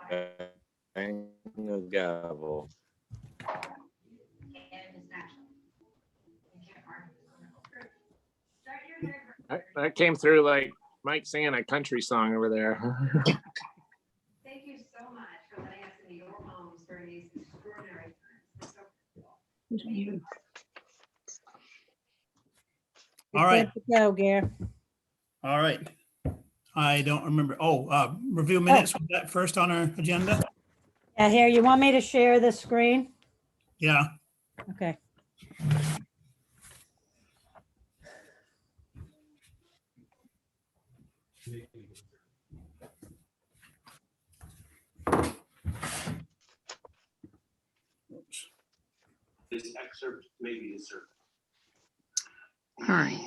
Bang the gavel. That came through like Mike singing a country song over there. Thank you so much for letting us into your homes during these extraordinary times. It's so cool. All right, Good to go, Gare. all right. I don't remember. Oh, review minutes, was that first on our agenda? Yeah, here, you want me to share the screen? Yeah, Okay. This excerpt may be inserted. all right.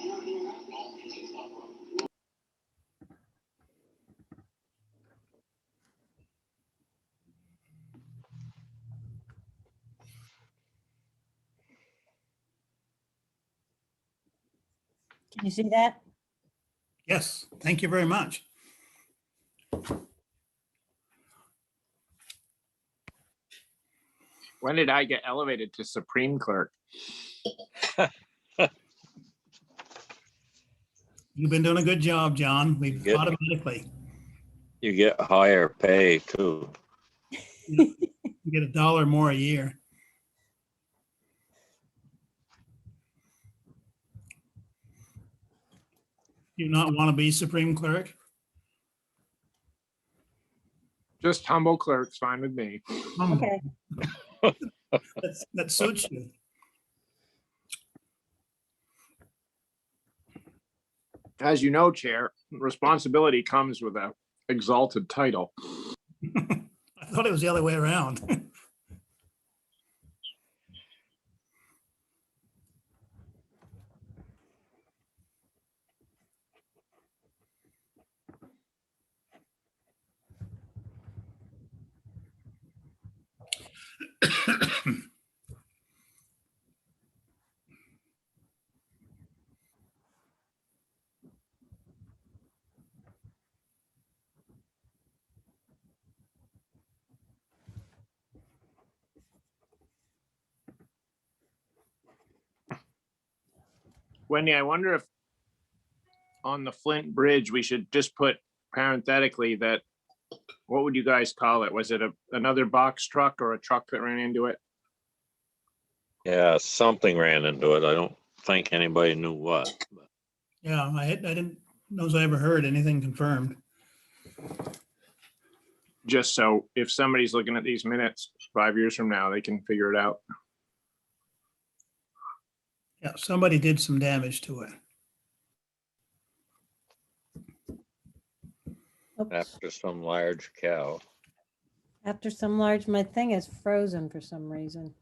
Can you see that? Yes, thank you very much. When did I get elevated to Supreme Clerk? You've been doing a good job, John. We've Good. automatically, You get higher pay too. you get $1 more a year. Do you not want to be Supreme Clerk? Just humble clerk's fine with me. Okay. That suits you. As you know, Chair, responsibility comes with a exalted title. I thought it was the other way around. Wendy, I wonder if on the Flint Bridge, we should just put parenthetically that, what would you guys call it? Was it another box truck or a truck that ran into it? Yeah, something ran into it. I don't think anybody knew what. Yeah, I didn't know if I ever heard anything confirmed. Just so if somebody's looking at these minutes 5 years from now, they can figure it out. Yeah, somebody did some damage to it. Oops. After some large cow. After some large, my thing is frozen for some reason.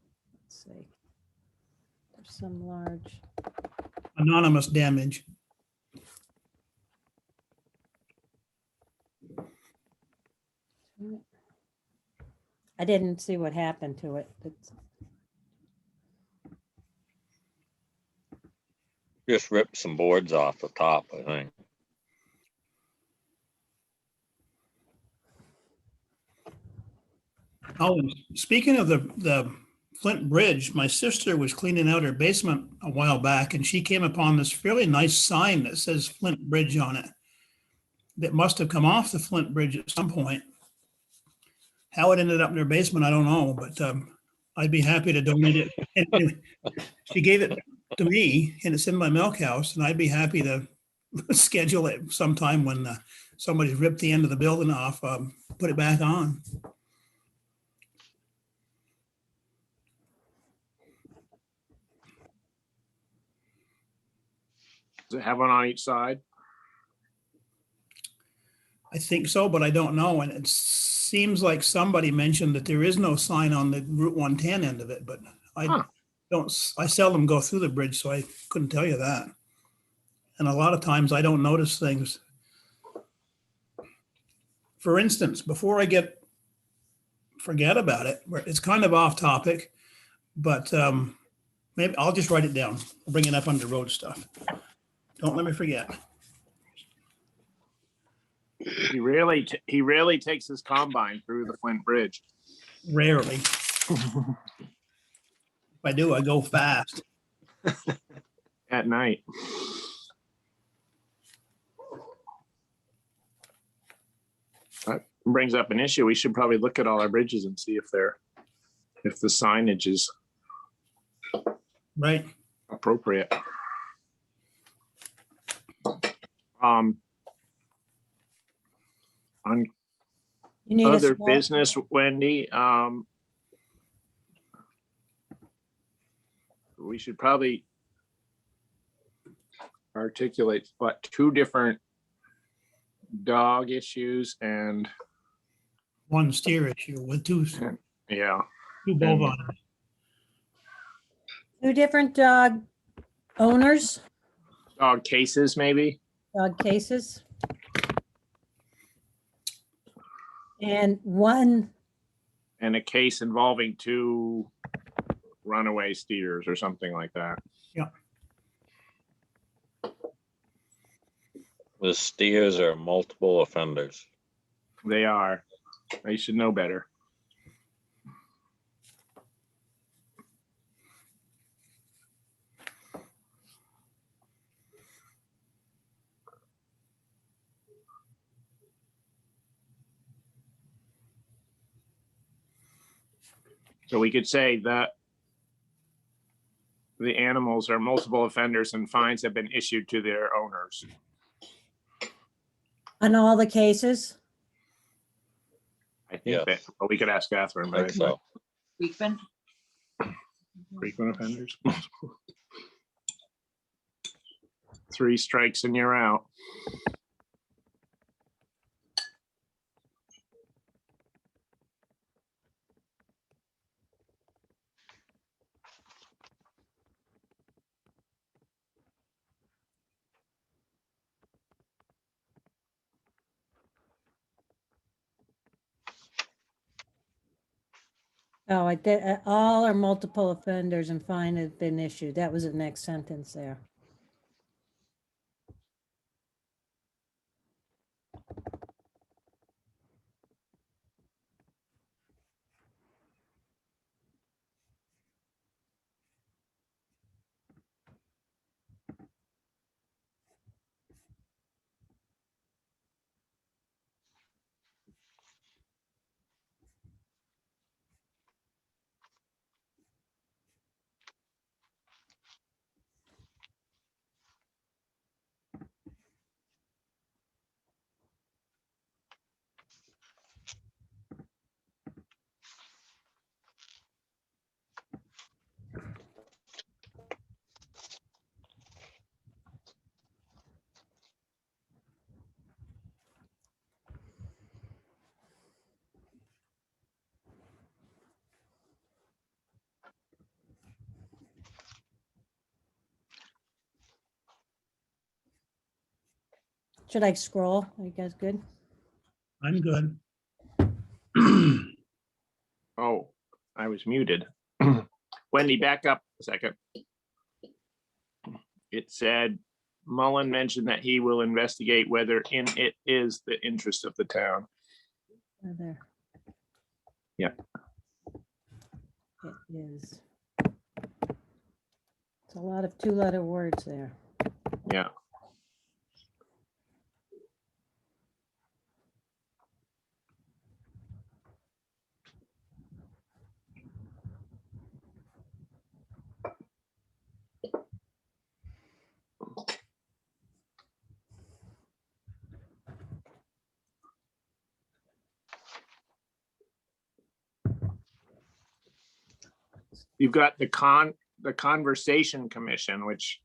Let's see. There's some large. Anonymous damage. I didn't see what happened to it. Just ripped some boards off the top, I think. Oh, and speaking of the Flint Bridge, my sister was cleaning out her basement a while back and she came upon this fairly nice sign that says Flint Bridge on it. That must have come off the Flint Bridge at some point. How it ended up in her basement, I don't know, but I'd be happy to donate it. Anyway, she gave it to me and it's in my milk house and I'd be happy to schedule it sometime when somebody's ripped the end of the building off, put it back on. Does it have one on each side? I think so, but I don't know. And it seems like somebody mentioned that there is no sign on the Route 110 end of it, but I seldom go through the bridge, so I couldn't tell you that. And a lot of times I don't notice things. For instance, before I forget about it, it's kind of off topic, but maybe I'll just write it down. I'll bring it up under road stuff. Don't let me forget. He really takes his combine through the Flint Bridge. Rarely. If I do, I go fast. At night. That brings up an issue. We should probably look at all our bridges and see if the signage is Right. appropriate. On You need a other small- business, Wendy, we should probably articulate what, 2 different dog issues and, One steer issue with two yeah, bovine. 2 different dog owners, dog cases maybe. dog cases. And one, And a case involving 2 runaway steers or something like that. The steers are multiple offenders. They are. They should know better. So we could say that the animals are multiple offenders and fines have been issued to their owners. on all the cases. I think Yes. that, well, we could ask Catherine, I but think so. Frequent. frequent offenders. 3 strikes and you're out. Oh, I did, all are multiple offenders and fine has been issued. That was the next sentence there. Should I scroll? Are you guys good? I'm good. Oh, I was muted. Wendy, back up a second. It said Mullen mentioned that he will investigate whether in it is the interest of the town. Oh, there. Yeah. It is. It's a lot of 2-letter words there. Yeah. You've got the Conversation Commission, which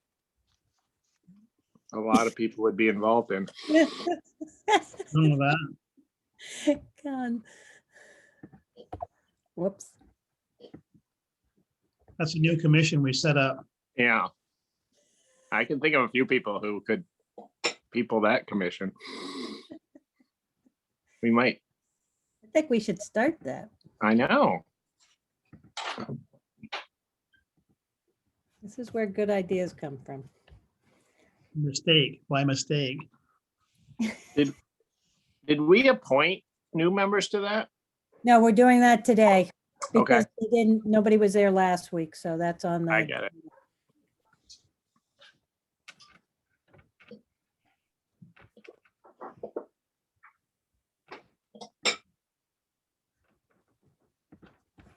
a lot of people would be involved in. None of that. Con- Whoops. That's a new commission we set up. Yeah. I can think of a few people who could people that commission. We might, I think we should start that. I know. This is where good ideas come from. Mistake, by mistake. Did we appoint new members to that? No, we're doing that today. Okay. Because nobody was there last week, so that's on the. I get it.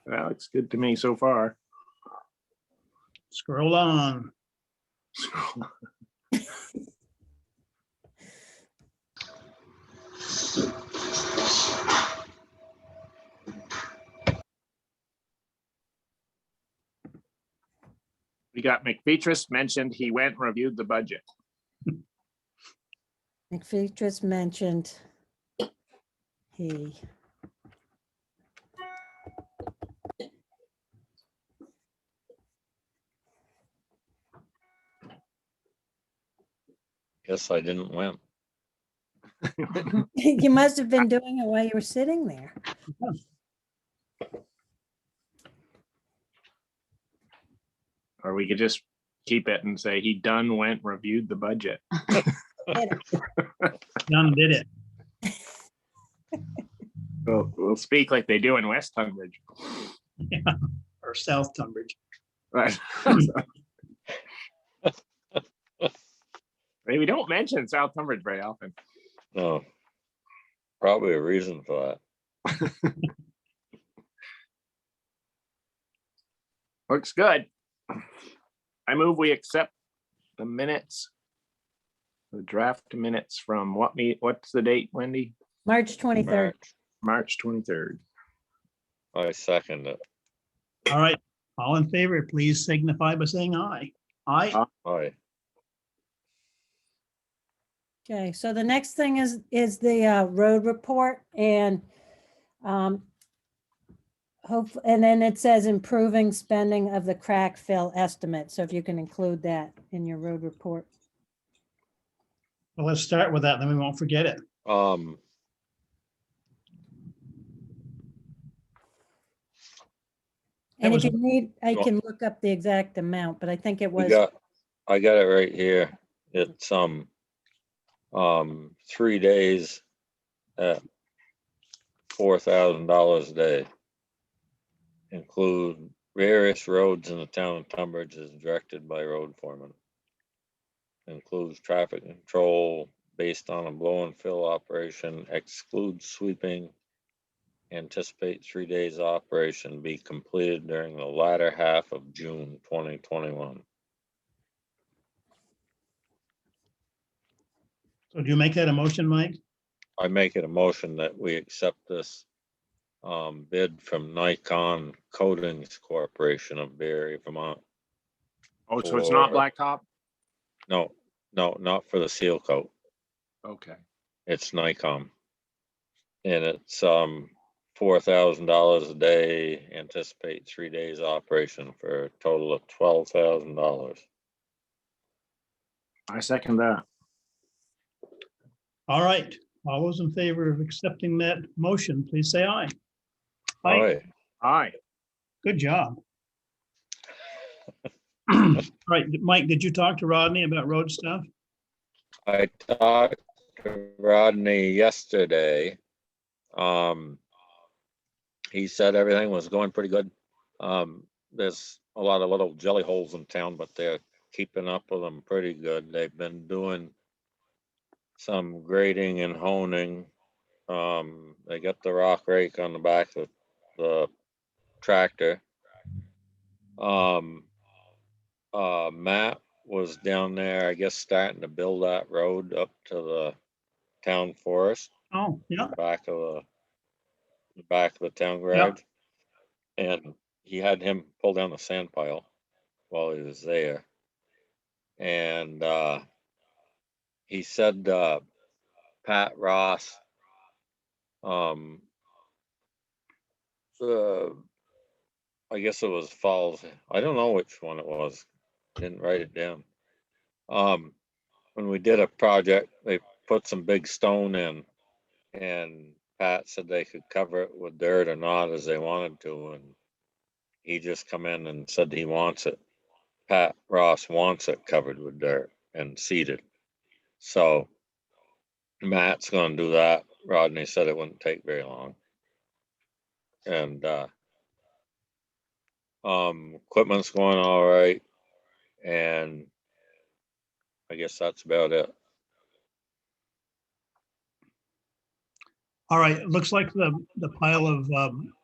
That looks good to me so far. Scroll on. We got McFeetris mentioned he went and reviewed the budget. McFeetris mentioned he. Guess I didn't win. You must have been doing it while you were sitting there. Or we could just keep it and say he done went reviewed the budget. None did it. We'll speak like they do in West Tunbridge. Or South Tunbridge. Right. We don't mention South Tunbridge very often. No. Probably a reason for that. Looks good. I move we accept the minutes. The draft minutes from what's the date, Wendy? March 23rd. March 23rd. I second it. All right, all in favor, please signify by saying aye. Aye. Aye. Okay, so the next thing is the road report and and then it says improving spending of the crack fill estimate. So if you can include that in your road report. Well, let's start with that, then we won't forget it. And was- if you need, I can look up the exact amount, but I think it was, I got it right here. It's 3 days at $4,000 a day. Include various roads in the town of Tunbridge as directed by road foreman. Includes traffic control based on a blow and fill operation, excludes sweeping. Anticipate 3 days operation be completed during the latter half of June 2021. So do you make that a motion, Mike? I make it a motion that we accept this bid from Nikon Coatings Corporation of Barre, Vermont. Oh, so it's not Or- blacktop? No, not for the seal coat. Okay. It's Nikon. And it's $4,000 a day, anticipate 3 days operation for a total of $12,000. I second that. All right, all those in favor of accepting that motion, please say aye. Aye. Aye. Good job. All right, Mike, did you talk to Rodney about road stuff? I talked to Rodney yesterday. He said everything was going pretty good. There's a lot of little jelly holes in town, but they're keeping up with them pretty good. They've been doing some grading and honing. They got the rock rake on the back of the tractor. Matt was down there, I guess, starting to build that road up to the town forest, Oh, yeah, back of the town garage. And he had him pull down the sand pile while he was there. And he said Pat Ross, I guess it was Falls. I don't know which one it was. Didn't write it down. When we did a project, they put some big stone in, and Pat said they could cover it with dirt or not as they wanted to, and he just come in and said he wants it. Pat Ross wants it covered with dirt and seeded. So Matt's gonna do that Rodney said it wouldn't take very long. And equipment's going all right, and I guess that's about it. All right, it looks like the pile of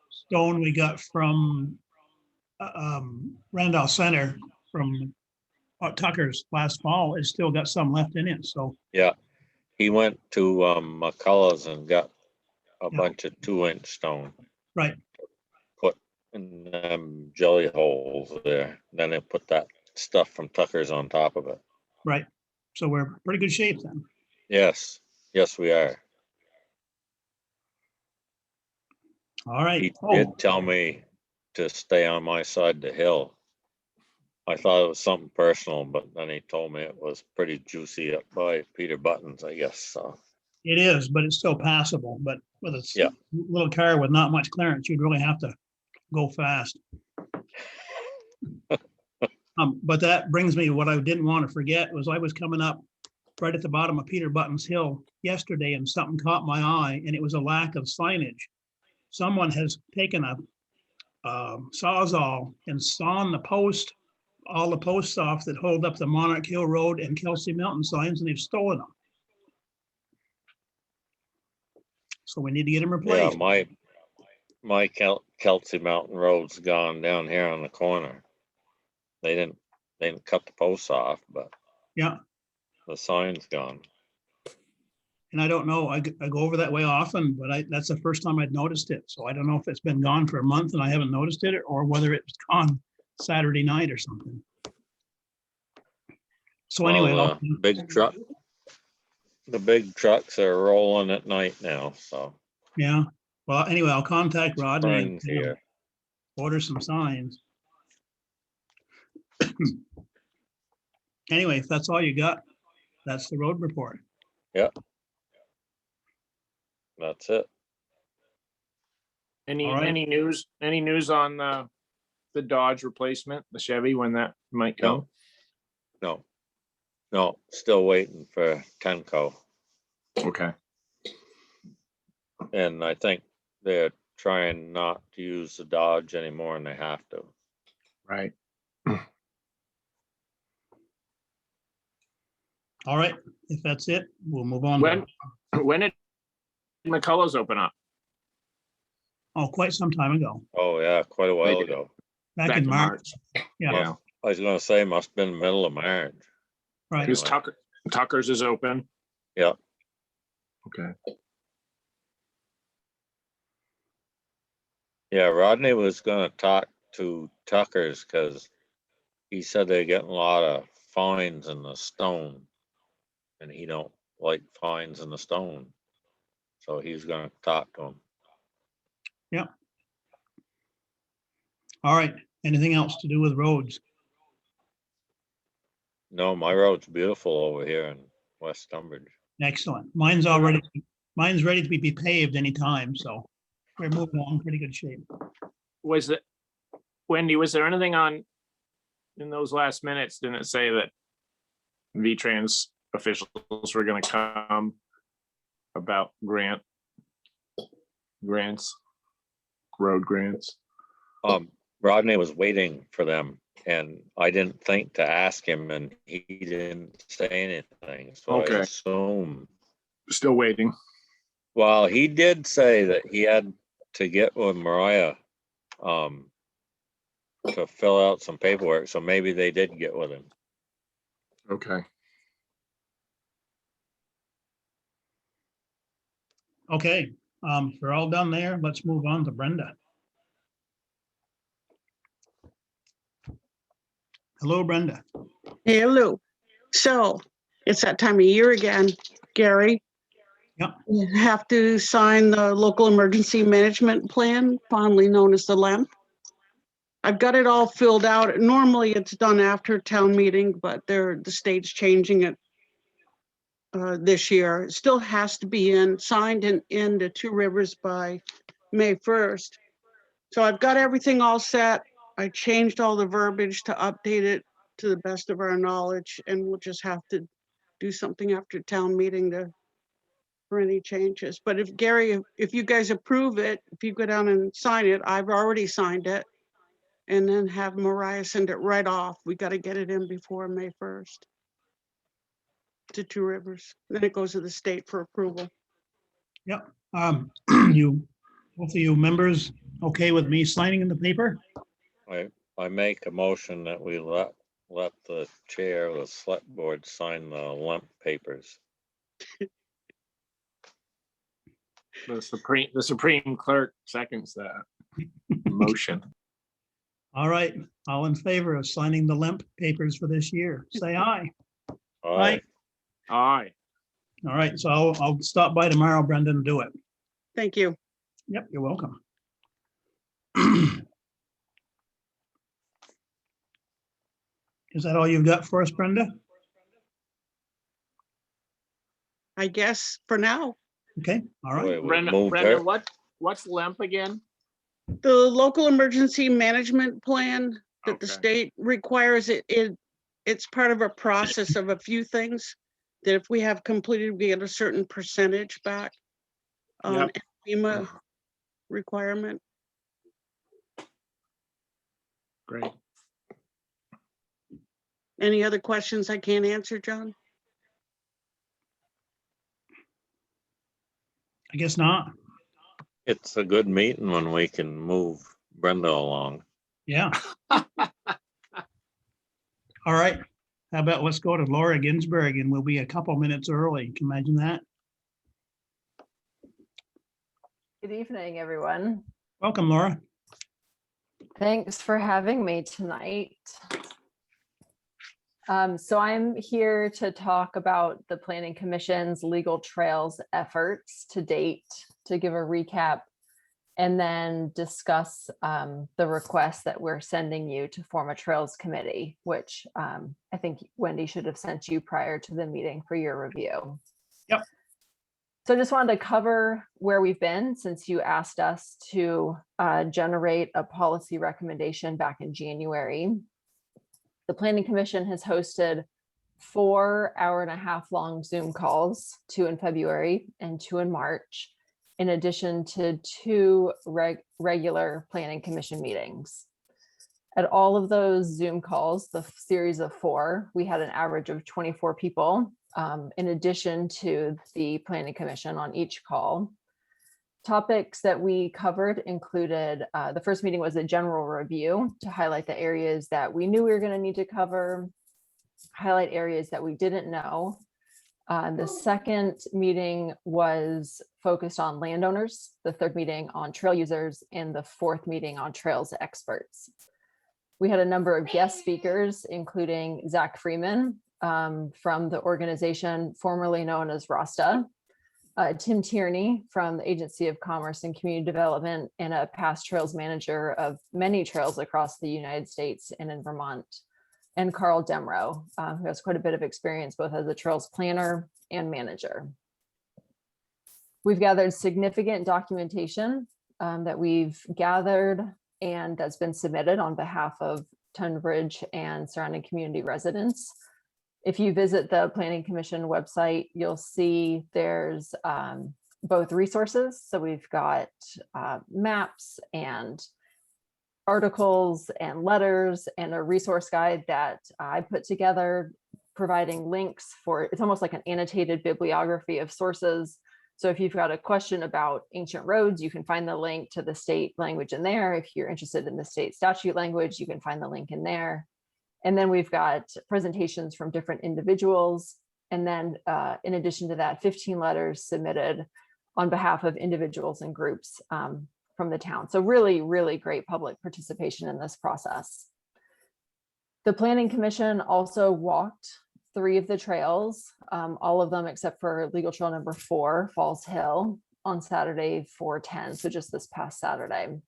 stone we got from Randolph Center from Tucker's last fall has still got some left in it, so. Yeah, he went to McCullough's and got a Yeah. bunch of 2-inch stone, Right, put in them jelly holes there. Then they put that stuff from Tucker's on top of it. right. So we're in pretty good shape then. Yes, yes, we are. All right. He Oh, did tell me to stay on my side of the hill. I thought it was something personal, but then he told me it was pretty juicy up by Peter Buttons, I guess, so. it is, but it's still passable. But with a Yeah. little car with not much clearance, you'd really have to go fast. But that brings me to what I didn't want to forget was I was coming up right at the bottom of Peter Buttons Hill yesterday and something caught my eye and it was a lack of signage. Someone has taken a Sawzall and sawn the post, all the posts off that hold up the Monarch Hill Road and Kelsey Mountain signs, and they've stolen them. So we need to get them Yeah, replaced. my Kelsey Mountain Road's gone down here on the corner. They didn't cut the posts off, but Yeah, the sign's gone. and I don't know, I go over that way often, but that's the first time I'd noticed it. So I don't know if it's been gone for a month and I haven't noticed it, or whether it was gone Saturday night or something. So anyway, Well, the big trucks are rolling at night now, so. yeah. Well, anyway, I'll contact Rodney and Spring's here. order some signs. Anyway, if that's all you got, that's the road report. That's it. Any, All right. any news on the Dodge replacement, the Chevy, when that might come? No, still waiting for Tenco. Okay. And I think they're trying not to use the Dodge anymore and they have to. Right. All right, if that's it, we'll move on. to- When did McCullough's open up? Oh, quite some time ago, Oh, yeah, quite a while did. ago. back in March. Yeah, Yeah. I was gonna say, must have been the middle of March. right. Because Tucker's is open. Yeah. Okay. Yeah, Rodney was gonna talk to Tucker's because he said they're getting a lot of fines in the stone. And he don't like fines in the stone. So he's gonna talk to him. All right, anything else to do with roads? No, my road's beautiful over here in West Tunbridge. Excellent. Mine's ready to be paved anytime, so we're moving along in pretty good shape. Wendy, was there anything in those last minutes, didn't it say that V-Trans officials were gonna come about road grants? Rodney was waiting for them and I didn't think to ask him and he didn't say anything, so I Okay. assume. Still waiting. Well, he did say that he had to get with Mariah to fill out some paperwork, so maybe they did get with him. Okay. Okay, we're all done there. Let's move on to Brenda. Hello, Brenda. Hello. So it's that time of year again, Gary. Yep. You have to sign the local emergency management plan, fondly known as the LEMP. I've got it all filled out. Normally it's done after town meeting, but the state's changing it this year. It still has to be signed and into Two Rivers by May 1st. So I've got everything all set. I changed all the verbiage to update it to the best of our knowledge, and we'll just have to do something after town meeting to for any changes. But if Gary, if you guys approve it, if you go down and sign it, I've already signed it. And then have Mariah send it right off. We got to get it in before May 1st. To Two Rivers. Then it goes to the state for approval. Yep. You, both of you members, okay with me signing in the paper? I make a motion that we let the chair of the select board sign the lump papers. The Supreme Clerk seconds that motion. All right, all in favor of signing the LEMP papers for this year, say aye. Aye. Aye. All right, so I'll stop by tomorrow, Brendan, and do it. Thank you. Yep, you're welcome. Is that all you've got for us, Brenda? I guess for now, Okay, all right. Wait, we Brenda, moved her. what's LEMP again? the local emergency management plan that the Okay. state requires, it's part of a process of a few things that if we have completed, we get a certain percentage back. Yep. FEMA requirement. Great. Any other questions I can't answer, John? I guess not. It's a good meeting when we can move Brenda along. Yeah. All right. How about let's go to Laura Ginsburg and we'll be a couple minutes early. Can you imagine that? Good evening, everyone. Welcome, Laura. Thanks for having me tonight. So I'm here to talk about the Planning Commission's legal trails efforts to date, to give a recap, and then discuss the request that we're sending you to form a Trails Committee, which I think Wendy should have sent you prior to the meeting for your review. Yep. So I just wanted to cover where we've been since you asked us to generate a policy recommendation back in January. The Planning Commission has hosted 4 hour-and-a-half-long Zoom calls, 2 in February and 2 in March, in addition to 2 regular Planning Commission meetings. At all of those Zoom calls, the series of 4, we had an average of 24 people, in addition to the Planning Commission on each call. Topics that we covered included, the first meeting was a general review to highlight the areas that we knew we were going to need to cover, highlight areas that we didn't know. The second meeting was focused on landowners, the third meeting on trail users, and the fourth meeting on trails experts. We had a number of guest speakers, including Zach Freeman from the organization formerly known as RASTA, Tim Tierney from the Agency of Commerce and Community Development, and a past trails manager of many trails across the United States and in Vermont, and Carl Demrow, who has quite a bit of experience both as a trails planner and manager. We've gathered significant documentation that we've gathered and that's been submitted on behalf of Tunbridge and surrounding community residents. If you visit the Planning Commission website, you'll see there's both resources. So we've got maps and articles and letters and a resource guide that I put together, providing links for, it's almost like an annotated bibliography of sources. So if you've got a question about ancient roads, you can find the link to the state language in there. If you're interested in the state statute language, you can find the link in there. And then we've got presentations from different individuals. And then in addition to that, 15 letters submitted on behalf of individuals and groups from the town. So really, really great public participation in this process. The Planning Commission also walked 3 of the trails, all of them except for legal trail number 4, Falls Hill, on Saturday 4/10, so just this past Saturday.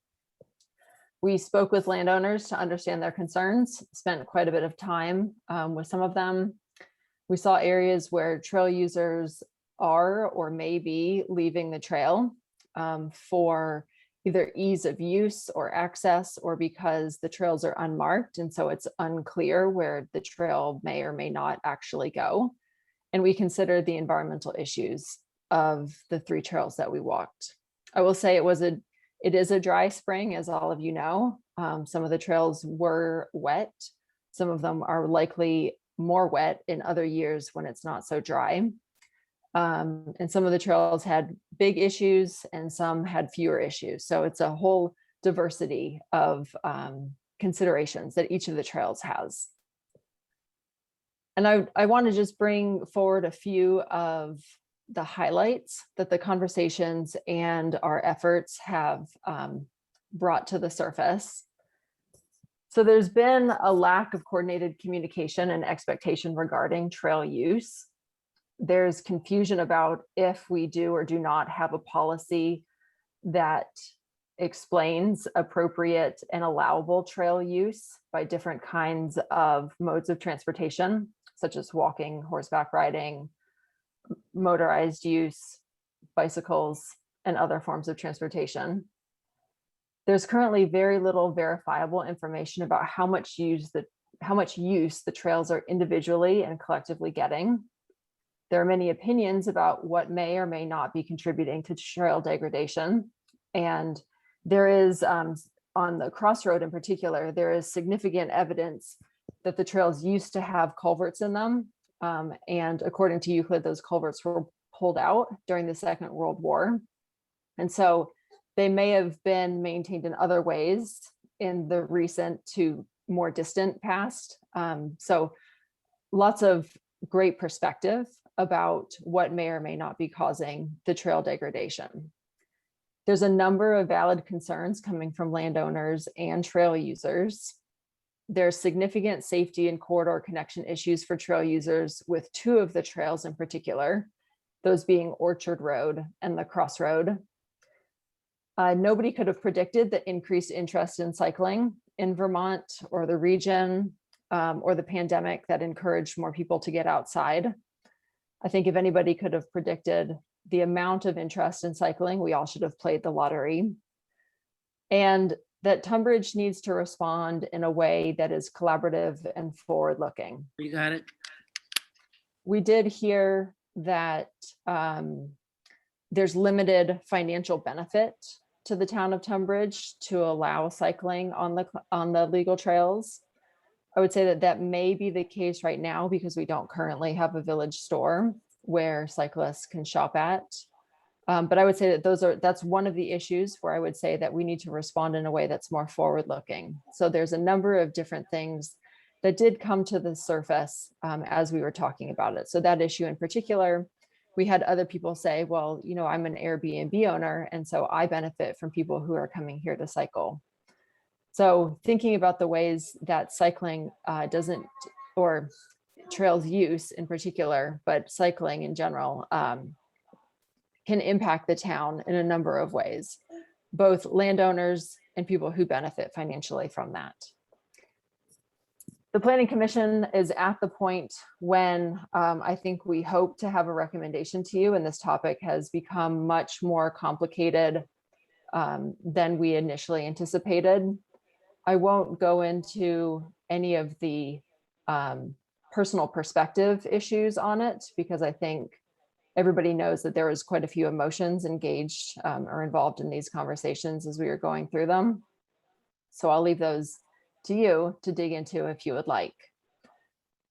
We spoke with landowners to understand their concerns, spent quite a bit of time with some of them. We saw areas where trail users are or may be leaving the trail for either ease of use or access, or because the trails are unmarked. And so it's unclear where the trail may or may not actually go. And we consider the environmental issues of the 3 trails that we walked. I will say it is a dry spring, as all of you know. Some of the trails were wet. Some of them are likely more wet in other years when it's not so dry. And some of the trails had big issues and some had fewer issues. So it's a whole diversity of considerations that each of the trails has. And I want to just bring forward a few of the highlights that the conversations and our efforts have brought to the surface. So there's been a lack of coordinated communication and expectation regarding trail use. There's confusion about if we do or do not have a policy that explains appropriate and allowable trail use by different kinds of modes of transportation, such as walking, horseback riding, motorized use, bicycles, and other forms of transportation. There's currently very little verifiable information about how much use the trails are individually and collectively getting. There are many opinions about what may or may not be contributing to trail degradation. And there is, on the crossroad in particular, there is significant evidence that the trails used to have culverts in them. And according to Euclid, those culverts were pulled out during the Second World War. And so they may have been maintained in other ways in the recent to more distant past. So lots of great perspective about what may or may not be causing the trail degradation. There's a number of valid concerns coming from landowners and trail users. There's significant safety and corridor connection issues for trail users with 2 of the trails in particular, those being Orchard Road and the Crossroad. Nobody could have predicted the increased interest in cycling in Vermont or the region or the pandemic that encouraged more people to get outside. I think if anybody could have predicted the amount of interest in cycling, we all should have played the lottery. And that Tunbridge needs to respond in a way that is collaborative and forward-looking. You got it. We did hear that there's limited financial benefit to the town of Tunbridge to allow cycling on the legal trails. I would say that that may be the case right now because we don't currently have a village store where cyclists can shop at. But I would say that that's one of the issues where I would say that we need to respond in a way that's more forward-looking. So there's a number of different things that did come to the surface as we were talking about it. So that issue in particular, we had other people say, well, you know, I'm an Airbnb owner, and so I benefit from people who are coming here to cycle. So thinking about the ways that cycling doesn't, or trails use in particular, but cycling in general, can impact the town in a number of ways, both landowners and people who benefit financially from that. The Planning Commission is at the point when I think we hope to have a recommendation to you, and this topic has become much more complicated than we initially anticipated. I won't go into any of the personal perspective issues on it because I think everybody knows that there was quite a few emotions engaged or involved in these conversations as we were going through them. So I'll leave those to you to dig into if you would like.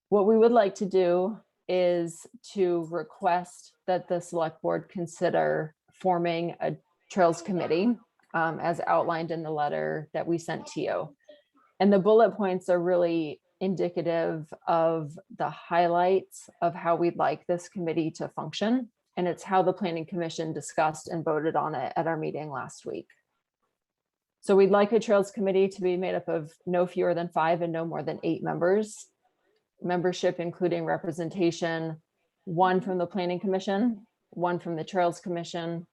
What we would like to do is to request that the select board consider forming a trails committee as outlined in the letter that we sent to you. And the bullet points are really indicative of the highlights of how we'd like this committee to function. And it's how the Planning Commission discussed and voted on it at our meeting last week. So we'd like a trails committee to be made up of no fewer than 5 and no more than 8 members. Membership including representation, 1 from the Planning Commission, 1 from the Trails Commission.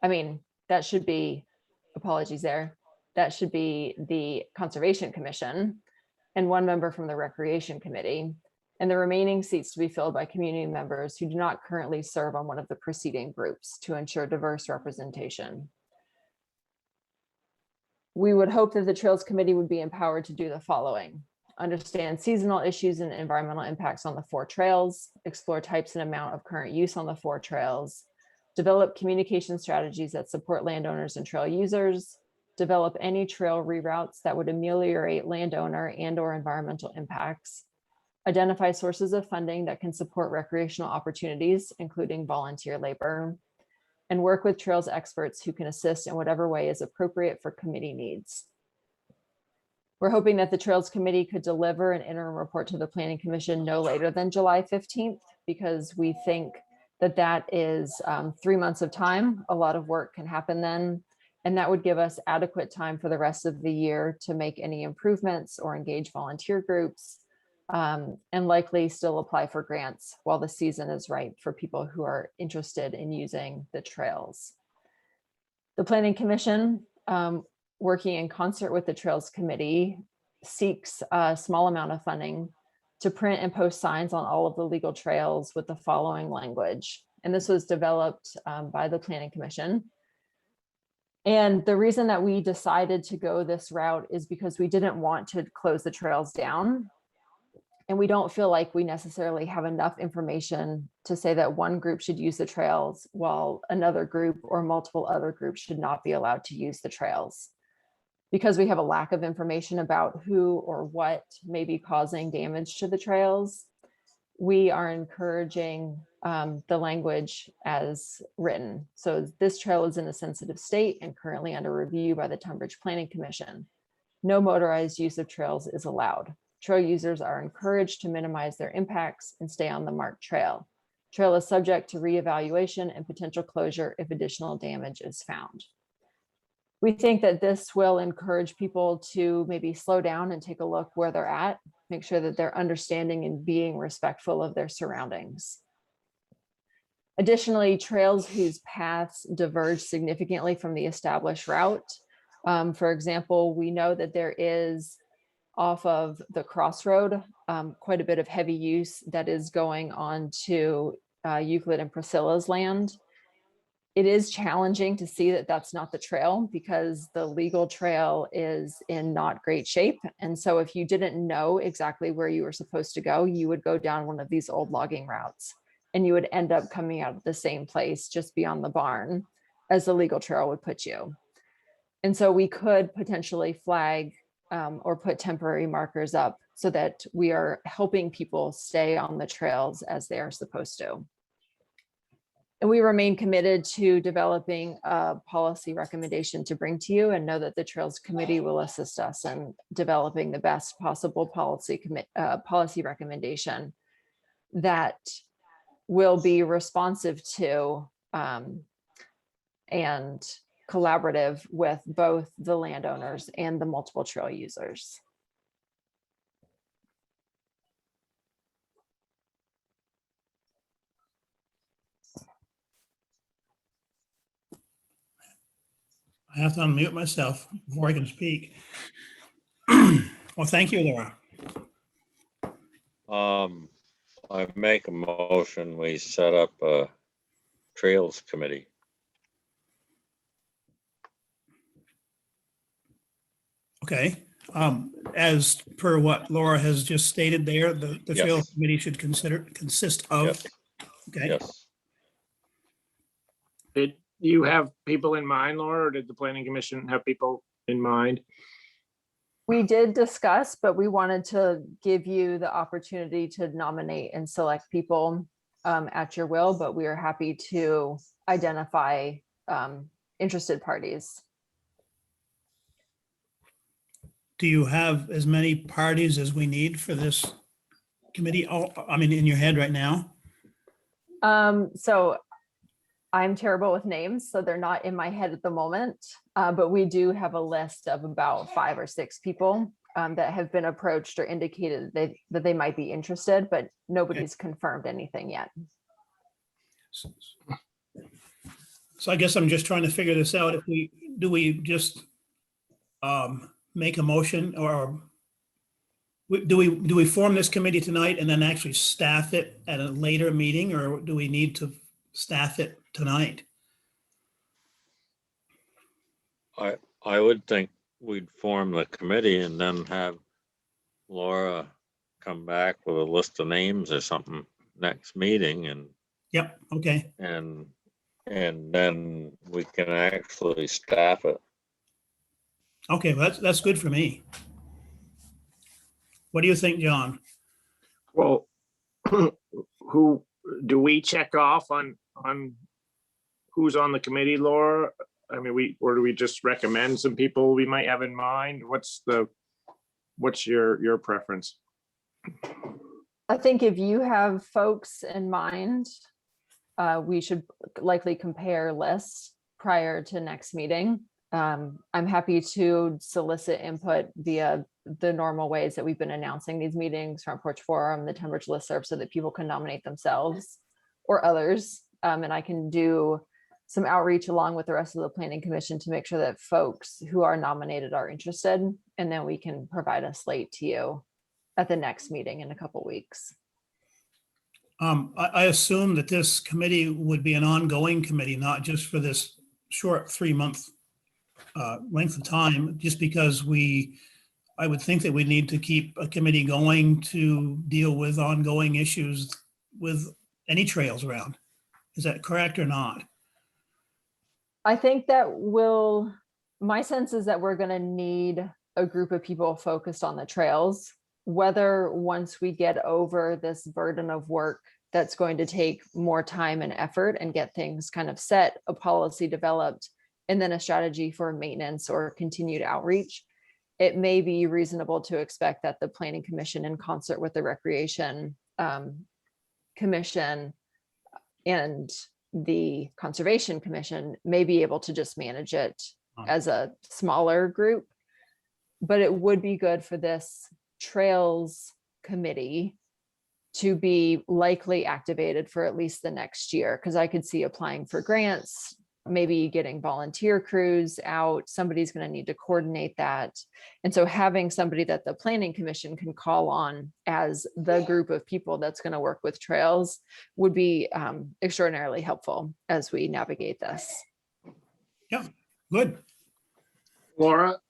I mean, that should be, apologies there, that should be the Conservation Commission, and 1 member from the Recreation Committee, and the remaining seats to be filled by community members who do not currently serve on one of the preceding groups to ensure diverse representation. We would hope that the Trails Committee would be empowered to do the following: understand seasonal issues and environmental impacts on the 4 trails, explore types and amount of current use on the 4 trails, develop communication strategies that support landowners and trail users, develop any trail reroutes that would ameliorate landowner and/or environmental impacts, identify sources of funding that can support recreational opportunities, including volunteer labor, and work with trails experts who can assist in whatever way is appropriate for committee needs. We're hoping that the Trails Committee could deliver an interim report to the Planning Commission no later than July 15th, because we think that that is 3 months of time. A lot of work can happen then, and that would give us adequate time for the rest of the year to make any improvements or engage volunteer groups, and likely still apply for grants while the season is right for people who are interested in using the trails. The Planning Commission, working in concert with the Trails Committee, seeks a small amount of funding to print and post signs on all of the legal trails with the following language. And this was developed by the Planning Commission. And the reason that we decided to go this route is because we didn't want to close the trails down. And we don't feel like we necessarily have enough information to say that one group should use the trails while another group or multiple other groups should not be allowed to use the trails. Because we have a lack of information about who or what may be causing damage to the trails, we are encouraging the language as written. So this trail is in a sensitive state and currently under review by the Tunbridge Planning Commission. No motorized use of trails is allowed. Trail users are encouraged to minimize their impacts and stay on the marked trail. Trail is subject to reevaluation and potential closure if additional damage is found. We think that this will encourage people to maybe slow down and take a look where they're at, make sure that they're understanding and being respectful of their surroundings. Additionally, trails whose paths diverge significantly from the established route. For example, we know that there is off of the crossroad, quite a bit of heavy use that is going on to Euclid and Priscilla's land. It is challenging to see that that's not the trail because the legal trail is in not great shape. And so if you didn't know exactly where you were supposed to go, you would go down one of these old logging routes and you would end up coming out of the same place just beyond the barn as the legal trail would put you. And so we could potentially flag or put temporary markers up so that we are helping people stay on the trails as they are supposed to. And we remain committed to developing a policy recommendation to bring to you, and know that the Trails Committee will assist us in developing the best possible policy recommendation that will be responsive to and collaborative with both the landowners and the multiple trail users. I have to unmute myself before I can speak. Well, thank you, Laura. I make a motion, we set up a Trails Committee. Okay, as per what Laura has just stated there, the Yes. Trails Committee should consist of, Yes. okay, Yes, Did you have people in mind, Laura, or did the Planning Commission have people in mind? We did discuss, but we wanted to give you the opportunity to nominate and select people at your will, but we are happy to identify interested parties. do you have as many parties as we need for this committee? Oh, I mean, in your head right now? So I'm terrible with names, so they're not in my head at the moment, but we do have a list of about 5 or 6 people that have been approached or indicated that they might be interested, but nobody's confirmed anything yet. So I guess I'm just trying to figure this out. If do we just make a motion, or do we form this committee tonight and then actually staff it at a later meeting, or do we need to staff it tonight? I would think we'd form the committee and then have Laura come back with a list of names or something next meeting Yep, okay. and And then we can actually staff it. Okay, well, that's good for me. What do you think, John? Well, who, do we check off on who's on the committee, Laura? I mean, or do we just recommend some people we might have in mind? What's your preference? I think if you have folks in mind, we should likely compare lists prior to next meeting. I'm happy to solicit input via the normal ways that we've been announcing these meetings, Front Porch Forum, the Tunbridge listserv, so that people can nominate themselves or others. And I can do some outreach along with the rest of the planning commission to make sure that folks who are nominated are interested, and then we can provide a slate to you at the next meeting in a couple weeks. I assume that this committee would be an ongoing committee, not just for this short 3-month length of time, just because I would think that we need to keep a committee going to deal with ongoing issues with any trails around. Is that correct or not? I think my sense is that we're going to need a group of people focused on the trails, whether once we get over this burden of work that's going to take more time and effort and get things kind of set, a policy developed, and then a strategy for maintenance or continued outreach. It may be reasonable to expect that the Planning Commission, in concert with the Recreation Commission and the Conservation Commission, may be able to just manage it as a smaller group. But it would be good for this Trails Committee to be likely activated for at least the next year, because I could see applying for grants, maybe getting volunteer crews out. Somebody's going to need to coordinate that. And so having somebody that the Planning Commission can call on as the group of people that's going to work with trails would be extraordinarily helpful as we navigate this. Yeah, good. Laura,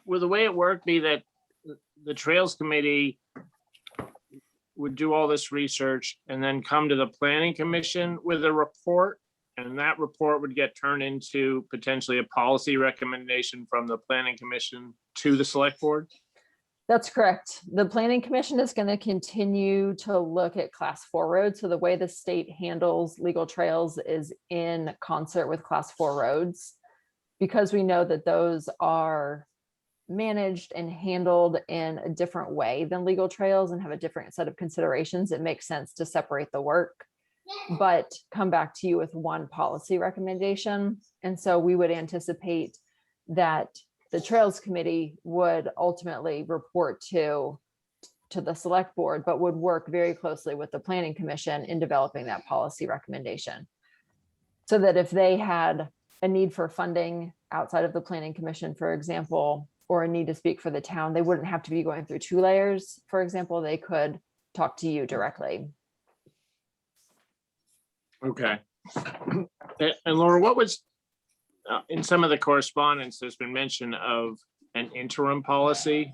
will the way it work be that the Trails Committee would do all this research and then come to the Planning Commission with a report, and that report would get turned into potentially a policy recommendation from the Planning Commission to the Select Board? That's correct. The Planning Commission is going to continue to look at Class 4 roads. So the way the state handles legal trails is in concert with Class 4 roads, because we know that those are managed and handled in a different way than legal trails and have a different set of considerations. It makes sense to separate the work, but come back to you with one policy recommendation. And so we would anticipate that the Trails Committee would ultimately report to the Select Board, but would work very closely with the Planning Commission in developing that policy recommendation. So that if they had a need for funding outside of the Planning Commission, for example, or a need to speak for the town, they wouldn't have to be going through 2 layers. For example, they could talk to you directly. Okay. And Laura, what was, in some of the correspondence, there's been mention of an interim policy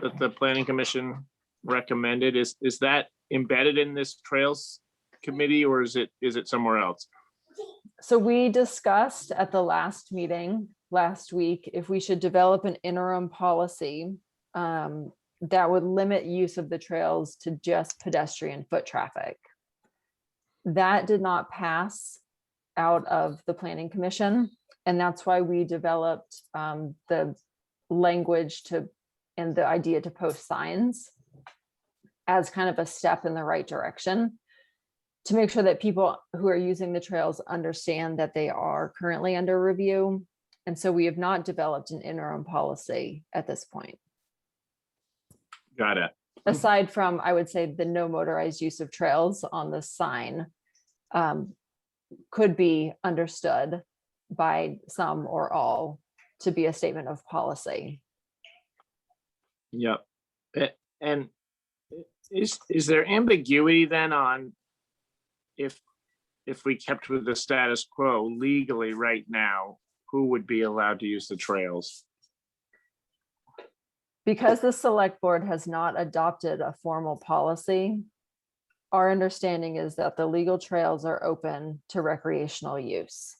that the Planning Commission recommended. Is that embedded in this Trails Committee, or is it somewhere else? So we discussed at the last meeting last week if we should develop an interim policy that would limit use of the trails to just pedestrian foot traffic. That did not pass out of the Planning Commission, and that's why we developed the language and the idea to post signs as kind of a step in the right direction, to make sure that people who are using the trails understand that they are currently under review. And so we have not developed an interim policy at this point. Got it. Aside from, I would say, the no motorized use of trails on the sign could be understood by some or all to be a statement of policy. Yep. And is there ambiguity then on if we kept with the status quo legally right now, who would be allowed to use the trails? Because the Select Board has not adopted a formal policy, our understanding is that the legal trails are open to recreational use.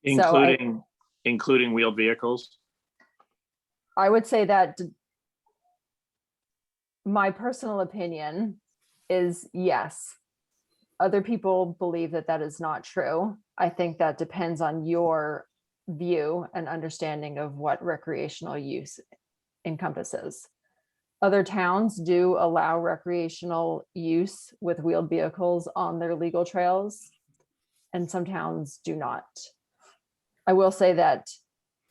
So including wheeled vehicles. I would say that my personal opinion is yes. Other people believe that that is not true. I think that depends on your view and understanding of what recreational use encompasses. Other towns do allow recreational use with wheeled vehicles on their legal trails, and some towns do not. I will say that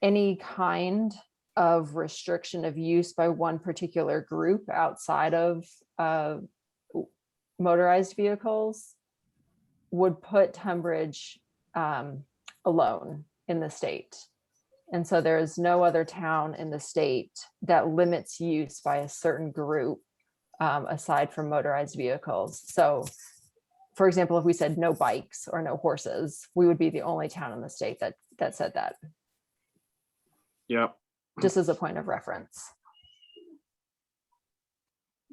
any kind of restriction of use by one particular group outside of motorized vehicles would put Tunbridge alone in the state. And so there is no other town in the state that limits use by a certain group aside from motorized vehicles. So for example, if we said no bikes or no horses, we would be the only town in the state that said that, Yeah. just as a point of reference.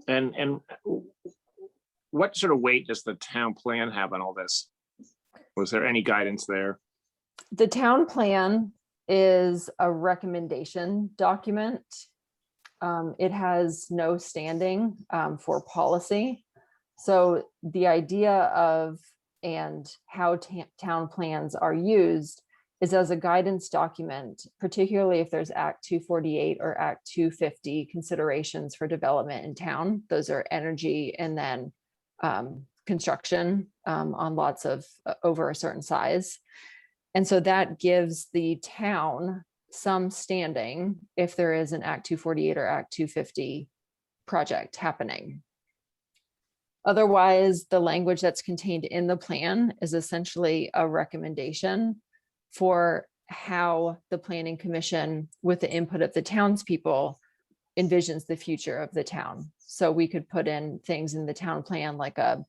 And what sort of weight does the town plan have on all this? Was there any guidance there? The town plan is a recommendation document. It has no standing for policy. So the idea of and how town plans are used is as a guidance document, particularly if there's Act 248 or Act 250 considerations for development in town. Those are energy and then construction on lots of over a certain size. And so that gives the town some standing if there is an Act 248 or Act 250 project happening. Otherwise, the language that's contained in the plan is essentially a recommendation for how the Planning Commission, with the input of the townspeople, envisions the future of the town. So we could put in things in the town plan like a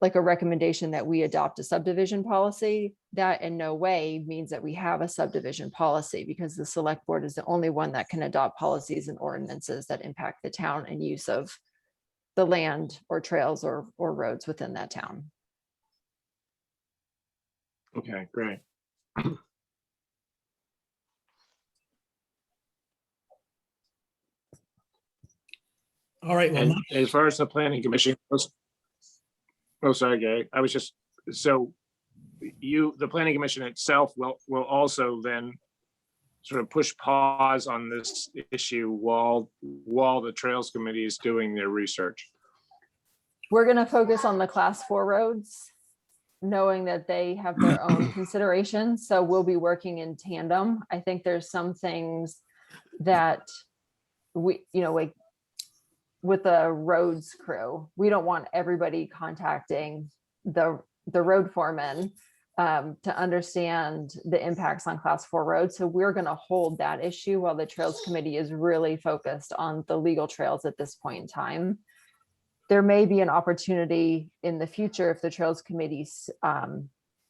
recommendation that we adopt a subdivision policy. That in no way means that we have a subdivision policy, because the select board is the only one that can adopt policies and ordinances that impact the town and use of the land or trails or roads within that town. Okay, great. All right, well, And now- as far as the planning commission goes, oh, sorry, Gary, I was just, so the planning commission itself will also then sort of push pause on this issue while the Trails Committee is doing their research. We're going to focus on the class 4 roads, knowing that they have their own considerations. So we'll be working in tandem. I think there's some things that we, like with the roads crew, we don't want everybody contacting the road foreman to understand the impacts on class 4 roads. So we're going to hold that issue while the Trails Committee is really focused on the legal trails at this point in time. There may be an opportunity in the future, if the Trails Committee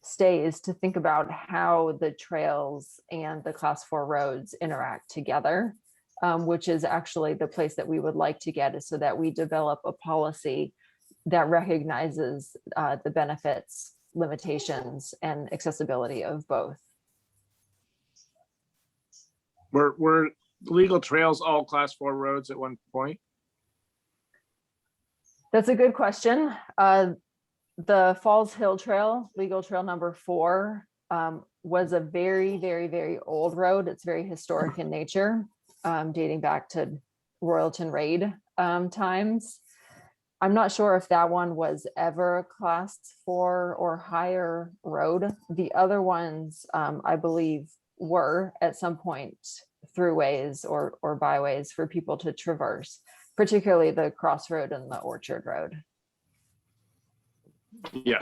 stays, to think about how the trails and the class 4 roads interact together, which is actually the place that we would like to get, is so that we develop a policy that recognizes the benefits, limitations, and accessibility of both. Were legal trails all class 4 roads at one point? That's a good question. The Falls Hill Trail, legal trail number 4, was a very, very, very old road. It's very historic in nature, dating back to Royalton Raid times. I'm not sure if that one was ever a class 4 or higher road. The other ones, I believe, were at some point throughways or byways for people to traverse, particularly the Crossroad and the Orchard Road. Yeah.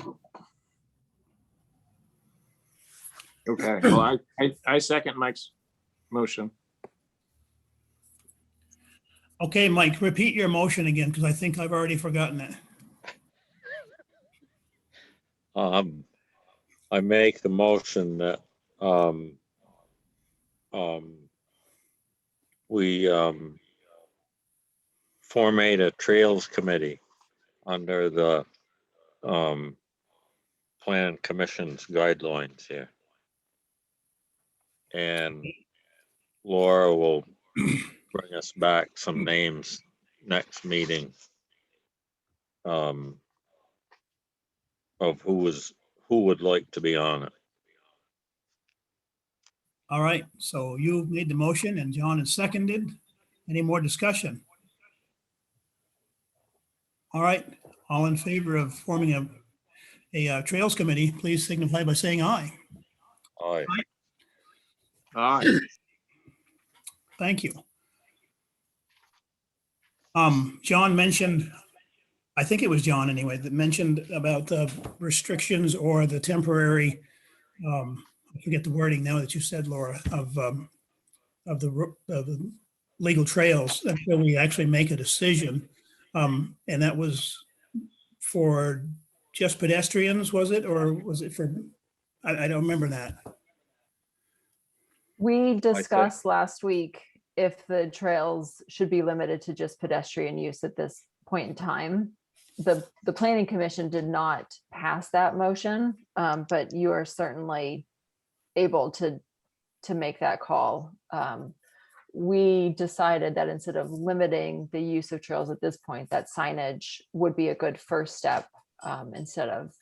Okay, well, I second Mike's motion. okay, Mike, repeat your motion again, because I think I've already forgotten it. I make the motion that we formate a trails committee under the plan commission's guidelines here. And Laura will bring us back some names next meeting of who would like to be on it. All right, so you made the motion and John has seconded. Any more discussion? All right, all in favor of forming a trails committee, please signify by saying aye. All right. Aye. Thank you. John mentioned, I think it was John anyway, that mentioned about the restrictions or the temporary, I forget the wording now that you said, Laura, of the legal trails until we actually make a decision. And that was for just pedestrians, was it? Or was it for, I don't remember that. We discussed last week if the trails should be limited to just pedestrian use at this point in time. The planning commission did not pass that motion, but you are certainly able to make that call. We decided that instead of limiting the use of trails at this point, that signage would be a good first step, instead of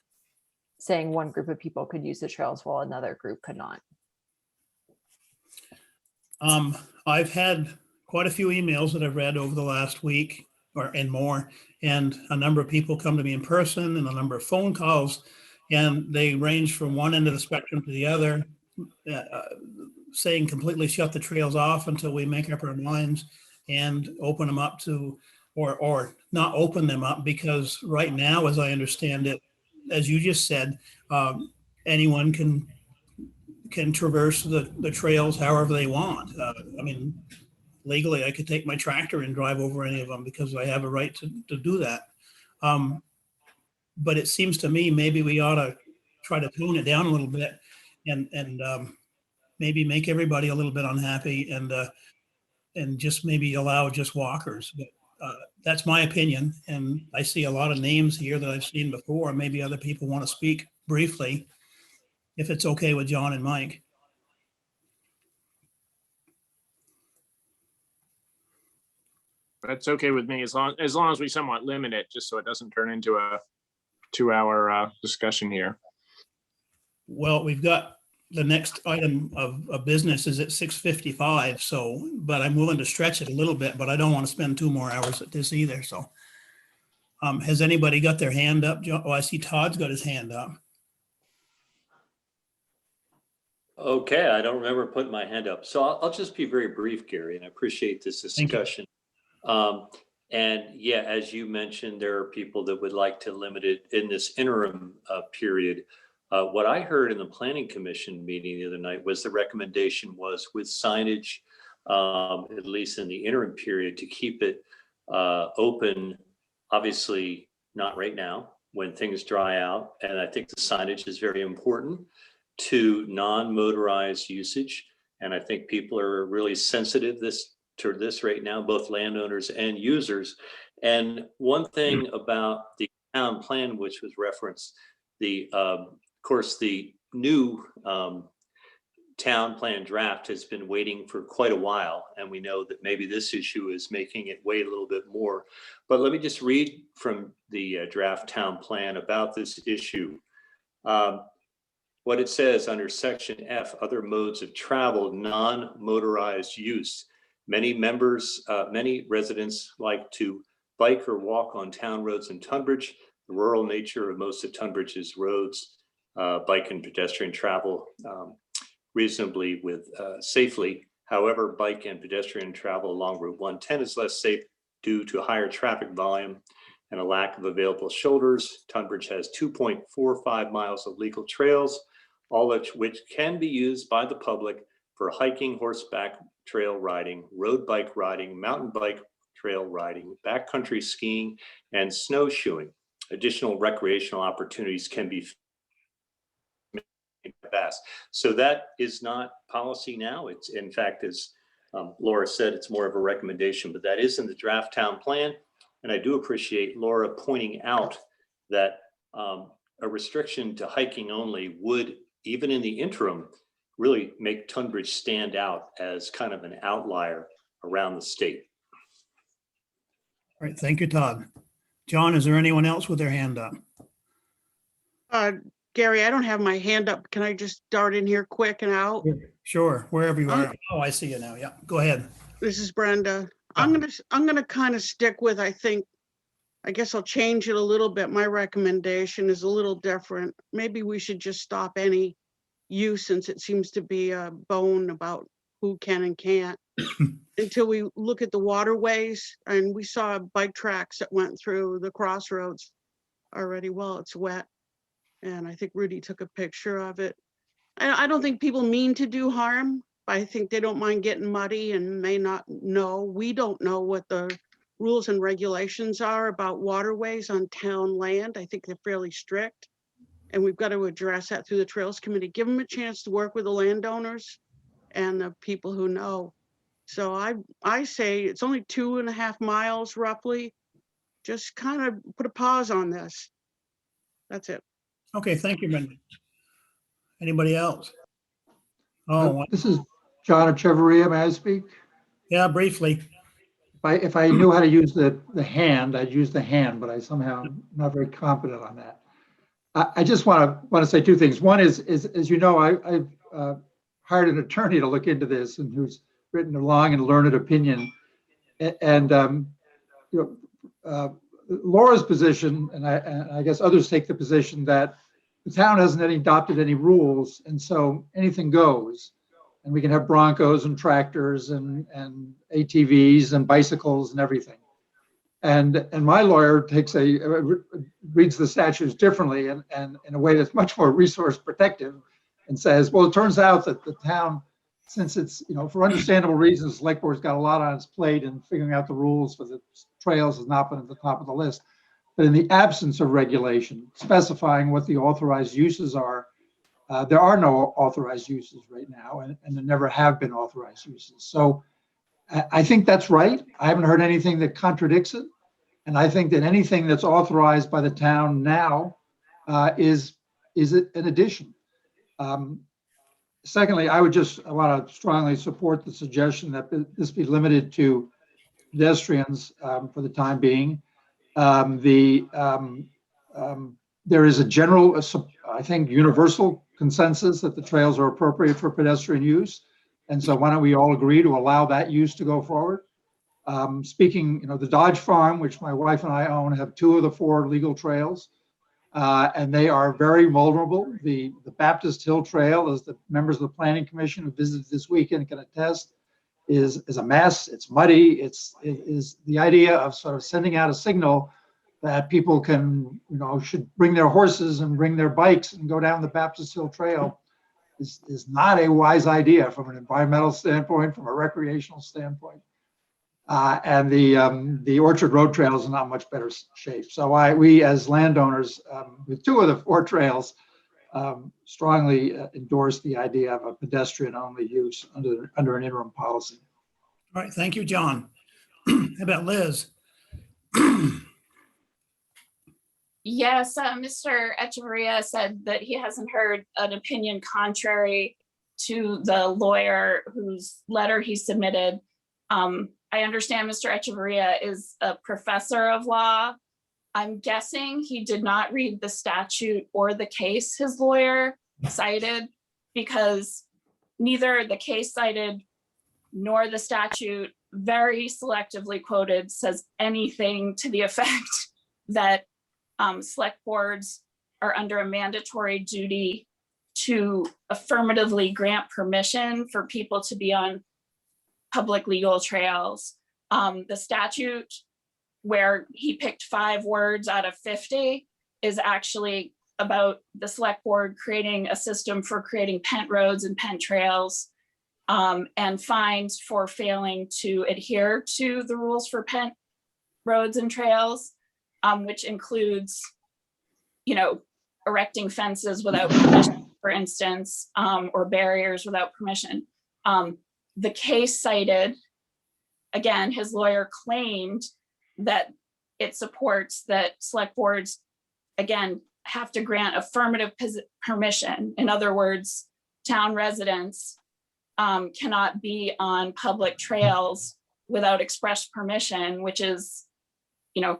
saying one group of people could use the trails while another group could not. I've had quite a few emails that I've read over the last week and more, and a number of people come to me in person and a number of phone calls, and they range from one end of the spectrum to the other, saying completely shut the trails off until we make up our minds and open them up to, or not open them up, because right now, as I understand it, as you just said, anyone can traverse the trails however they want. I mean, legally, I could take my tractor and drive over any of them because I have a right to do that. But it seems to me maybe we ought to try to tone it down a little bit and maybe make everybody a little bit unhappy and just maybe allow just walkers. But that's my opinion. And I see a lot of names here that I've seen before. Maybe other people want to speak briefly, if it's okay with John and Mike. That's okay with me, as long as we somewhat limit it, just so it doesn't turn into a 2-hour discussion here. Well, we've got the next item of business is at 6:55. So, but I'm willing to stretch it a little bit, but I don't want to spend 2 more hours at this either. So, has anybody got their hand up? Oh, I see Todd's got his hand up. Okay, I don't remember putting my hand up. So I'll just be very brief, Gary, and I appreciate this Thank you. discussion. And yeah, as you mentioned, there are people that would like to limit it in this interim period. What I heard in the planning commission meeting the other night was the recommendation was with signage, at least in the interim period, to keep it open, obviously not right now when things dry out. And I think the signage is very important to non-motorized usage. And I think people are really sensitive to this right now, both landowners and users. And one thing about the town plan, which was referenced, of course, the new town plan draft has been waiting for quite a while. And we know that maybe this issue is making it wait a little bit more. But let me just read from the draft town plan about this issue. What it says under section F, other modes of travel, non-motorized use. Many residents like to bike or walk on town roads in Tunbridge. The rural nature of most of Tunbridge's roads, bike and pedestrian travel reasonably with safely. However, bike and pedestrian travel along Route 110 is less safe due to higher traffic volume and a lack of available shoulders. Tunbridge has 2.45 miles of legal trails, all of which can be used by the public for hiking, horseback trail riding, road bike riding, mountain bike trail riding, backcountry skiing, and snowshoeing. Additional recreational opportunities can be best. So that is not policy now. It's in fact, as Laura said it's more of a recommendation, but that is in the draft town plan. And I do appreciate Laura pointing out that a restriction to hiking only would, even in the interim, really make Tunbridge stand out as kind of an outlier around the state. All right, thank you, Todd. John, is there anyone else with their hand up? Gary, I don't have my hand up. Can I just dart in here quick and out? Sure, wherever you are. Oh, I see you now. Yeah, go ahead. This is Brenda. Yeah. I'm gonna kind of stick with, I guess I'll change it a little bit. My recommendation is a little different. Maybe we should just stop any use, since it seems to be a bone about who can and can't, until we look at the waterways. And we saw bike tracks that went through the crossroads already. Well, it's wet. And I think Rudy took a picture of it. I don't think people mean to do harm. I think they don't mind getting muddy and may not know. We don't know what the rules and regulations are about waterways on town land. I think they're fairly strict. And we've got to address that through the Trails Committee. Give them a chance to work with the landowners and the people who know. So I say it's only 2.5 miles roughly. Just kind of put a pause on this. That's it. Okay, thank you, Brenda. Anybody else? Oh, This is John Echeverria. May I speak? yeah, briefly. If I knew how to use the hand, I'd use the hand, but I somehow am not very competent on that. I just want to say two things. One is, as you know, I've hired an attorney to look into this, and who's written a long and learned opinion. And Laura's position, and I guess others take the position that the town hasn't adopted any rules, and so anything goes. And we can have Broncos and tractors and ATVs and bicycles and everything. And my lawyer reads the statutes differently and in a way that's much more resource protective, and says, well, it turns out that the town, since it's, for understandable reasons, Selectboard's got a lot on its plate, and figuring out the rules for the trails has not been at the top of the list. But in the absence of regulation specifying what the authorized uses are, there are no authorized uses right now, and there never have been authorized uses. So I think that's right. I haven't heard anything that contradicts it. And I think that anything that's authorized by the town now is an addition. Secondly, I want to strongly support the suggestion that this be limited to pedestrians for the time being. There is a general, I think, universal consensus that the trails are appropriate for pedestrian use. And so why don't we all agree to allow that use to go forward? Speaking, the Dodge Farm, which my wife and I own, have 2 of the 4 legal trails, and they are very vulnerable. The Baptist Hill Trail, as the members of the Planning Commission who visited this weekend can attest, is a mess. It's muddy. It is the idea of sort of sending out a signal that people can, should bring their horses and bring their bikes and go down the Baptist Hill Trail is not a wise idea from an environmental standpoint, from a recreational standpoint. And the Orchard Road Trail is in not much better shape. So we as landowners with 2 of the 4 trails strongly endorse the idea of a pedestrian only use under an interim policy. All right, thank you, John. How about Liz? Yes, Mr. Echeverria said that he hasn't heard an opinion contrary to the lawyer whose letter he submitted. I understand Mr. Echeverria is a professor of law. I'm guessing he did not read the statute or the case his lawyer cited, because neither the case cited nor the statute, very selectively quoted, says anything to the effect that select boards are under a mandatory duty to affirmatively grant permission for people to be on public legal trails. The statute, where he picked 5 words out of 50, is actually about the select board creating a system for creating pent roads and pent trails, and fines for failing to adhere to the rules for pent roads and trails, which includes, erecting fences without permission, for instance, or barriers without permission. The case cited, again, his lawyer claimed that it supports that select boards, again, have to grant affirmative permission. In other words, town residents cannot be on public trails without express permission, which is,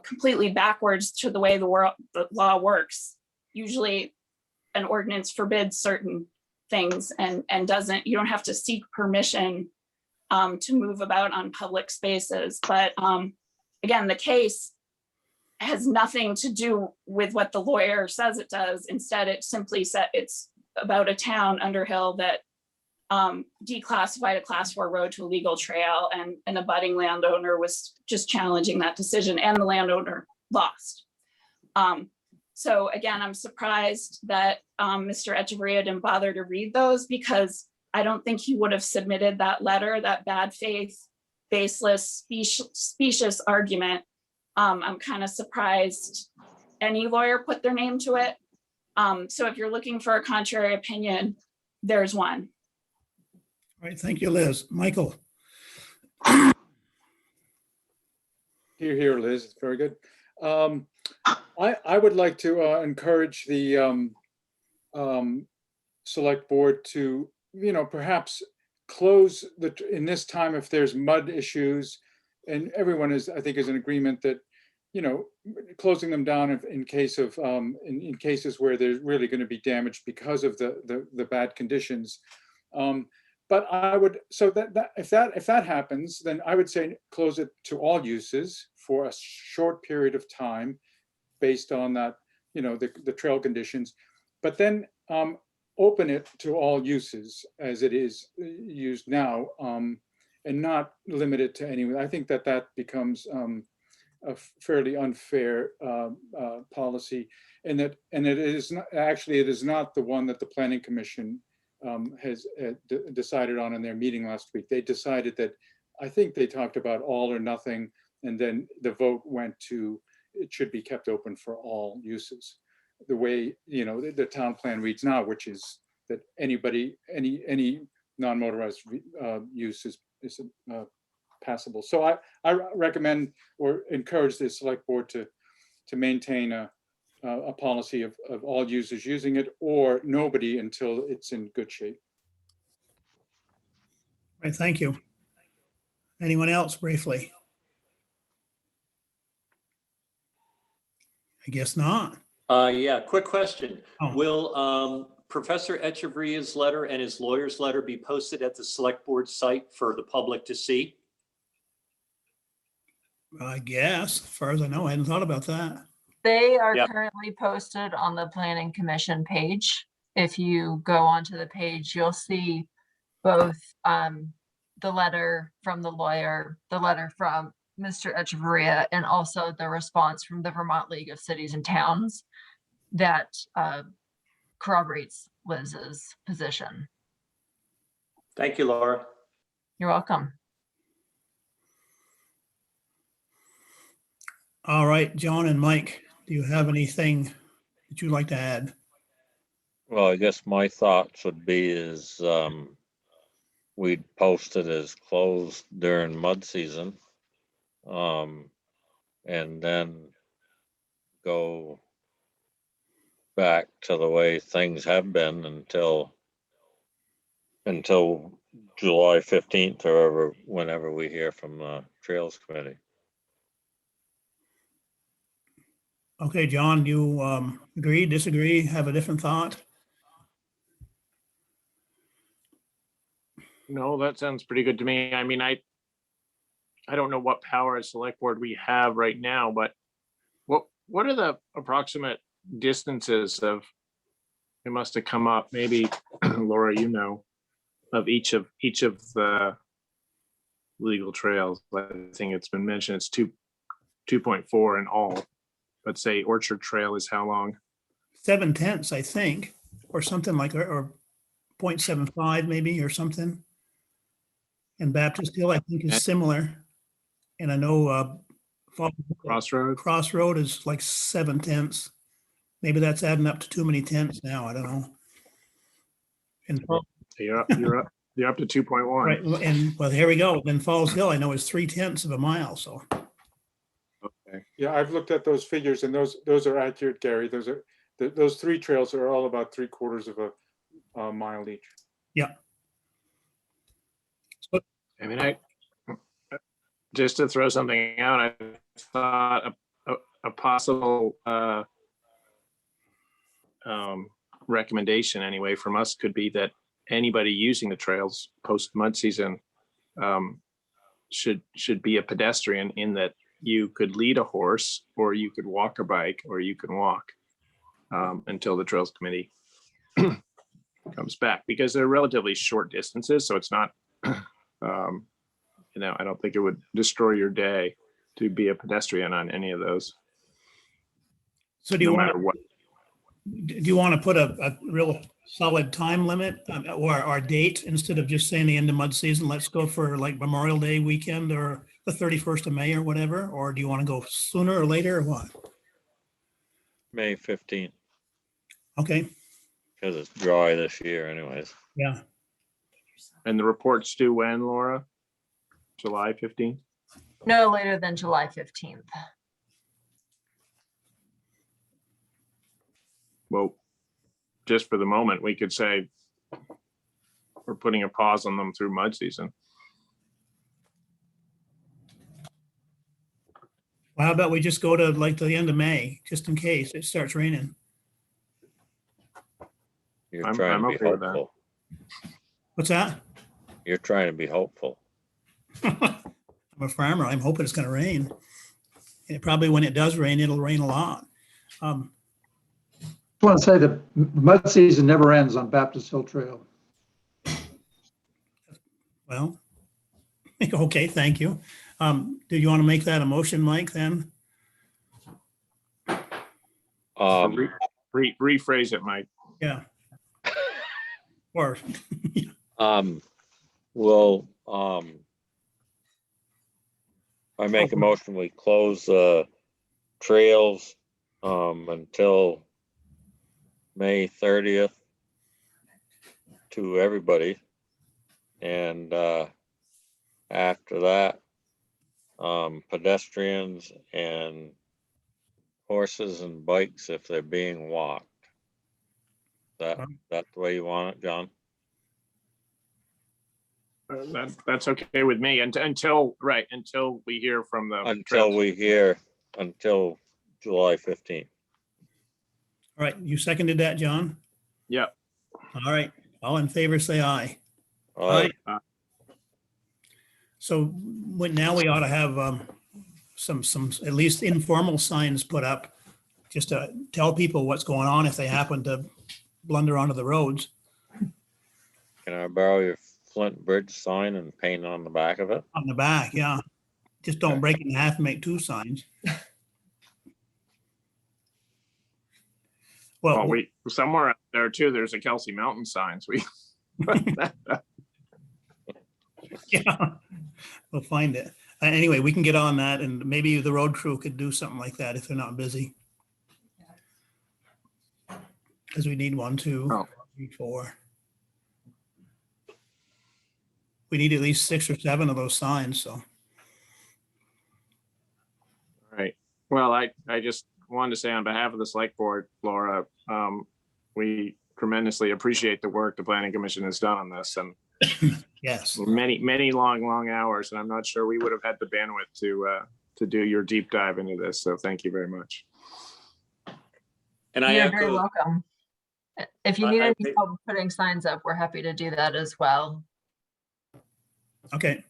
completely backwards to the way the law works. Usually an ordinance forbids certain things and you don't have to seek permission to move about on public spaces. But again, the case has nothing to do with what the lawyer says it does. Instead, it simply said it's about a town, Underhill, that declassified a class 4 road to a legal trail, and an abutting landowner was just challenging that decision, and the landowner lost. So again, I'm surprised that Mr. Echeverria didn't bother to read those, because I don't think he would have submitted that letter, that bad faith, baseless, specious argument. I'm kind of surprised any lawyer put their name to it. So if you're looking for a contrary opinion, there's one. All right, thank you, Liz. Michael? Here, Liz. It's very good. I would like to encourage the select board to, perhaps close in this time if there's mud issues, and everyone is, I think, is in agreement that, closing them down in case of in cases where there's really going to be damage because of the bad conditions. But I would, so that if that happens, then I would say close it to all uses for a short period of time based on that, the trail conditions, but then open it to all uses as it is used now, and not limit it to anyone. I think that becomes a fairly unfair policy, and it is not, actually, it is not the one that the Planning Commission has decided on in their meeting last week. They decided that, I think they talked about all or nothing, and then the vote went to, it should be kept open for all uses. The way, the town plan reads now, which is that anybody, any non-motorized use is passable. So I recommend or encourage the select board to maintain a policy of all users using it, or nobody until it's in good shape. All right, thank you. Anyone else briefly? I guess not. Yeah, quick question. Oh. Will Professor Echeverria's letter and his lawyer's letter be posted at the select board site for the public to see? I guess, as far as I know, I hadn't thought about that. They are Yep. currently posted on the Planning Commission page. If you go onto the page, you'll see both the letter from the lawyer, the letter from Mr. Echeverria, and also the response from the Vermont League of Cities and Towns that corroborates Liz's position. Thank you, Laura. You're welcome. All right, John and Mike, do you have anything that you'd like to add? Well, I guess my thoughts would be is we'd post it as closed during mud season. And then go back to the way things have been until July 15th or whenever we hear from the Trails Committee. Okay, John, do you agree, disagree, have a different thought? No, that sounds pretty good to me. I mean, I don't know what power as select board we have right now, but what are the approximate distances of, it must have come up, maybe Laura, of each of the legal trails. I think it's been mentioned, it's 2.4 in all. Let's say Orchard Trail is how long? 7/10, I think, or something like, or 0.75 maybe, or something. And Baptist Hill, I think, is similar. And I know Crossroads? Crossroad is like 7/10. Maybe that's adding up to too many tenths now, I don't know. And You're up. You're up to 2.1. Right, and, well, here we go. Then Falls Hill, I know is 3/10 of a mile, so. Okay. Yeah, I've looked at those figures and those are accurate, Gary. Those three trails are all about 3/4 of a mile each. I mean, just to throw something out, I thought a possible recommendation anyway from us could be that anybody using the trails post mud season should be a pedestrian, in that you could lead a horse, or you could walk a bike, or you can walk until the Trails Committee comes back, because they're relatively short distances. So it's not, I don't think it would destroy your day to be a pedestrian on any of those, So do you no want matter what. do you want to put a real solid time limit or date instead of just saying the end of mud season? Let's go for like Memorial Day weekend or the 31st of May or whatever, or do you want to go sooner or later or what? May 15th, Okay, because it's dry this year anyways. yeah. And the report's due when, Laura? July 15th? No later than July 15th. Well, just for the moment, we could say we're putting a pause on them through mud season. Well, how about we just go to like the end of May, just in case it starts raining? You're I'm trying to be okay with that. hopeful. What's that? You're trying to be hopeful. I'm a farmer. I'm hoping it's going to rain. And probably when it does rain, it'll rain a lot. I want to say the mud season never ends on Baptist Hill Trail. Well, okay, thank you. Do you want to make that a motion, Mike, then? Rephrase it, Mike. Yeah. Or, Well, I make a motion, we close the trails until May 30th to everybody. And after that, pedestrians and horses and bikes, if they're being walked. That's the way you want it, John? That's okay with me until we hear from the. Until July 15th. all right, you seconded that, John? Yep. All right, all in favor, say aye. All right. So now we ought to have some at least informal signs put up, just to tell people what's going on if they happen to blunder onto the roads. Can I borrow your Flint Bridge sign and paint on the back of it? On the back, yeah. Just don't break it in half and make two signs. Well, Well, somewhere out there too, there's a Kelsey Mountain signs. yeah, we'll find it. Anyway, we can get on that, and maybe the road crew could do something like that if they're not busy. Because we need 1, 2, 3, 4. We need at least 6 or 7 of those signs, so. Right. Well, I just wanted to say on behalf of the select board, Laura, we tremendously appreciate the work the planning commission has done on this, and Yes. many long hours, and I'm not sure we would have had the bandwidth to do your deep dive into this. So thank you very much. And I You're very echo, welcome. If you I- need I any think- help putting signs up, we're happy to do that as well. Okay,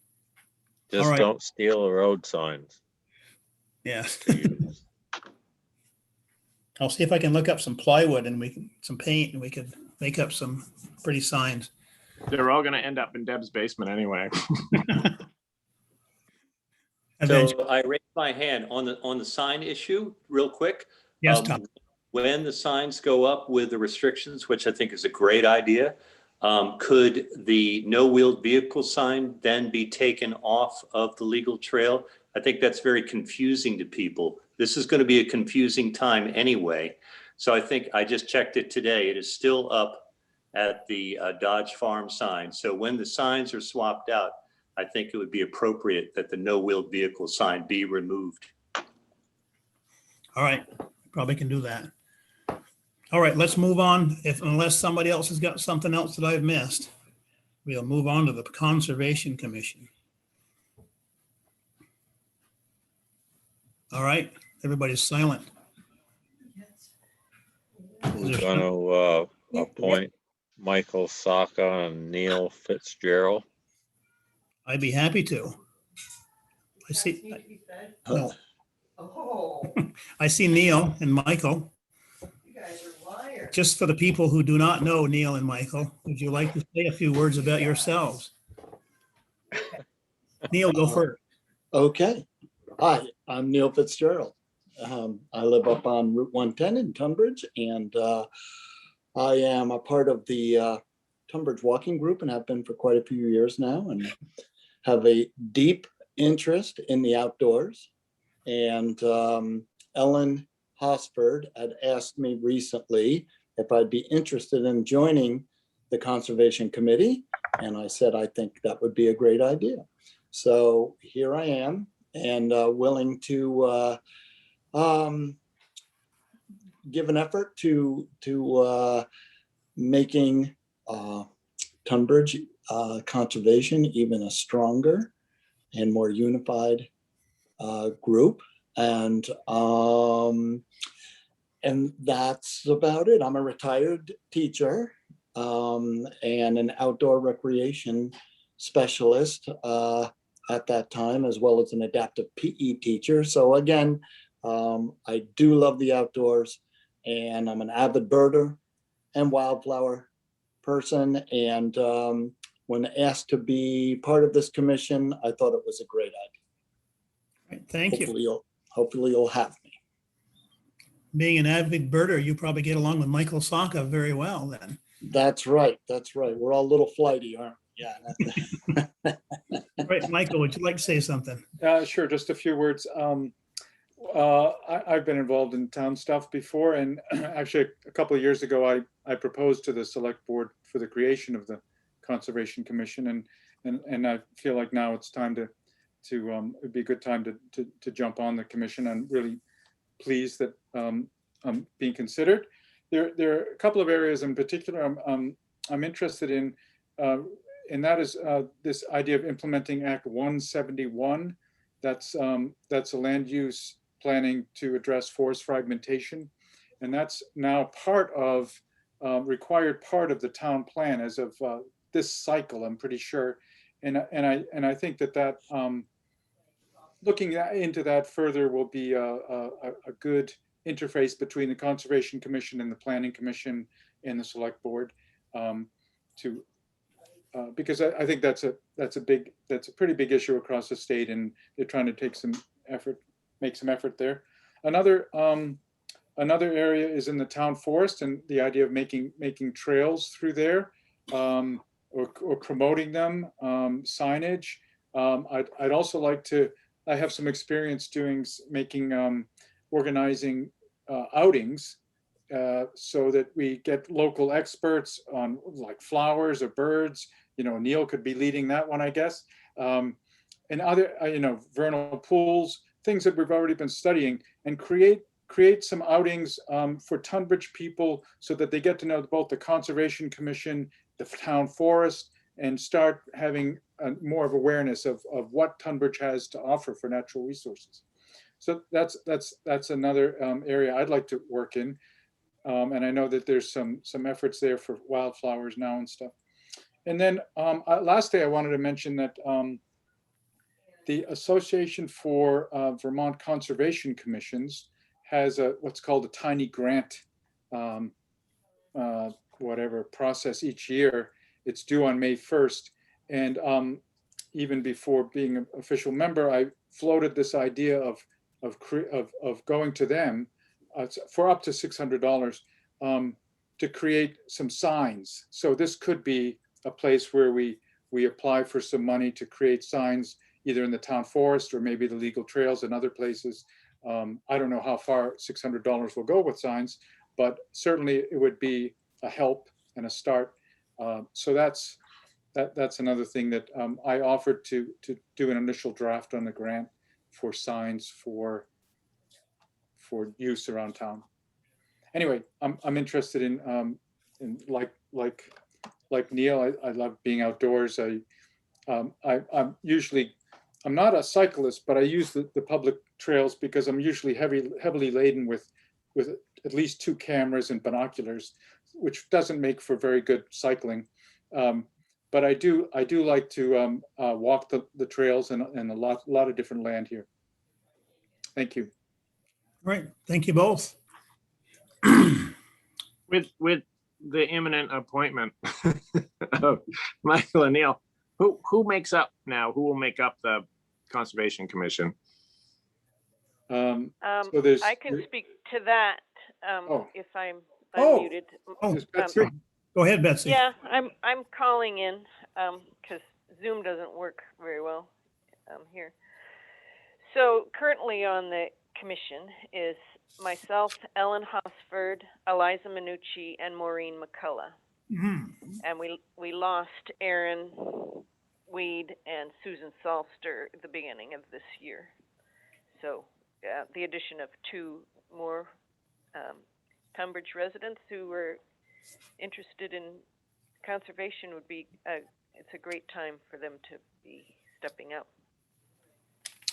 Just right. don't steal the road signs yeah. to use. I'll see if I can look up some plywood and some paint, and we could make up some pretty signs. They're all going to end up in Deb's basement anyway. Eventually. so I raised my hand on the sign issue real quick. Yes, Tom. When the signs go up with the restrictions, which I think is a great idea, could the no wheeled vehicle sign then be taken off of the legal trail? I think that's very confusing to people. This is going to be a confusing time anyway. So I think I just checked it today. It is still up at the Dodge Farm sign. So when the signs are swapped out, I think it would be appropriate that the no wheeled vehicle sign be removed. All right, probably can do that. All right, let's move on. Unless somebody else has got something else that I've missed, we'll move on to the Conservation Commission. All right, everybody's silent. We're gonna appoint Michael Saka and Neil Fitzgerald. I'd be happy to. I see, well, I see Neil and Michael. Just for the people who do not know Neil and Michael, would you like to say a few words about yourselves? Neil, go first. Okay. Hi, I'm Neil Fitzgerald. I live up on Route 110 in Tunbridge, and I am a part of the Tunbridge Walking Group and have been for quite a few years now, and have a deep interest in the outdoors. And Ellen Hosford had asked me recently if I'd be interested in joining the Conservation Committee, and I said I think that would be a great idea. So here I am, and willing to give an effort to making Tunbridge conservation even a stronger and more unified group. And that's about it. I'm a retired teacher and an outdoor recreation specialist at that time, as well as an adaptive PE teacher. So again, I do love the outdoors, and I'm an avid birder and wildflower person. And when asked to be part of this commission, I thought it was a great idea. Right, thank you. Hopefully you'll have me. Being an avid birder, you probably get along with Michael Saka very well then. That's right. That's right. We're all a little flighty, aren't we? Yeah. Right, Michael, would you like to say something? Sure, just a few words. I've been involved in town stuff before, and actually a couple of years ago, I proposed to the select board for the creation of the Conservation Commission, and I feel like now it's time to it'd be a good time to jump on the commission. I'm really pleased that I'm being considered. There are a couple of areas in particular I'm interested in, and that is this idea of implementing Act 171. That's a land use planning to address forest fragmentation, and that's now part of required part of the town plan as of this cycle, I'm pretty sure, and I think that looking into that further will be a good interface between the Conservation Commission and the Planning Commission and the Select Board, because I think that's a pretty big issue across the state, and they're trying to take some effort, make some effort there. Another area is in the town forest, and the idea of making trails through there, or promoting them, signage. I'd also like to. I have some experience organizing outings so that we get local experts on like flowers or birds. Neil could be leading that one, I guess. And other, vernal pools, things that we've already been studying, and create some outings for Tunbridge people so that they get to know both the Conservation Commission, the town forest, and start having more of awareness of what Tunbridge has to offer for natural resources. So that's another area I'd like to work in. And I know that there's some efforts there for wildflowers now and stuff. And then lastly, I wanted to mention that the Association for Vermont Conservation Commissions has what's called a tiny grant, process each year. It's due on May 1st. And even before being an official member, I floated this idea of going to them for up to $600 to create some signs. So this could be a place where we apply for some money to create signs, either in the town forest or maybe the legal trails and other places. I don't know how far $600 will go with signs, but certainly it would be a help and a start. So that's another thing that I offered to do an initial draft on the grant for signs for use around town. Anyway, I'm interested in like Neil, I love being outdoors. I'm not a cyclist, but I use the public trails because I'm usually heavily laden with at least 2 cameras and binoculars, which doesn't make for very good cycling. But I do like to walk the trails and a lot of different land here. Thank you. All right, thank you both. With the imminent appointment of Michael and Neil, who makes up now? Who will make up the Conservation Commission? So there's, I can speak to that Oh. if I'm Oh. unmuted. Oh, there's Betsy. go ahead, Betsy. Yeah, I'm calling in because Zoom doesn't work very well here. So currently on the commission is myself, Ellen Hosford, Eliza Minucci, and Maureen McCullough. Mhm. And we lost Aaron Weed and Susan Salster at the beginning of this year. So the addition of 2 more Tunbridge residents who were interested in conservation would be, it's a great time for them to be stepping up.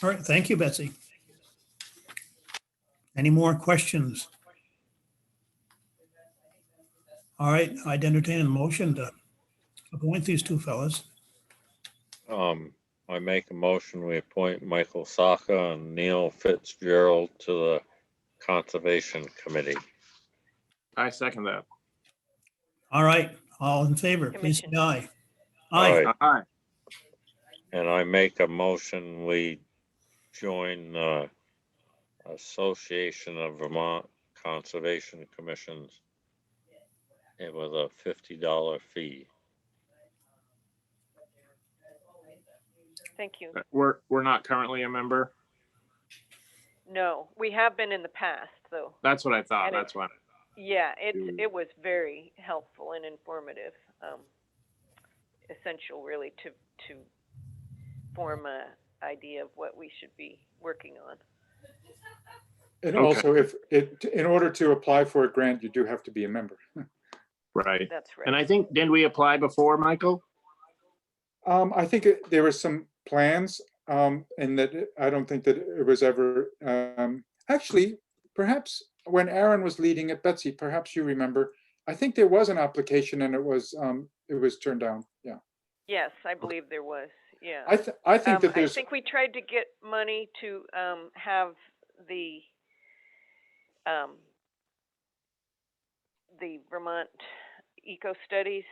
All right, thank you, Betsy. Any more questions? All right, I'd entertain a motion to appoint these 2 fellas. I make a motion, we appoint Michael Saka and Neil Fitzgerald to the Conservation Committee. I second that. All right, all in favor, please say aye. Aye. Aye. And I make a motion, we join the Association of Vermont Conservation Commissions with a $50 fee. Thank you. We're not currently a member. No, we have been in the past, though. That's what I thought. And That's why. Yeah, it was very helpful and informative. Essential, really, to form a idea of what we should be working on. And Okay. also, in order to apply for a grant, you do have to be a member. Right. That's right. And I think, didn't we apply before, Michael? I think there were some plans, and that I don't think that it was ever, actually, perhaps when Aaron was leading it, Betsy, perhaps you remember, I think there was an application and it was turned down. Yeah. Yes, I believe there was. Yeah. I think that I there's, think we tried to get money to have the Vermont Eco Studies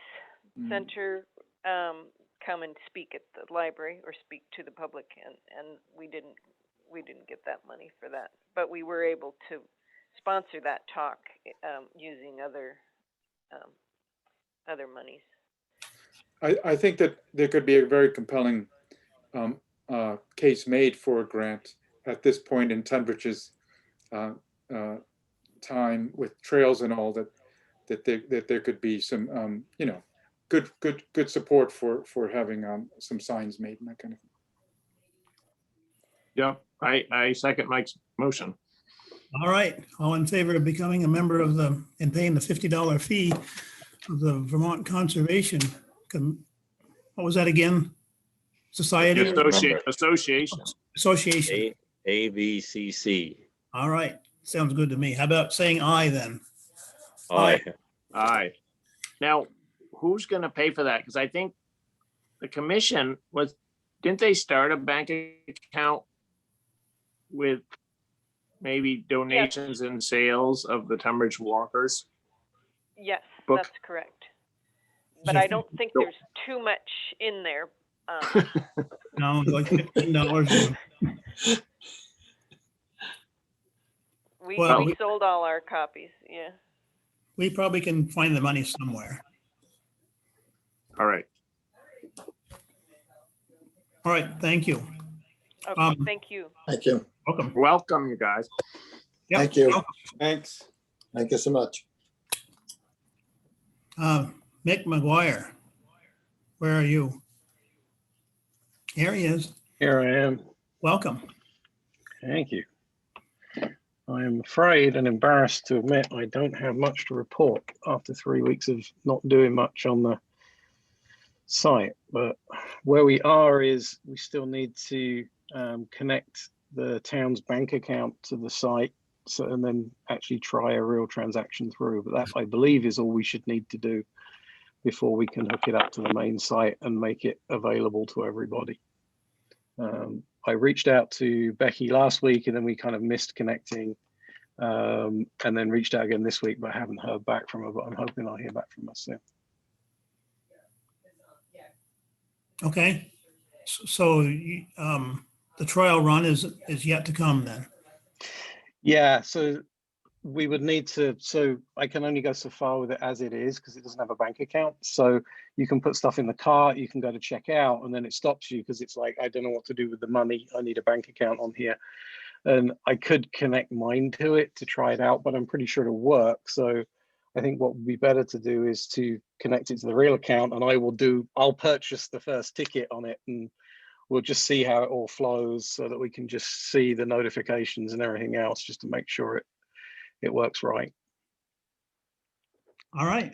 Center come and speak at the library or speak to the public, and we didn't get that money for that, but we were able to sponsor that talk using other monies. I think that there could be a very compelling case made for a grant at this point in Tunbridge's time with trails and all, that there could be some good support for having some signs made and that kind of thing. Yep. I second Mike's motion. All right, all in favor of becoming a member of and paying the $50 fee of the Vermont Conservation, what was that again? Society? Association. Association. AVCC. All right, sounds good to me. How about saying aye then? Aye. Aye. Now, who's going to pay for that? Because I think the commission didn't they start a bank account with maybe donations and sales of the Tunbridge walkers? Yes, Book. that's correct. But I don't think there's too much in there. No, like $15. We Well, sold all our copies. Yeah. we probably can find the money somewhere. All right. All right, thank you. Okay. Thank you. Thank you. Welcome. Welcome, you guys. Yep, Thank you. welcome. Thanks. Thank you so much. Mick McGuire. Where are you? Here he is. Here I am. Welcome. Thank you. I am afraid and embarrassed to admit I don't have much to report after 3 weeks of not doing much on the site. But where we are is we still need to connect the town's bank account to the site, so and then actually try a real transaction through. But that, I believe, is all we should need to do before we can hook it up to the main site and make it available to everybody. I reached out to Becky last week and then we kind of missed connecting, and then reached out again this week, but I haven't heard back from her, but I'm hoping I'll hear back from her soon. Okay. So the trial run is yet to come then. Yeah, so we would need to, so I can only go so far with it as it is because it doesn't have a bank account. So you can put stuff in the cart, you can go to check out, and then it stops you because it's like, I don't know what to do with the money. I need a bank account on here. And I could connect mine to it to try it out, but I'm pretty sure it'll work. So I think what would be better to do is to connect it to the real account, and I'll purchase the first ticket on it, and we'll just see how it all flows so that we can just see the notifications and everything else just to make sure it works right. All right.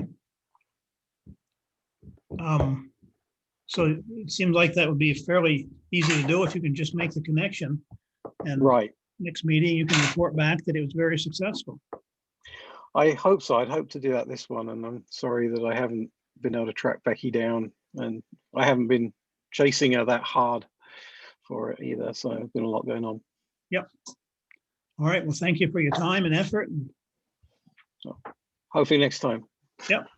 So it seems like that would be fairly easy to do if you can just make the connection. And right. Next meeting, you can report back that it was very successful. I hope so. I'd hope to do that this one. And I'm sorry that I haven't been able to track Becky down, and I haven't been chasing her that hard for it either. So there's been a lot going on. Yep. All right. Well, thank you for your time and effort. So hopefully next time. Yep.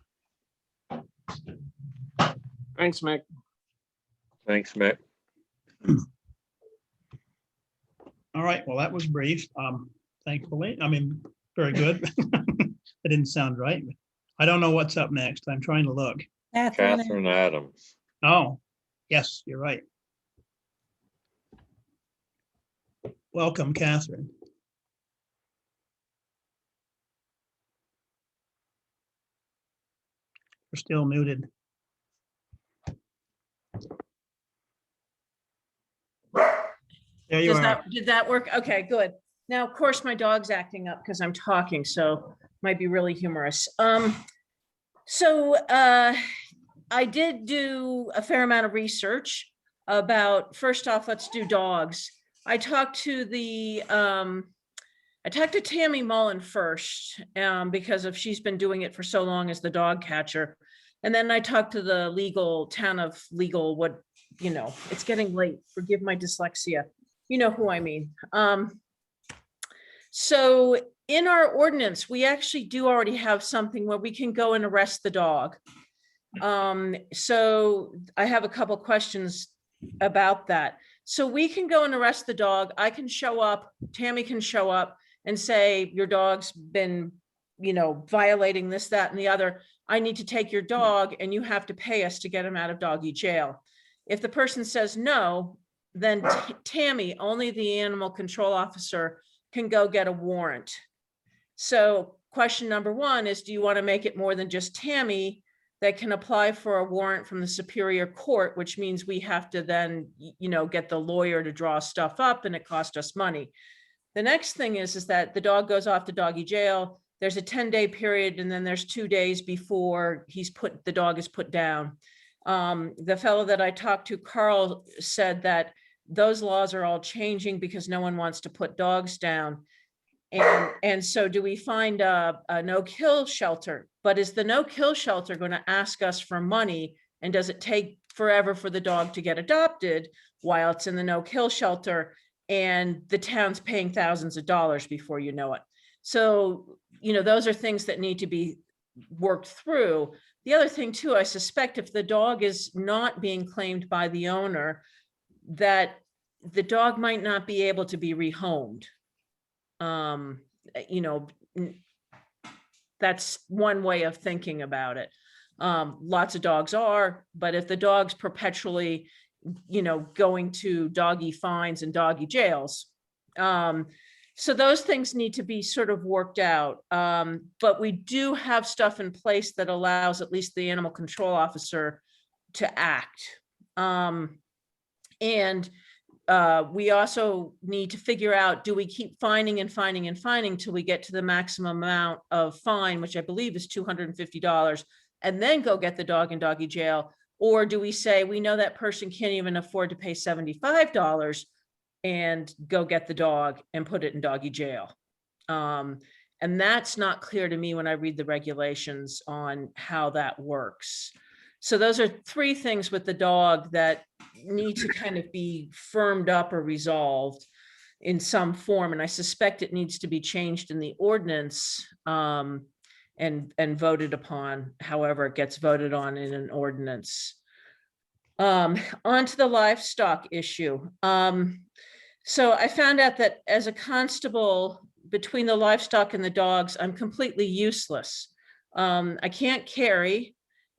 Thanks, Mick. Thanks, Mick. All right. Well, that was brief. Thankfully, I mean, very good. That didn't sound right. I don't know what's up next. I'm trying to look. Catherine Adams. Oh, yes, you're right. Welcome, Catherine. We're still muted. There you are. Did that work? Okay, good. Now, of course, my dog's acting up because I'm talking, so might be really humorous. I did do a fair amount of research about, first off, let's do dogs. I talked to Tammy Mullen first, because she's been doing it for so long as the dog catcher. And then I talked to the town of legal, it's getting late, forgive my dyslexia. You know who I mean. So in our ordinance, we actually do already have something where we can go and arrest the dog. So I have a couple questions about that. So we can go and arrest the dog. I can show up, Tammy can show up and say, your dog's been, violating this, that, and the other. I need to take your dog and you have to pay us to get him out of doggy jail. If the person says no, then Tammy, only the animal control officer, can go get a warrant. So question number one is, do you want to make it more than just Tammy that can apply for a warrant from the Superior Court, which means we have to then, get the lawyer to draw stuff up and it cost us money. The next thing is that the dog goes off to doggy jail. There's a 10-day period, and then there's 2 days before the dog is put down. The fellow that I talked to, Carl, said that those laws are all changing because no one wants to put dogs down. And so do we find a no-kill shelter? But is the no-kill shelter going to ask us for money? And does it take forever for the dog to get adopted while it's in the no-kill shelter? And the town's paying thousands of dollars before you know it. So, those are things that need to be worked through. The other thing too, I suspect if the dog is not being claimed by the owner, that the dog might not be able to be rehomed. That's one way of thinking about it. Lots of dogs are, but if the dog's perpetually, going to doggy fines and doggy jails. So those things need to be sort of worked out. But we do have stuff in place that allows at least the animal control officer to act. And we also need to figure out, do we keep fining and fining and fining till we get to the maximum amount of fine, which I believe is $250, and then go get the dog in doggy jail? Or do we say, we know that person can't even afford to pay $75 and go get the dog and put it in doggy jail? And that's not clear to me when I read the regulations on how that works. So those are three things with the dog that need to kind of be firmed up or resolved in some form. And I suspect it needs to be changed in the ordinance and voted upon, however it gets voted on in an ordinance. On to the livestock issue. So I found out that as a constable, between the livestock and the dogs, I'm completely useless. I can't carry,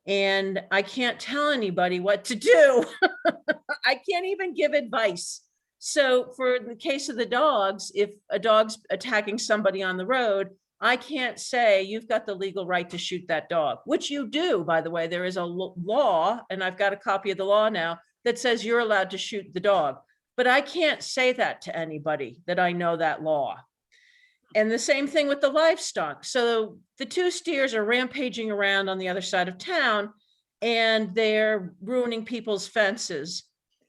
and I can't tell anybody what to do. I can't even give advice. So for the case of the dogs, if a dog's attacking somebody on the road, I can't say, you've got the legal right to shoot that dog, which you do, by the way. There is a law, and I've got a copy of the law now, that says you're allowed to shoot the dog. But I can't say that to anybody that I know that law. And the same thing with the livestock. So the two steers are rampaging around on the other side of town, and they're ruining people's fences.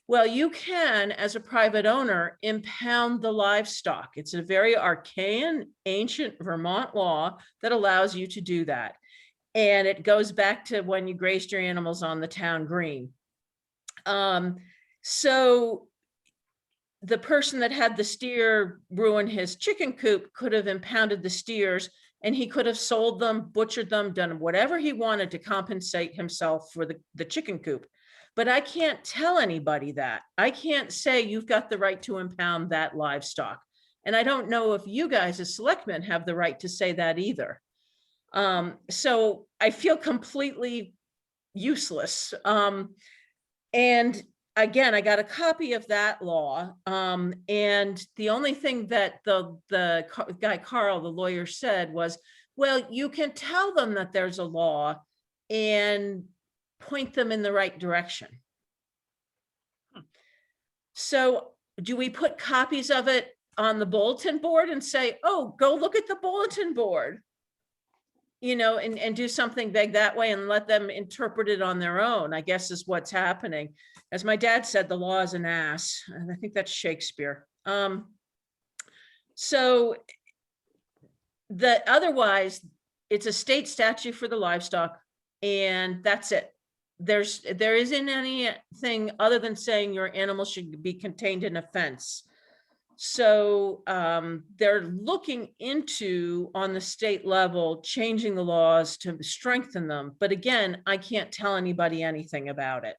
Well, you can, as a private owner, impound the livestock. It's a very arcane, ancient Vermont law that allows you to do that. And it goes back to when you grazed your animals on the town green. So the person that had the steer ruin his chicken coop could have impounded the steers, and he could have sold them, butchered them, done whatever he wanted to compensate himself for the chicken coop. But I can't tell anybody that. I can't say you've got the right to impound that livestock. And I don't know if you guys as selectmen have the right to say that either. So I feel completely useless. And again, I got a copy of that law. And the only thing that the guy, Carl, the lawyer, said was, well, you can tell them that there's a law and point them in the right direction. So do we put copies of it on the bulletin board and say, oh, go look at the bulletin board, you know, and do something big that way and let them interpret it on their own, I guess is what's happening. As my dad said, the law is an ass, and I think that's Shakespeare. So otherwise, it's a state statute for the livestock, and that's it. There isn't anything other than saying your animal should be contained in a fence. So they're looking into, on the state level, changing the laws to strengthen them. But again, I can't tell anybody anything about it.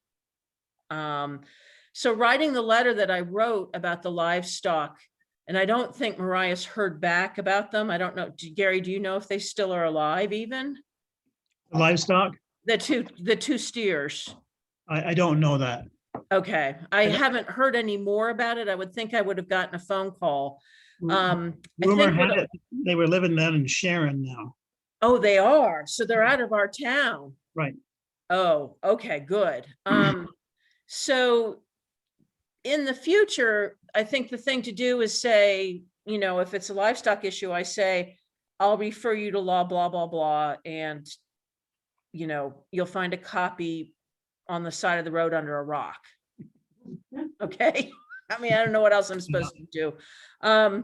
So writing the letter that I wrote about the livestock, and I don't think Mariah's heard back about them. I don't know. Gary, do you know if they still are alive even? The livestock? The two steers. I don't know that. Okay, I haven't heard any more about it. I would think I would have gotten a phone call. I Rumor think had it they were living down in Sharon now. Oh, they are. So they're out of our town. Right. Oh, okay, good. So in the future, I think the thing to do is say, you know, if it's a livestock issue, I say, I'll refer you to law, blah, blah, blah. And, you know, you'll find a copy on the side of the road under a rock. Okay. I mean, I don't know what else I'm supposed to do.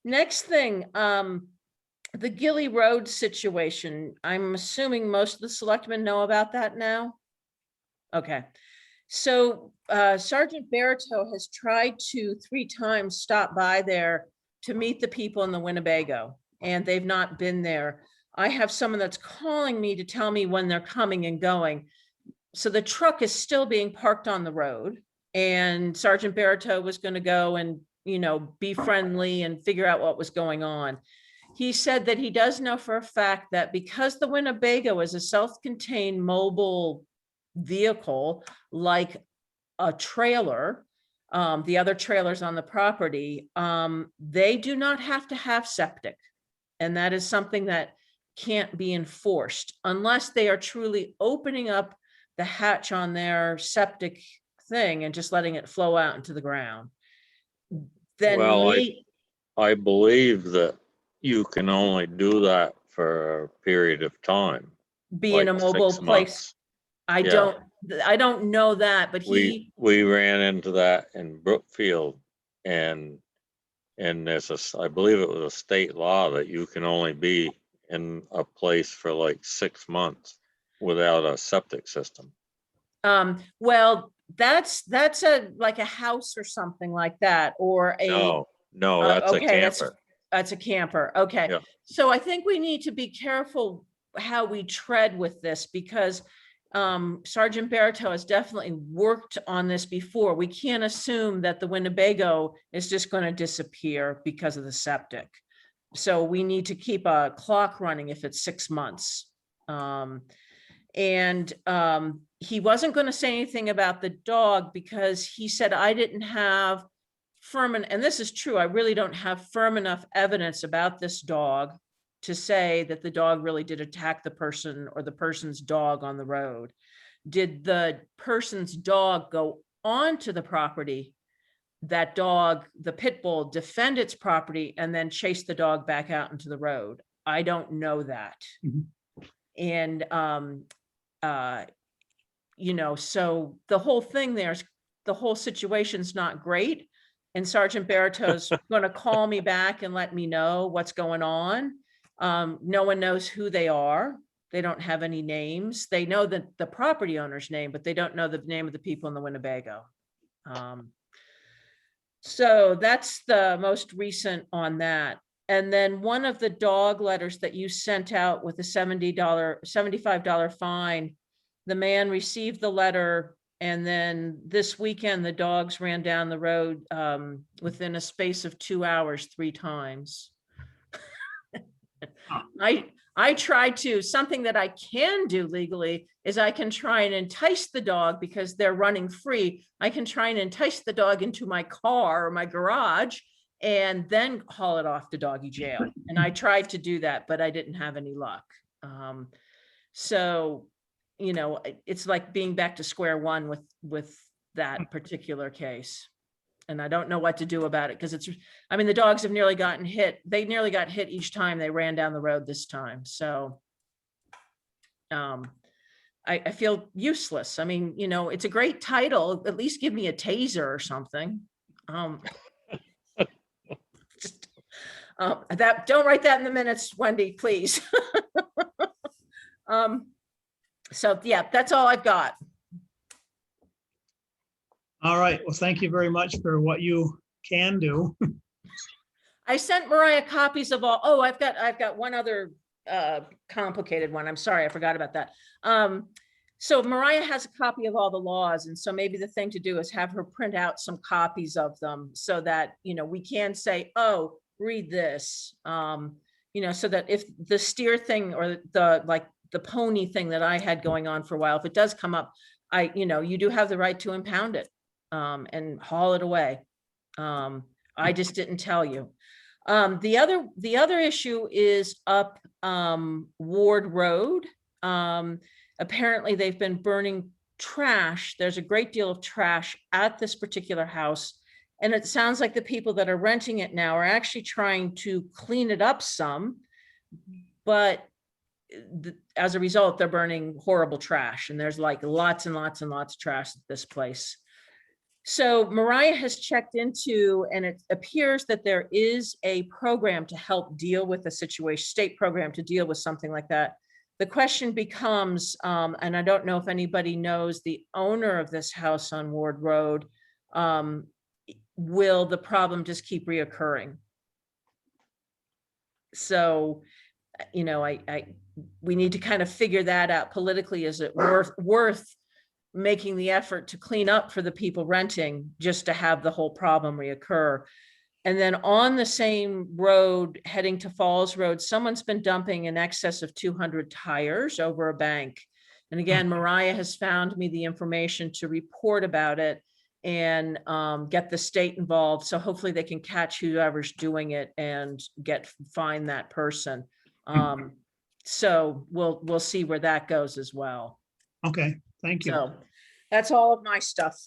Next thing, the Gilly Road situation. I'm assuming most of the selectmen know about that now. Okay. So Sergeant Barito has tried to 3 times stop by there to meet the people in the Winnebago, and they've not been there. I have someone that's calling me to tell me when they're coming and going. So the truck is still being parked on the road, and Sergeant Barito was going to go and, you know, be friendly and figure out what was going on. He said that he does know for a fact that because the Winnebago is a self-contained mobile vehicle, like a trailer, the other trailers on the property, they do not have to have septic. And that is something that can't be enforced unless they are truly opening up the hatch on their septic thing and just letting it flow out into the ground. Then Well, may, I believe that you can only do that for a period of time. be in a like mobile 6 place. months. I Yeah. don't know that, but he, We ran into that in Brookfield, and there's I believe it was a state law that you can only be in a place for like 6 months without a septic system. well, that's like a house or something like that, or a. No, that's a Okay, camper. that's a camper. Okay. Yeah. So I think we need to be careful how we tread with this, because Sergeant Barito has definitely worked on this before. We can't assume that the Winnebago is just going to disappear because of the septic. So we need to keep a clock running if it's 6 months. He wasn't going to say anything about the dog because he said, I didn't have firm, and this is true, I really don't have firm enough evidence about this dog to say that the dog really did attack the person or the person's dog on the road. Did the person's dog go onto the property? That dog, the pit bull, defend its property and then chase the dog back out into the road? I don't know that. And you know, so the whole thing there's, the whole situation's not great. And Sergeant Barito's going to call me back and let me know what's going on. No one knows who they are. They don't have any names. They know the property owner's name, but they don't know the name of the people in the Winnebago. So that's the most recent on that. And then one of the dog letters that you sent out with a $75 fine, the man received the letter, and then this weekend the dogs ran down the road within a space of 2 hours 3 times. I try to, something that I can do legally is I can try and entice the dog because they're running free. I can try and entice the dog into my car or my garage and then haul it off to doggy jail. And I tried to do that, but I didn't have any luck. So, you know, it's like being back to square one with that particular case. And I don't know what to do about it because it's, I mean, the dogs have nearly gotten hit. They nearly got hit each time they ran down the road this time. So I feel useless. I mean, you know, it's a great title. At least give me a taser or something. That, don't write that in the minutes, Wendy, please. So yeah, that's all I've got. All right. Well, thank you very much for what you can do. I sent Mariah copies of all, oh, I've got one other complicated one. I'm sorry, I forgot about that. So Mariah has a copy of all the laws. And so maybe the thing to do is have her print out some copies of them so that, you know, we can say, oh, read this, you know, so that if the steer thing or the pony thing that I had going on for a while, if it does come up, you know, you do have the right to impound it and haul it away. I just didn't tell you. The other issue is up Ward Road. Apparently they've been burning trash. There's a great deal of trash at this particular house. And it sounds like the people that are renting it now are actually trying to clean it up some, but as a result, they're burning horrible trash. And there's like lots and lots and lots of trash at this place. So Mariah has checked into, and it appears that there is a program to help deal with the situation, state program to deal with something like that. The question becomes, and I don't know if anybody knows the owner of this house on Ward Road, will the problem just keep reoccurring? So, you know, we need to kind of figure that out politically. Is it worth making the effort to clean up for the people renting just to have the whole problem reoccur? And then on the same road heading to Falls Road, someone's been dumping in excess of 200 tires over a bank. And again, Mariah has found me the information to report about it. and get the state involved. So hopefully they can catch whoever's doing it and find that person. So we'll see where that goes as well. Okay, thank you. So that's all of my stuff.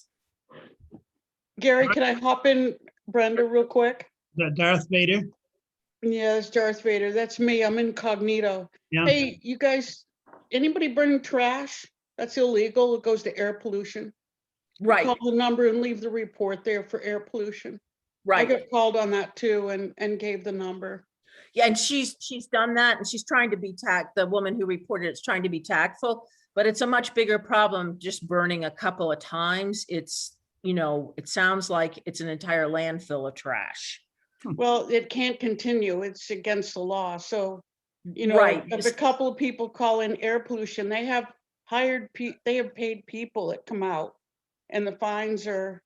Gary, can I hop in, Brenda, real quick? Is that Darth Vader? Yeah, it's Darth Vader. That's me. I'm incognito. Yeah. Hey, you guys, anybody bring trash? That's illegal. It goes to air pollution. Right. Call the number and leave the report there for air pollution. I Right. got called on that too and gave the number. Yeah, and she's done that, and she's trying to be the woman who reported it's trying to be tactful, but it's a much bigger problem just burning a couple of times. It's, it sounds like it's an entire landfill of trash. Well, it can't continue. It's against the law. So, Right. if a couple of people call in air pollution, they have they have paid people that come out, and the fines are,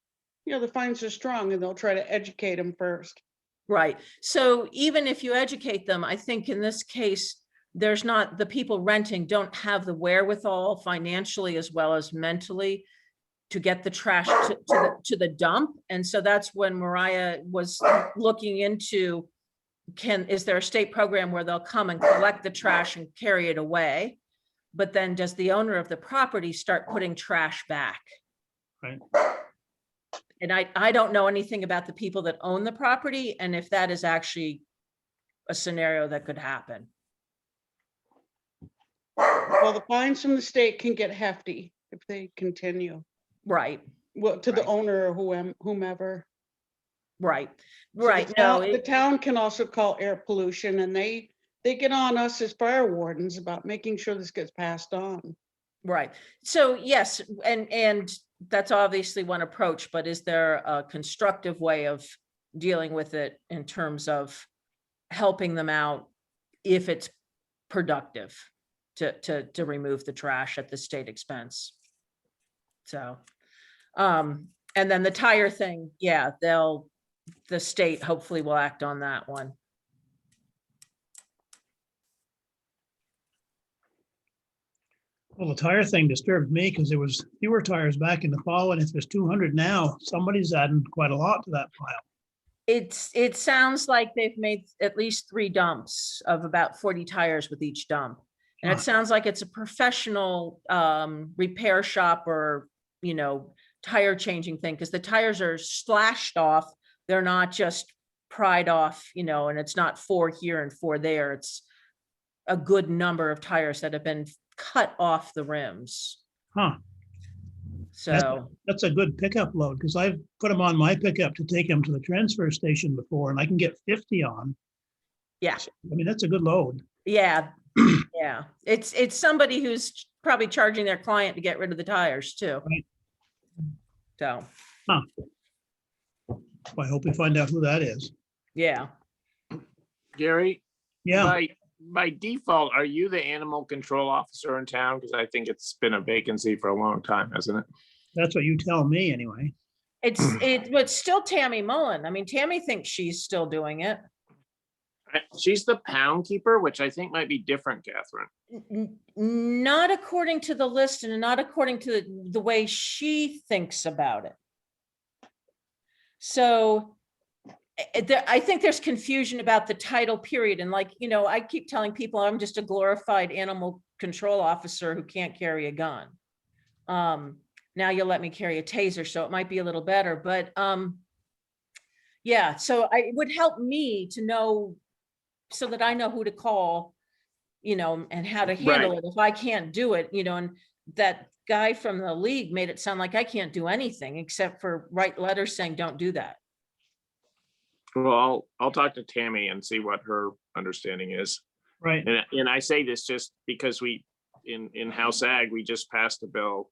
the fines are strong, and they'll try to educate them first. Right. So even if you educate them, I think in this case, the people renting don't have the wherewithal financially as well as mentally to get the trash to the dump. And so that's when Mariah was looking into, is there a state program where they'll come and collect the trash and carry it away? But then does the owner of the property start putting trash back? Right. And I don't know anything about the people that own the property and if that is actually a scenario that could happen. Well, the fines from the state can get hefty if they continue. Right. Well, to the owner or whomever. Right. So Right. the town can also call air pollution, and they get on us as fire wardens about making sure this gets passed on. Right. So yes, and that's obviously one approach, but is there a constructive way of dealing with it in terms of helping them out if it's productive to remove the trash at the state expense? So, and then the tire thing, yeah, the state hopefully will act on that one. Well, the tire thing disturbed me because there was fewer tires back in the fall, and if there's 200 now, somebody's adding quite a lot to that pile. It sounds like they've made at least 3 dumps of about 40 tires with each dump. And it sounds like it's a professional repair shop or, tire changing thing, because the tires are slashed off. They're not just pried off, and it's not 4 here and 4 there. It's a good number of tires that have been cut off the rims. Huh. So that's a good pickup load, because I've put them on my pickup to take them to the transfer station before, and I can get 50 on. Yeah. I mean, that's a good load. Yeah. Yeah. It's somebody who's probably charging their client to get rid of the tires too. Right. So. Huh. Well, I hope we find out who that is. Yeah. Gary? Yeah. By default, are you the animal control officer in town? Because I think it's been a vacancy for a long time, hasn't it? That's what you tell me anyway. But still Tammy Mullen. I mean, Tammy thinks she's still doing it. She's the pound keeper, which I think might be different, Catherine. Not according to the list and not according to the way she thinks about it. So I think there's confusion about the title period. And I keep telling people I'm just a glorified animal control officer who can't carry a gun. Now you'll let me carry a taser, so it might be a little better, but yeah, so it would help me to know so that I know who to call, and how to handle it if I can't do it, and that guy from the league made it sound like I can't do anything except for write letters saying, don't do that. Well, I'll talk to Tammy and see what her understanding is. Right. And I say this just because in House Ag, we just passed a bill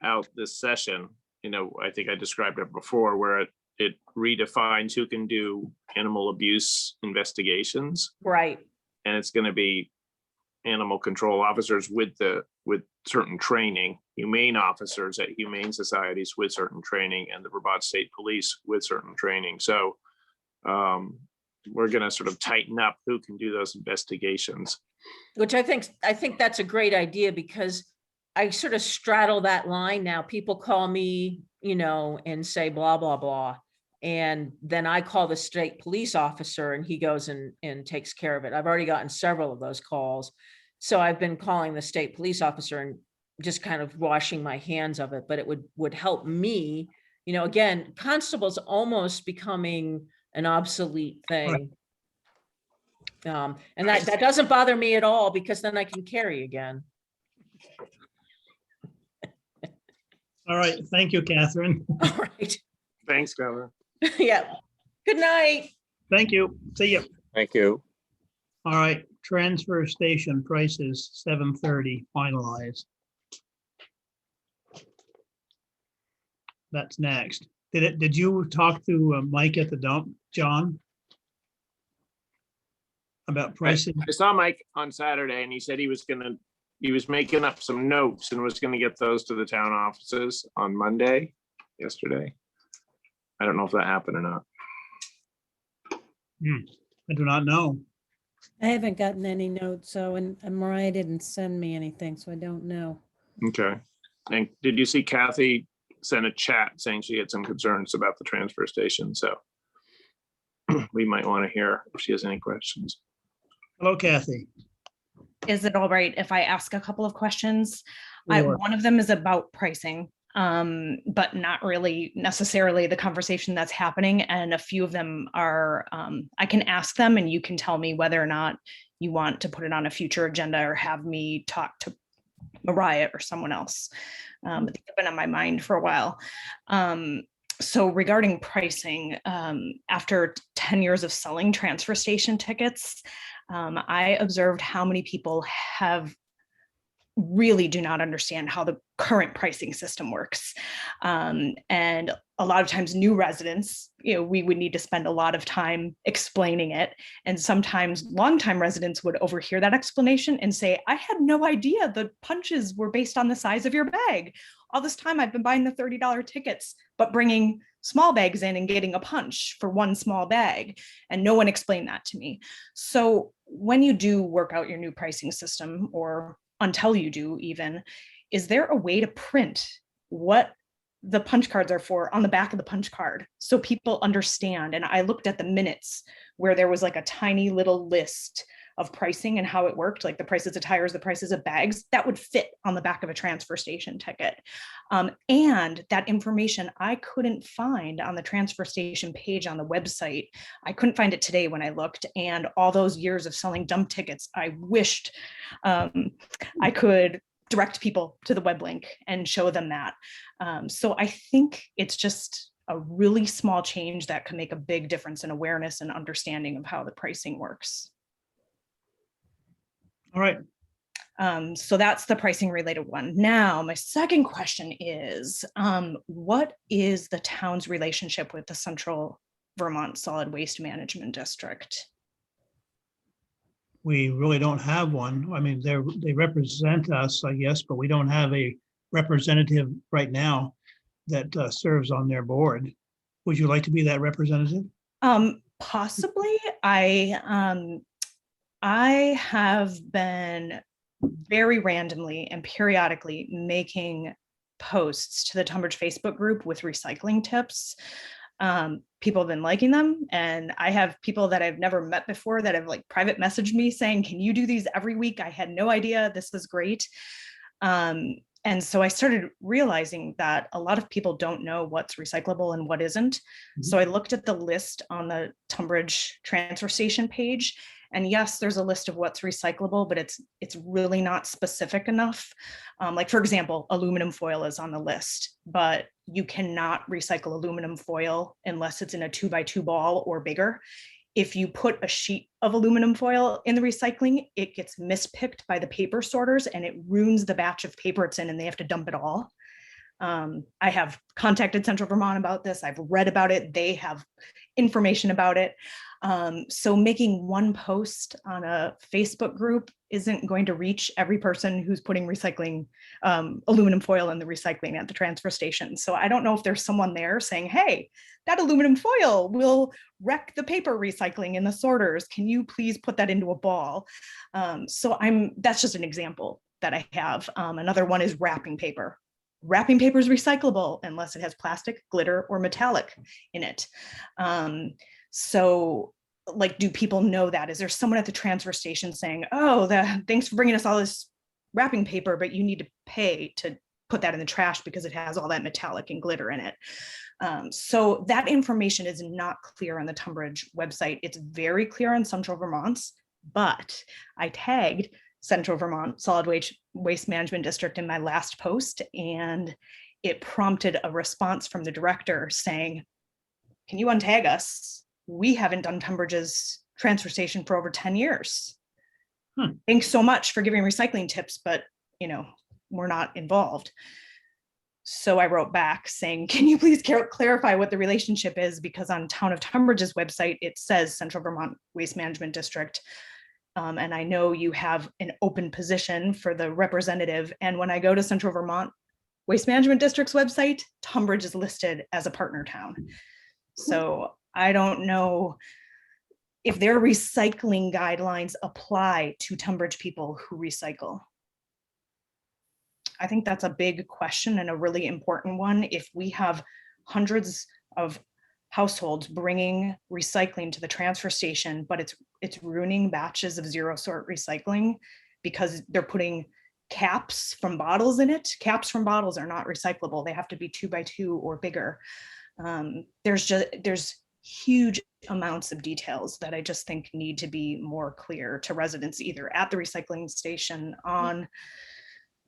out this session. I think I described it before, where it redefines who can do animal abuse investigations. Right. And it's going to be animal control officers with certain training, humane officers at humane societies with certain training, and the Vermont State Police with certain training. So we're going to sort of tighten up who can do those investigations. Which I think that's a great idea, because I sort of straddle that line now. People call me, and say blah, blah, blah. And then I call the state police officer and he goes and takes care of it. I've already gotten several of those calls. So I've been calling the state police officer and just kind of washing my hands of it, but it would help me, again, constable's almost becoming an obsolete thing. And that doesn't bother me at all because then I can carry again. All right, thank you, Catherine. All right. Thanks, Governor. Yeah. Good night. Thank you. See you. Thank you. All right, transfer station prices, 7:30 finalized. That's next. Did you talk to Mike at the dump, John? About pricing? I saw Mike on Saturday and he said he was making up some notes and was gonna get those to the town offices on Monday, yesterday. I don't know if that happened or not. I do not know. I haven't gotten any notes, so, and Mariah didn't send me anything, so I don't know. Okay. And did you see Kathy send a chat saying she had some concerns about the transfer station? So we might want to hear if she has any questions. Hello, Kathy. Is it all right if I ask a couple of questions? Sure. One of them is about pricing, but not really necessarily the conversation that's happening. And a few of them are, I can ask them and you can tell me whether or not you want to put it on a future agenda or have me talk to Mariah or someone else. But they've been on my mind for a while. So regarding pricing, after 10 years of selling transfer station tickets, I observed how many people really do not understand how the current pricing system works. And a lot of times new residents, we would need to spend a lot of time explaining it. And sometimes longtime residents would overhear that explanation and say, I had no idea the punches were based on the size of your bag. All this time I've been buying the $30 tickets, but bringing small bags in and getting a punch for one small bag. And no one explained that to me. So when you do work out your new pricing system, or until you do even, is there a way to print what the punch cards are for on the back of the punch card so people understand? And I looked at the minutes where there was like a tiny little list of pricing and how it worked, like the prices of tires, the prices of bags, that would fit on the back of a transfer station ticket. And that information I couldn't find on the transfer station page on the website. I couldn't find it today when I looked, and all those years of selling dump tickets, I wished I could direct people to the web link and show them that. So I think it's just a really small change that can make a big difference in awareness and understanding of how the pricing works. All right. So that's the pricing related one. Now, my second question is, what is the town's relationship with the Central Vermont Solid Waste Management District? We really don't have one. I mean, they represent us, I guess, but we don't have a representative right now that serves on their board. Would you like to be that representative? Possibly. I have been very randomly and periodically making posts to the Tunbridge Facebook group with recycling tips. People have been liking them, and I have people that I've never met before that have like private messaged me saying, can you do these every week? I had no idea. This was great. And so I started realizing that a lot of people don't know what's recyclable and what isn't. Mm-hmm. So I looked at the list on the Tunbridge transfer station page. And yes, there's a list of what's recyclable, but it's really not specific enough. Like, for example, aluminum foil is on the list, but you cannot recycle aluminum foil unless it's in a 2x2 ball or bigger. If you put a sheet of aluminum foil in the recycling, it gets mispicked by the paper sorters and it ruins the batch of paper it's in, and they have to dump it all. I have contacted Central Vermont about this. I've read about it. They have information about it. So making one post on a Facebook group isn't going to reach every person who's putting recycling, aluminum foil in the recycling at the transfer station. So I don't know if there's someone there saying, hey, that aluminum foil will wreck the paper recycling in the sorters. Can you please put that into a ball? So that's just an example. that I have. Another one is wrapping paper. Wrapping paper is recyclable unless it has plastic, glitter, or metallic in it. So like, do people know that? Is there someone at the transfer station saying, oh, thanks for bringing us all this wrapping paper, but you need to pay to put that in the trash because it has all that metallic and glitter in it. So that information is not clear on the Tunbridge website. It's very clear on Central Vermont's, but I tagged Central Vermont Solid Waste Management District in my last post, and it prompted a response from the director saying, can you untag us? We haven't done Tunbridge's transfer station for over 10 years. Thanks so much for giving recycling tips, but we're not involved. So I wrote back saying, can you please clarify what the relationship is? Because on Town of Tunbridge's website, it says Central Vermont Waste Management District. And I know you have an open position for the representative. And when I go to Central Vermont Waste Management District's website, Tunbridge is listed as a partner town. So I don't know if their recycling guidelines apply to Tunbridge people who recycle. I think that's a big question and a really important one. If we have hundreds of households bringing recycling to the transfer station, but it's ruining batches of zero sort recycling because they're putting caps from bottles in it. Caps from bottles are not recyclable. They have to be 2x2 or bigger. There's huge amounts of details that I just think need to be more clear to residents, either at the recycling station, on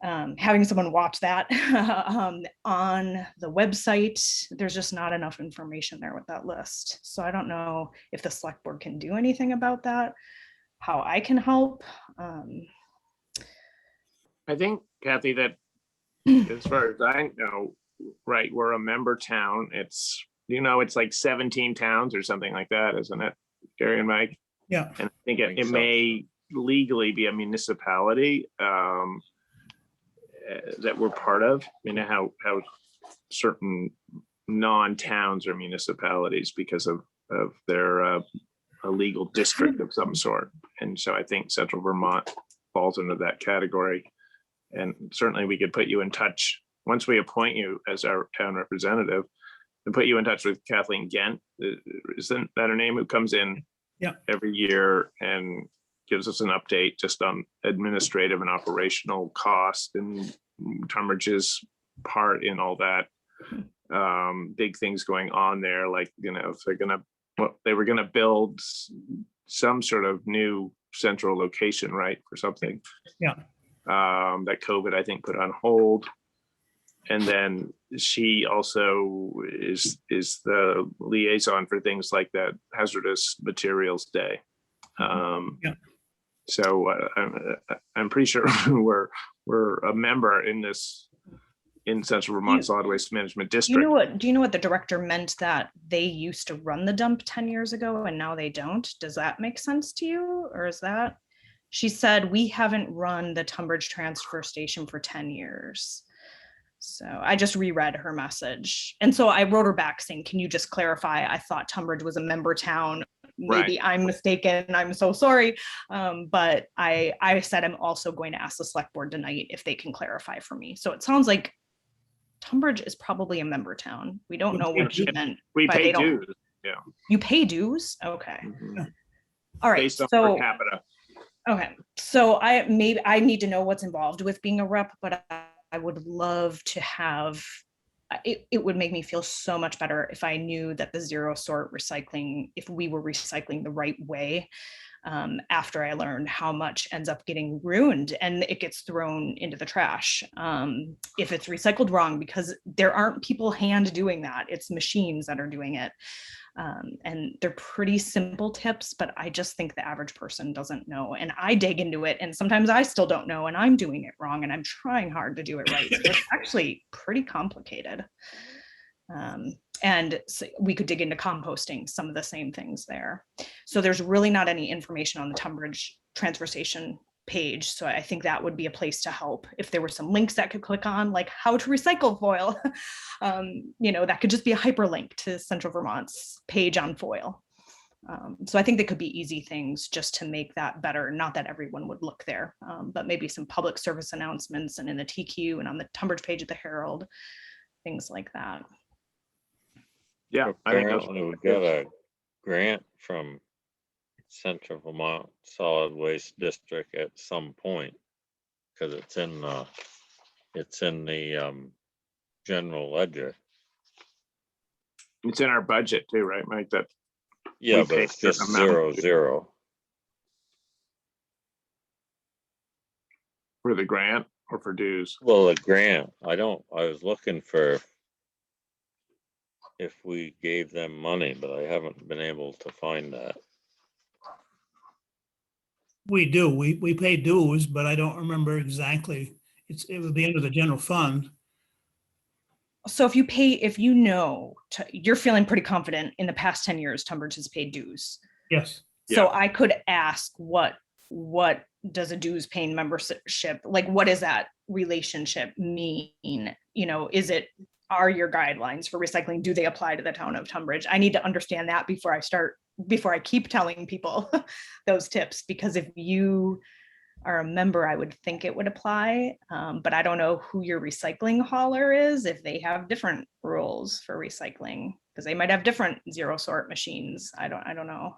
having someone watch that on the website. There's just not enough information there with that list. So I don't know if the select board can do anything about that, how I can help. I think, Kathy, that as far as I know, right, we're a member town. It's, it's like 17 towns or something like that, isn't it, Gary and Mike? Yeah. And I think it may legally be a municipality that we're part of. How certain non-towns are municipalities because of their a legal district of some sort. And so I think Central Vermont falls into that category. And certainly we could put you in touch, once we appoint you as our town representative, and put you in touch with Kathleen Gent. Isn't that her name, who comes in every year and gives us an update just on administrative and operational cost and Tunbridge's part in all that. Big things going on there, like, if they were gonna build some sort of new central location, right, for something. Yeah. That COVID, I think, put on hold. And then she also is the liaison for things like that Hazardous Materials Day. So I'm pretty sure we're a member in Central Vermont Solid Waste Management District. Do you know what the director meant, that they used to run the dump 10 years ago and now they don't? Does that make sense to you? Or is that, she said, we haven't run the Tunbridge transfer station for 10 years. So I just reread her message. And so I wrote her back saying, can you just clarify? I thought Tunbridge was a member town. Maybe I'm mistaken. I'm so sorry. But I said, I'm also going to ask the select board tonight if they can clarify for me. So it sounds like Tunbridge is probably a member town. We don't know what she meant. We pay dues. Yeah. You pay dues? Okay. Mm-hmm. All right. Based on per capita. Okay. So I need to know what's involved with being a rep, but I would love to have, it would make me feel so much better if I knew that the zero sort recycling, if we were recycling the right way, after I learned how much ends up getting ruined and it gets thrown into the trash. If it's recycled wrong, because there aren't people hand doing that, it's machines that are doing it. And they're pretty simple tips, but I just think the average person doesn't know. And I dig into it, and sometimes I still don't know, and I'm doing it wrong, and I'm trying hard to do it right. So it's actually pretty complicated. And so we could dig into composting, some of the same things there. So there's really not any information on the Tunbridge transfer station page. So I think that would be a place to help. If there were some links that could click on, like how to recycle foil, that could just be a hyperlink to Central Vermont's page on foil. So I think they could be easy things just to make that better. Not that everyone would look there, but maybe some public service announcements and in the TQ and on the Tunbridge page of the Herald, things like that. Yeah, I think those Apparently we got a grant from Central Vermont Solid Waste District at some point, because it's in the general ledger. it's in our budget too, right, Mike? That Yeah, we but pay it's a just certain amount 0. for the grant or for dues. Well, the grant, I was looking for if we gave them money, but I haven't been able to find that. We do, we pay dues, but I don't remember exactly. It would be under the general fund. So if you know, you're feeling pretty confident in the past 10 years, Tunbridge has paid dues. Yes. So I could ask what does a dues paying membership, like what does that relationship mean? You know, are your guidelines for recycling, do they apply to the town of Tunbridge? I need to understand that before I keep telling people those tips, because if you are a member, I would think it would apply, but I don't know who your recycling hauler is, if they have different rules for recycling, because they might have different zero sort machines. I don't know.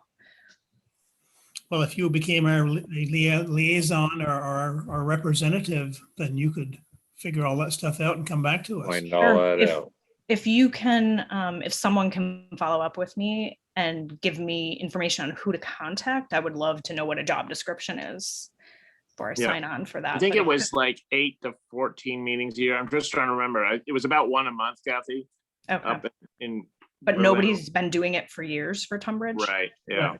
Well, if you became our liaison or our representative, then you could figure all that stuff out and come back to us. Find all that out. If you can, if someone can follow up with me and give me information on who to contact, I would love to know what a job description is before I sign on for that. I think But it was like 8 to 14 meetings a year. I'm just trying to remember. It was about one a month, Kathy. Okay. Up in But Berlin. nobody's been doing it for years for Tunbridge. Right. Yeah.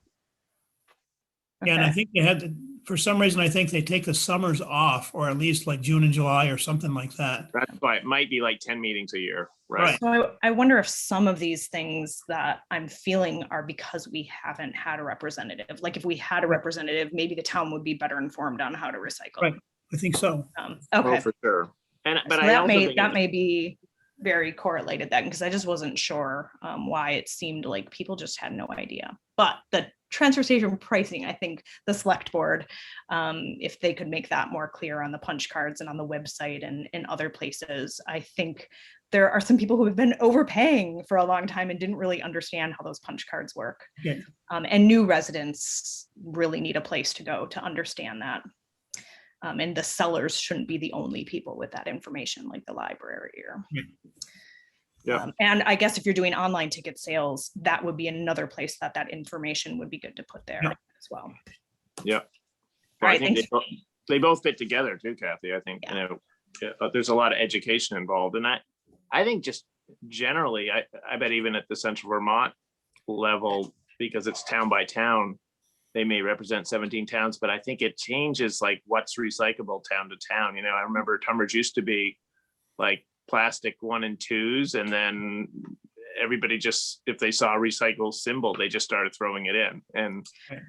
Yeah, and I Okay. think they had, for some reason, I think they take the summers off, or at least like June and July or something like that. That's why it might be like 10 meetings a year. Right. So I wonder if some of these things that I'm feeling are because we haven't had a representative. Like if we had a representative, maybe the town would be better informed on how to recycle. Right. I think so. Okay. Oh, for sure. And but So I that also may think that may be very correlated then, because I just wasn't sure why it seemed like people just had no idea. But the transfer station pricing, I think the select board, if they could make that more clear on the punch cards and on the website and in other places, I think there are some people who have been overpaying for a long time and didn't really understand how those punch cards work. Yeah. And new residents really need a place to go to understand that. And the sellers shouldn't be the only people with that information, like the library or. Yeah. And I guess if you're doing online ticket sales, that would be another place that information would be good to put there as well. Yeah. All Well, I right, think thanks. they both fit together too, Kathy. I think, you know, there's a lot of education involved. And I think just generally, I bet even at the Central Vermont level, because it's town by town, they may represent 17 towns, but I think it changes like what's recyclable town to town. You know, I remember Tunbridge used to be like plastic 1 and 2s, and then everybody just, if they saw a recycle symbol, they just started throwing it in. And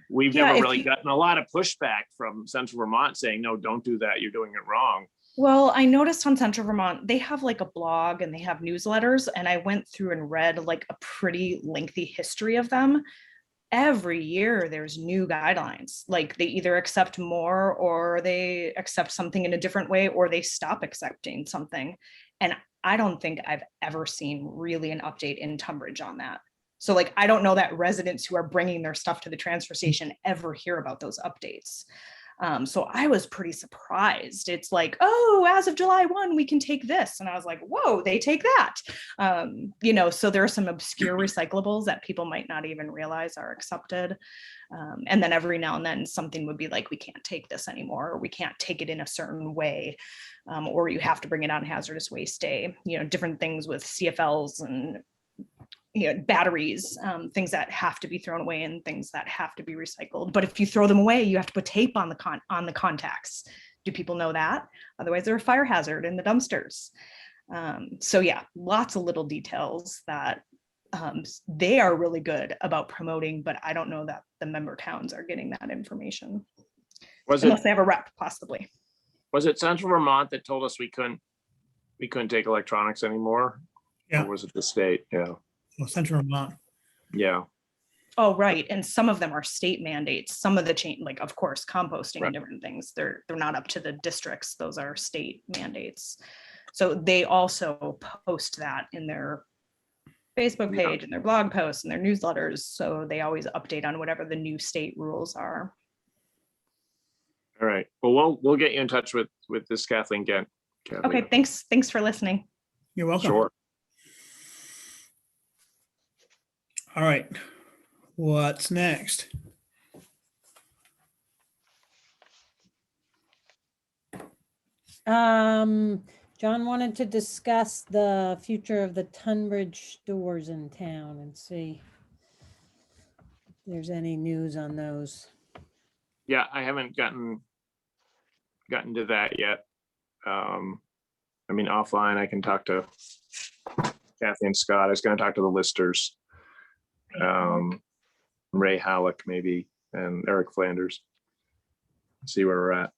we've never really gotten a lot of pushback from Central Vermont saying, no, don't do that, you're doing it wrong. Well, I noticed on Central Vermont, they have like a blog and they have newsletters, and I went through and read like a pretty lengthy history of them. Every year there's new guidelines, like they either accept more or they accept something in a different way, or they stop accepting something. And I don't think I've ever seen really an update in Tunbridge on that. So like, I don't know that residents who are bringing their stuff to the transfer station ever hear about those updates. So I was pretty surprised. It's like, oh, as of July 1, we can take this. And I was like, whoa, they take that. You know, so there are some obscure recyclables that people might not even realize are accepted. And then every now and then something would be like, we can't take this anymore, or we can't take it in a certain way, or you have to bring it on hazardous waste day, you know, different things with CFLs and batteries, things that have to be thrown away and things that have to be recycled. But if you throw them away, you have to put tape on the contacts. Do people know that? Otherwise, they're a fire hazard in the dumpsters. So yeah, lots of little details that they are really good about promoting, but I don't know that the member towns are getting that information. Unless they have a rep, possibly. Was it Central Vermont that told us we couldn't take electronics anymore? Yeah. Or was it the state? Yeah. Well, Central Vermont. Yeah. Oh, right. And some of them are state mandates. Some of the change, like, of course, composting Right. and different things, they're not up to the districts. Those are state mandates. So they also post that in their Facebook Yeah. page and their blog posts and their newsletters. So they always update on whatever the new state rules are. All right. Well, we'll get you in touch with this Kathleen again. Okay, thanks for listening. You're welcome. Sure. All right. What's next? John wanted to discuss the future of the Tunbridge stores in town and see if there's any news on those. Yeah, I haven't gotten to that yet. I mean, offline, I can talk to Kathy and Scott. I was going to talk to the listers. Ray Halleck maybe, and Eric Flanders. See where we're at.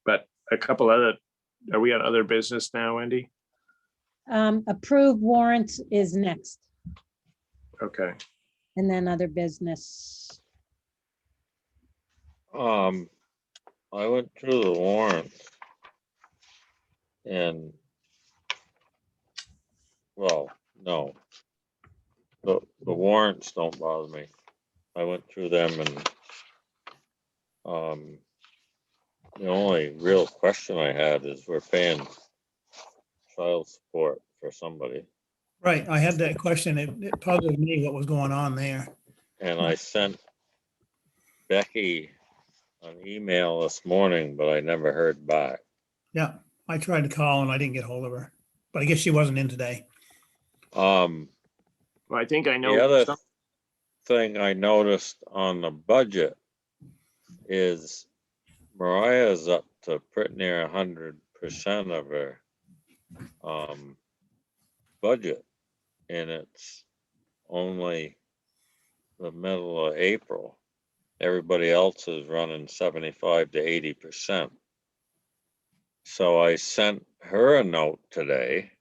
But a couple other, are we on other business now, Wendy? Approved warrants is next, Okay. and then other business. I went through the warrants. And, well, no. The warrants don't bother me. I went through them and the only real question I had is we're paying child support for somebody. Right, I had that question. It puzzled me what was going on there. And I sent Becky an email this morning, but I never heard back. Yeah, I tried to call and I didn't get hold of her, but I guess she wasn't in today. Well, I think I know. The other thing I noticed on the budget is Mariah's up to pretty near 100% of her budget, and it's only the middle of April. Everybody else is running 75 to 80%. So I sent her a note today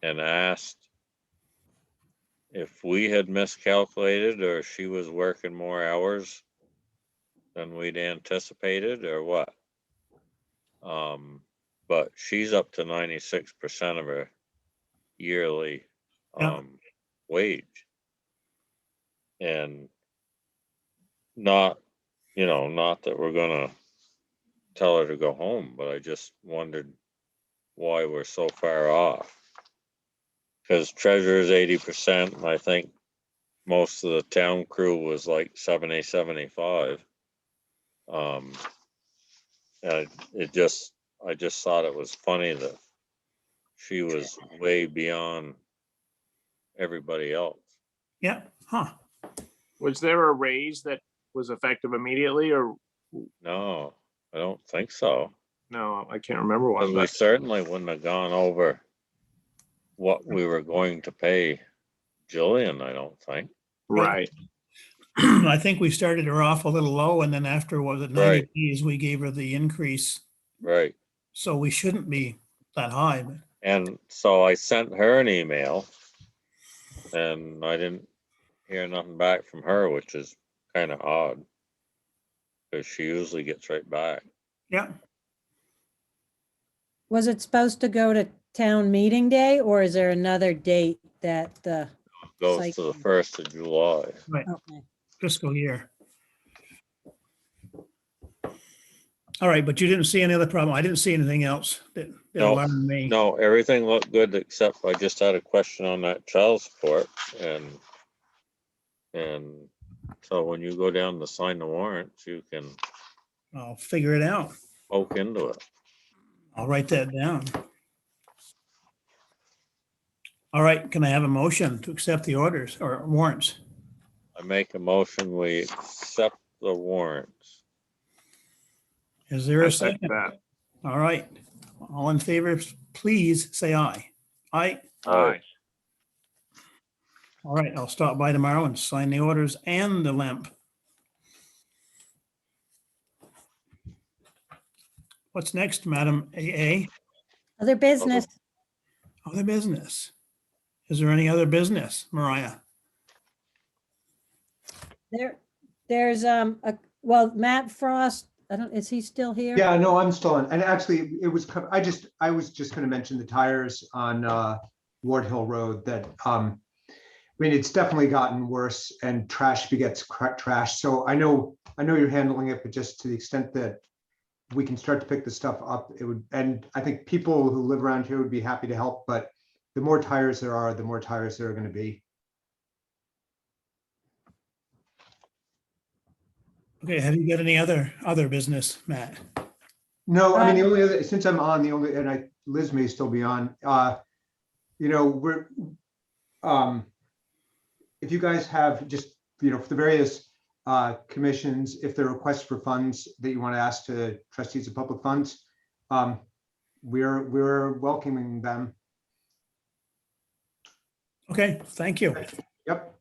and asked if we had miscalculated or she was working more hours than we'd anticipated or what. But she's up to 96% of her yearly wage. And not that we're gonna tell her to go home, but I just wondered why we're so far off. Because treasurer's 80%, and I think most of the town crew was like 70, 75. And I just thought it was funny that she was way beyond everybody else. Yeah, huh. Was there a raise that was effective immediately, or? No, I don't think so. No, I can't remember one. We certainly wouldn't have gone over what we were going to pay Jillian, I don't think. Right. I think we started her off a little low, and then after, was it 90 Right. days, we gave her the increase. Right. So we shouldn't be that high, but And so I sent her an email and I didn't hear nothing back from her, which is kind of odd because she usually gets right back. yeah, Was it supposed to go to town meeting day, or is there another date that the? Goes to the 1st of July. right, Okay. fiscal year. All right, but you didn't see any other problem. I didn't see anything else that No, alarmed me. No, everything looked good except I just had a question on that child support and so when you go down to sign the warrants, you can I'll figure it out. poke into it. I'll write that down. All right, can I have a motion to accept the orders or warrants? I make a motion, we accept the warrants. Is there I a second second? that. All right, all in favor, please say aye. Aye. Aye. All right, I'll stop by tomorrow and sign the orders and the lamp. What's next, Madam AA? Other business. Other business. Is there any other business, Mariah? There's, well, Matt Frost, I don't, is he still here? Yeah, no, I'm still on. And actually, it was, I was just going to mention the tires on Ward Hill Road that, I mean, it's definitely gotten worse and trash begets trash. So I know you're handling it, but just to the extent that we can start to pick the stuff up, it would, and I think people who live around here would be happy to help, but the more tires there are, the more tires there are going to be. Okay, have you got any other business, Matt? No, I mean, the only other, since I'm on, and Liz may still be on, you know, we're, if you guys have just, you know, for the various commissions, if there are requests for funds that you want to ask to trustees of public funds, we're welcoming them. Okay, thank you. Yep.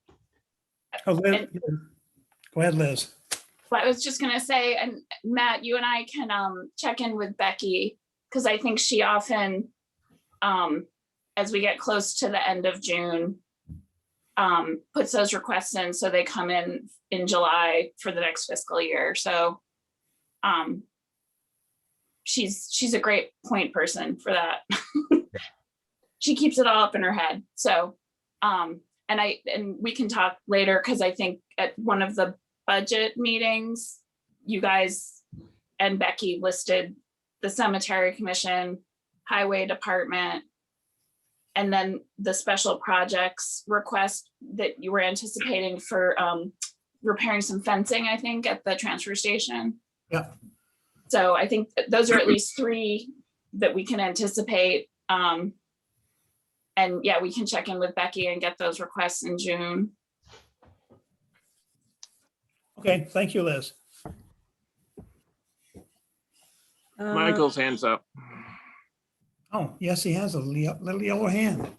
Oh, Liz, go ahead, Liz. Well, I was just gonna say, and Matt, you and I can check in with Becky, because I think she often, as we get close to the end of June, puts those requests in, so they come in July for the next fiscal year. So she's a great point person for that. She keeps it all up in her head. So and we can talk later, because I think at one of the budget meetings, you guys and Becky listed the cemetery commission, highway department, and then the special projects request that you were anticipating for repairing some fencing, I think, at the transfer station. Yeah. So I think those are at least 3 that we can anticipate. And yeah, we can check in with Becky and get those requests in June. Okay, thank you, Liz. Michael's hands up. Oh, yes, he has a little yellow hand.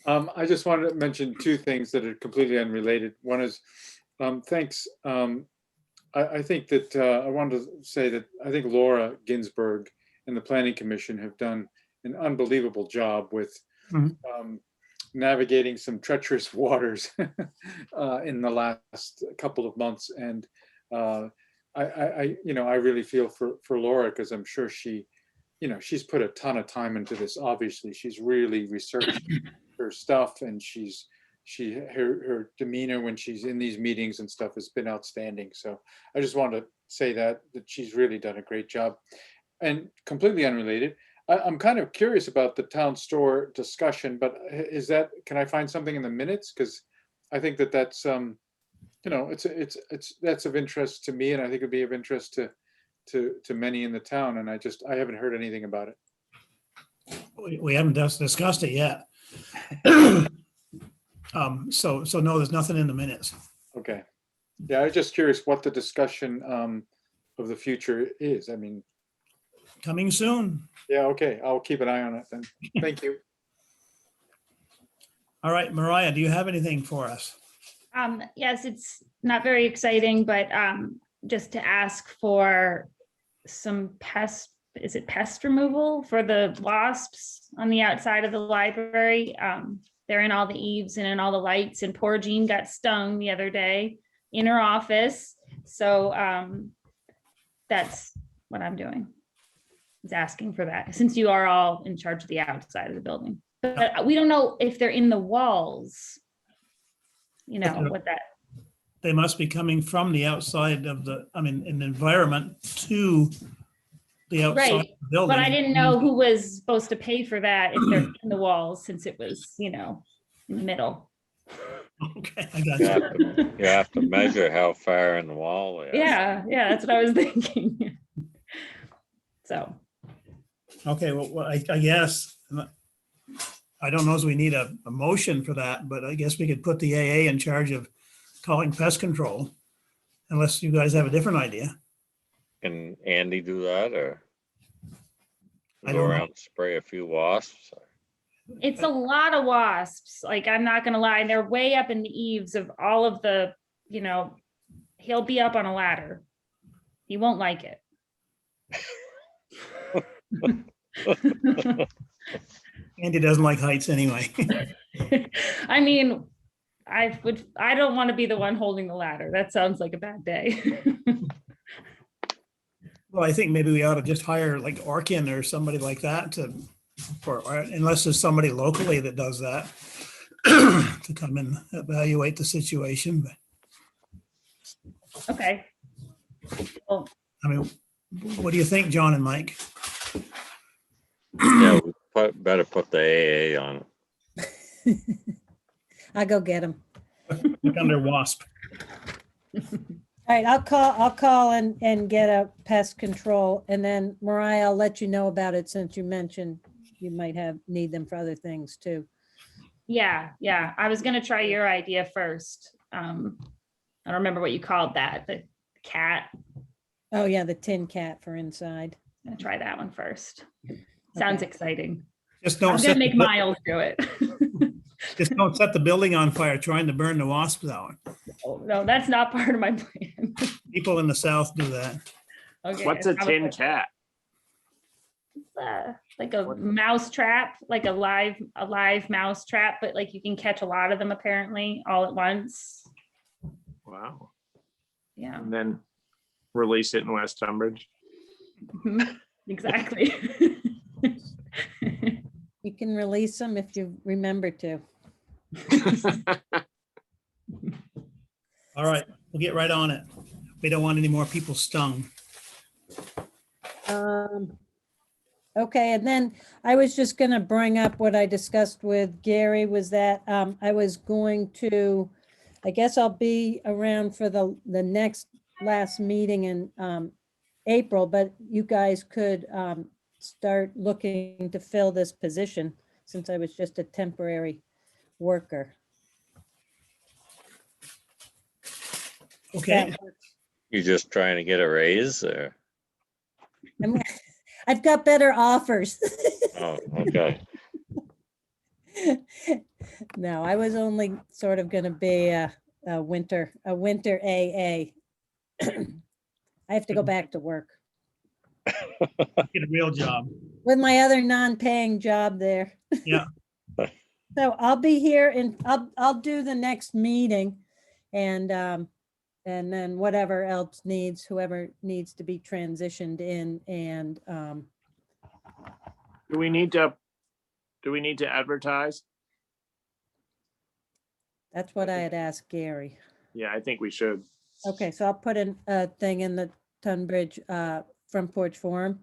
I just wanted to mention 2 things that are completely unrelated. One is, thanks. I think that I wanted to say that I think Laura Ginsburg and the Planning Commission have done an unbelievable job with navigating some treacherous waters in the last couple of months. And I really feel for Laura, because I'm sure she, you know, she's put a ton of time into this. Obviously, she's really researched her stuff, and her demeanor when she's in these meetings and stuff has been outstanding. So I just wanted to say that she's really done a great job. And completely unrelated, I'm kind of curious about the town store discussion, but can I find something in the minutes? Because I think that's you know, that's of interest to me, and I think it'd be of interest to many in the town, and I haven't heard anything about it. We haven't discussed it yet. So no, there's nothing in the minutes. Okay. Yeah, I was just curious what the discussion of the future is. I mean, coming soon. Yeah, okay. I'll keep an eye on it then. Thank you. All right, Mariah, do you have anything for us? Yes, it's not very exciting, but just to ask for some pest removal for the wasps on the outside of the library. They're in all the eaves and in all the lights, and poor Jean got stung the other day in her office. So that's what I'm doing, is asking for that, since you are all in charge of the outside of the building. But we don't know if they're in the walls, you know, what that. They must be coming from the outside of an environment to the outside of the building. But I didn't know who was supposed to pay for that if they're in the walls, since it was, you know, in the middle. Okay, I got you. You have to measure how far in the wall they are. Yeah, that's what I was thinking. So. Okay, well, I guess, I don't know if we need a motion for that, but I guess we could put the AA in charge of calling pest control, unless you guys have a different idea. Can Andy do that, or I go don't know. around and spray a few wasps? It's a lot of wasps. Like, I'm not gonna lie, they're way up in the eaves of all of the, you know, he'll be up on a ladder. He won't like it. Andy doesn't like heights anyway. I mean, I don't want to be the one holding the ladder. That sounds like a bad day. Well, I think maybe we ought to just hire like Orkin or somebody like that unless there's somebody locally that does that, to come and evaluate the situation. But Okay. Well, I mean, what do you think, John and Mike? Yeah, we better put the AA on it. I'll go get him. Look under WASP. All right, I'll call and get a pest control, and then Mariah, I'll let you know about it since you mentioned you might need them for other things too. yeah. I was gonna try your idea first. I don't remember what you called that, the cat. Oh yeah, the tin cat for inside. I'm gonna try that one first. Sounds exciting. Just I'm don't gonna make Miles do it. just don't set the building on fire trying to burn the wasps out. Oh, no, that's not part of my plan. People in the South do that. Okay. What's a tin cat? Like a mouse trap, like a live mouse trap, but like you can catch a lot of them apparently all at once. Wow. Yeah. And then release it in West Tunbridge. Exactly. You can release them if you remember to. All right, we'll get right on it. We don't want any more people stung. Okay, and then I was just gonna bring up what I discussed with Gary was that I was going to, I guess I'll be around for the last meeting in April, but you guys could start looking to fill this position since I was just a temporary worker. Okay. You just trying to get a raise or? I've got better offers. Oh, okay. No, I was only sort of gonna be a winter AA. I have to go back to work Get a real job. with my other non-paying job there. Yeah. So I'll be here and I'll do the next meeting and then whatever else whoever needs to be transitioned in and Do we need to advertise? that's what I had asked Gary. Yeah, I think we should. Okay, so I'll put in a thing in the Tunbridge Front Porch Forum.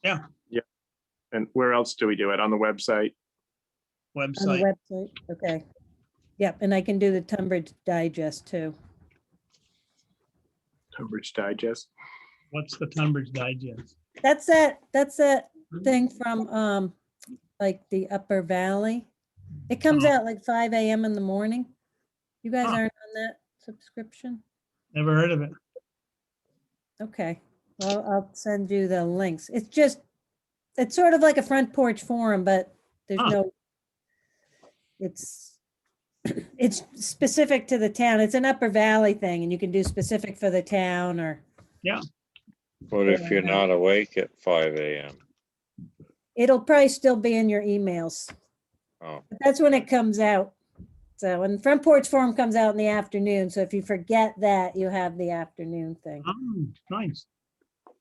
Yeah. Yeah. And where else do we do it? On the website? On the Website. website, okay. Yep, and I can do the Tunbridge Digest too. Tunbridge Digest. What's the Tunbridge Digest? That's that thing from like the Upper Valley. It comes out like 5 a.m. in the morning. You guys aren't on that subscription? Never heard of it. Okay, well, I'll send you the links. It's sort of like a Front Porch Forum, but there's no, it's specific to the town. It's an Upper Valley thing and you can do specific for the town or. Yeah. What if you're not awake at 5 a.m.? It'll probably still be in your emails. Oh, But that's when it comes out. So, and Front Porch Forum comes out in the afternoon. So if you forget that, you have the afternoon thing. Oh, nice.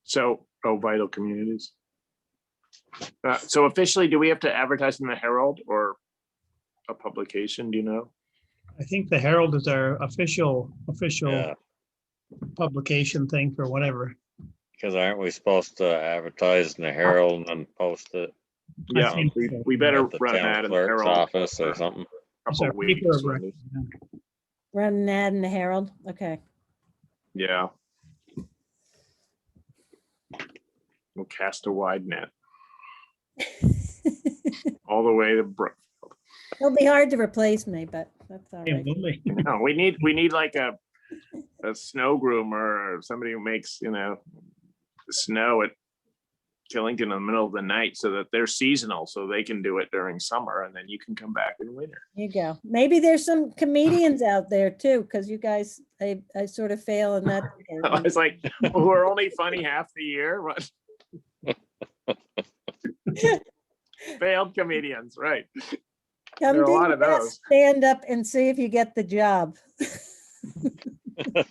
So, Vital Communities. So officially, do we have to advertise in the Herald or a publication? Do you know? I think the Herald is our official yeah. publication thing for whatever. Because aren't we supposed to advertise in the Herald and then post it Yeah, think we better at the run town that in the clerk's Herald. office or something? It's Couple our paper weeks. of record. Run an ad in the Herald. Okay. Yeah. We'll cast a wide net all the way to Brookfield. It'll be hard to replace me, but that's all Yeah, right. will be. No, we need like a snow groomer or somebody who makes, snow at Killington in the middle of the night so that they're seasonal, so they can do it during summer and then you can come back in winter. There you go. Maybe there's some comedians out there too, because you guys, I sort of fail in that. I was like, we're only funny half the year. What? Failed comedians, right? Come There are a do lot your of best, those. stand up and see if you get the job.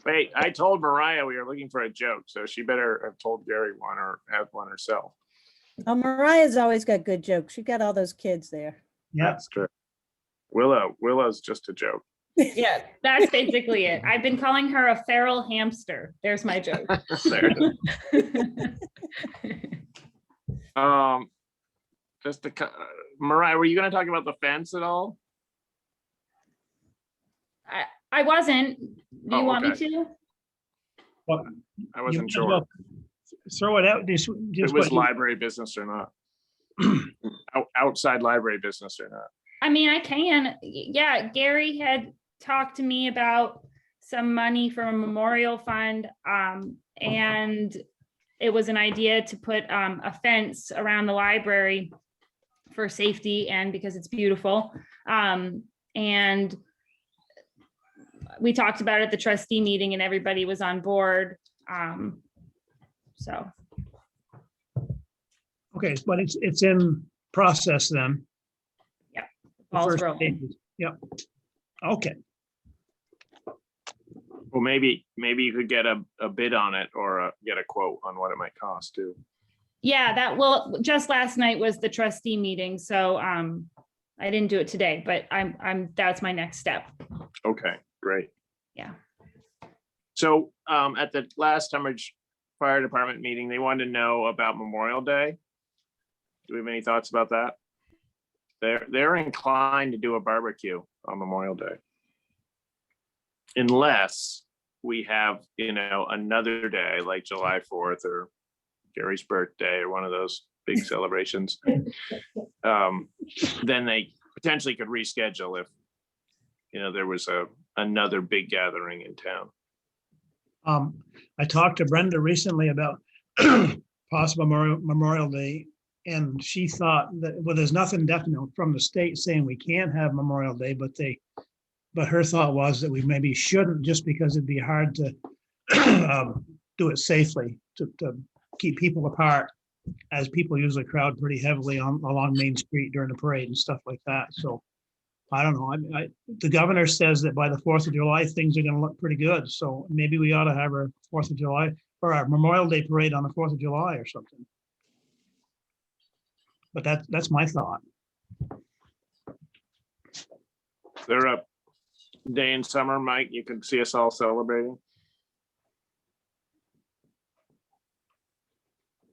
Wait, I told Mariah we were looking for a joke, so she better have told Gary one or have one herself. Oh, Mariah's always got good jokes. She got all those kids there. Yeah. That's true. Willow's just a joke. Yeah, that's basically it. I've been calling her a feral hamster. There's my joke. There it is. Mariah, were you going to talk about the fence at all? I wasn't. Do you Oh, want me okay. to? Well, I wasn't you might as sure. well throw it out. Just It was what you- library business or not. Outside library business or not. I mean, I can. Yeah, Gary had talked to me about some money from a memorial fund. And it was an idea to put a fence around the library for safety and because it's beautiful. And we talked about it at the trustee meeting and everybody was on board. So. Okay, but it's in process then. Yep. The Ball's first rolling. stages. Yep. Okay. Well, maybe you could get a bid on it or get a quote on what it might cost too. Yeah, just last night was the trustee meeting, so I didn't do it today, but that's my next step. Okay, great. Yeah. So at the last Tunbridge Fire Department meeting, they wanted to know about Memorial Day. Do we have any thoughts about that? They're inclined to do a barbecue on Memorial Day. Unless we have, another day like July 4th or Gary's birthday or one of those big celebrations. Then they potentially could reschedule if, there was another big gathering in town. I talked to Brenda recently about possible Memorial Day, and she thought that, well, there's nothing definite from the state saying we can't have Memorial Day, but her thought was that we maybe shouldn't, just because it'd be hard to do it safely, to keep people apart, as people usually crowd pretty heavily along Main Street during the parade and stuff like that. So I don't know. The governor says that by the 4th of July, things are going to look pretty good. So maybe we ought to have our 4th of July or our Memorial Day parade on the 4th of July or something. But that's my thought. Is there a day in summer, Mike, you can see us all celebrating?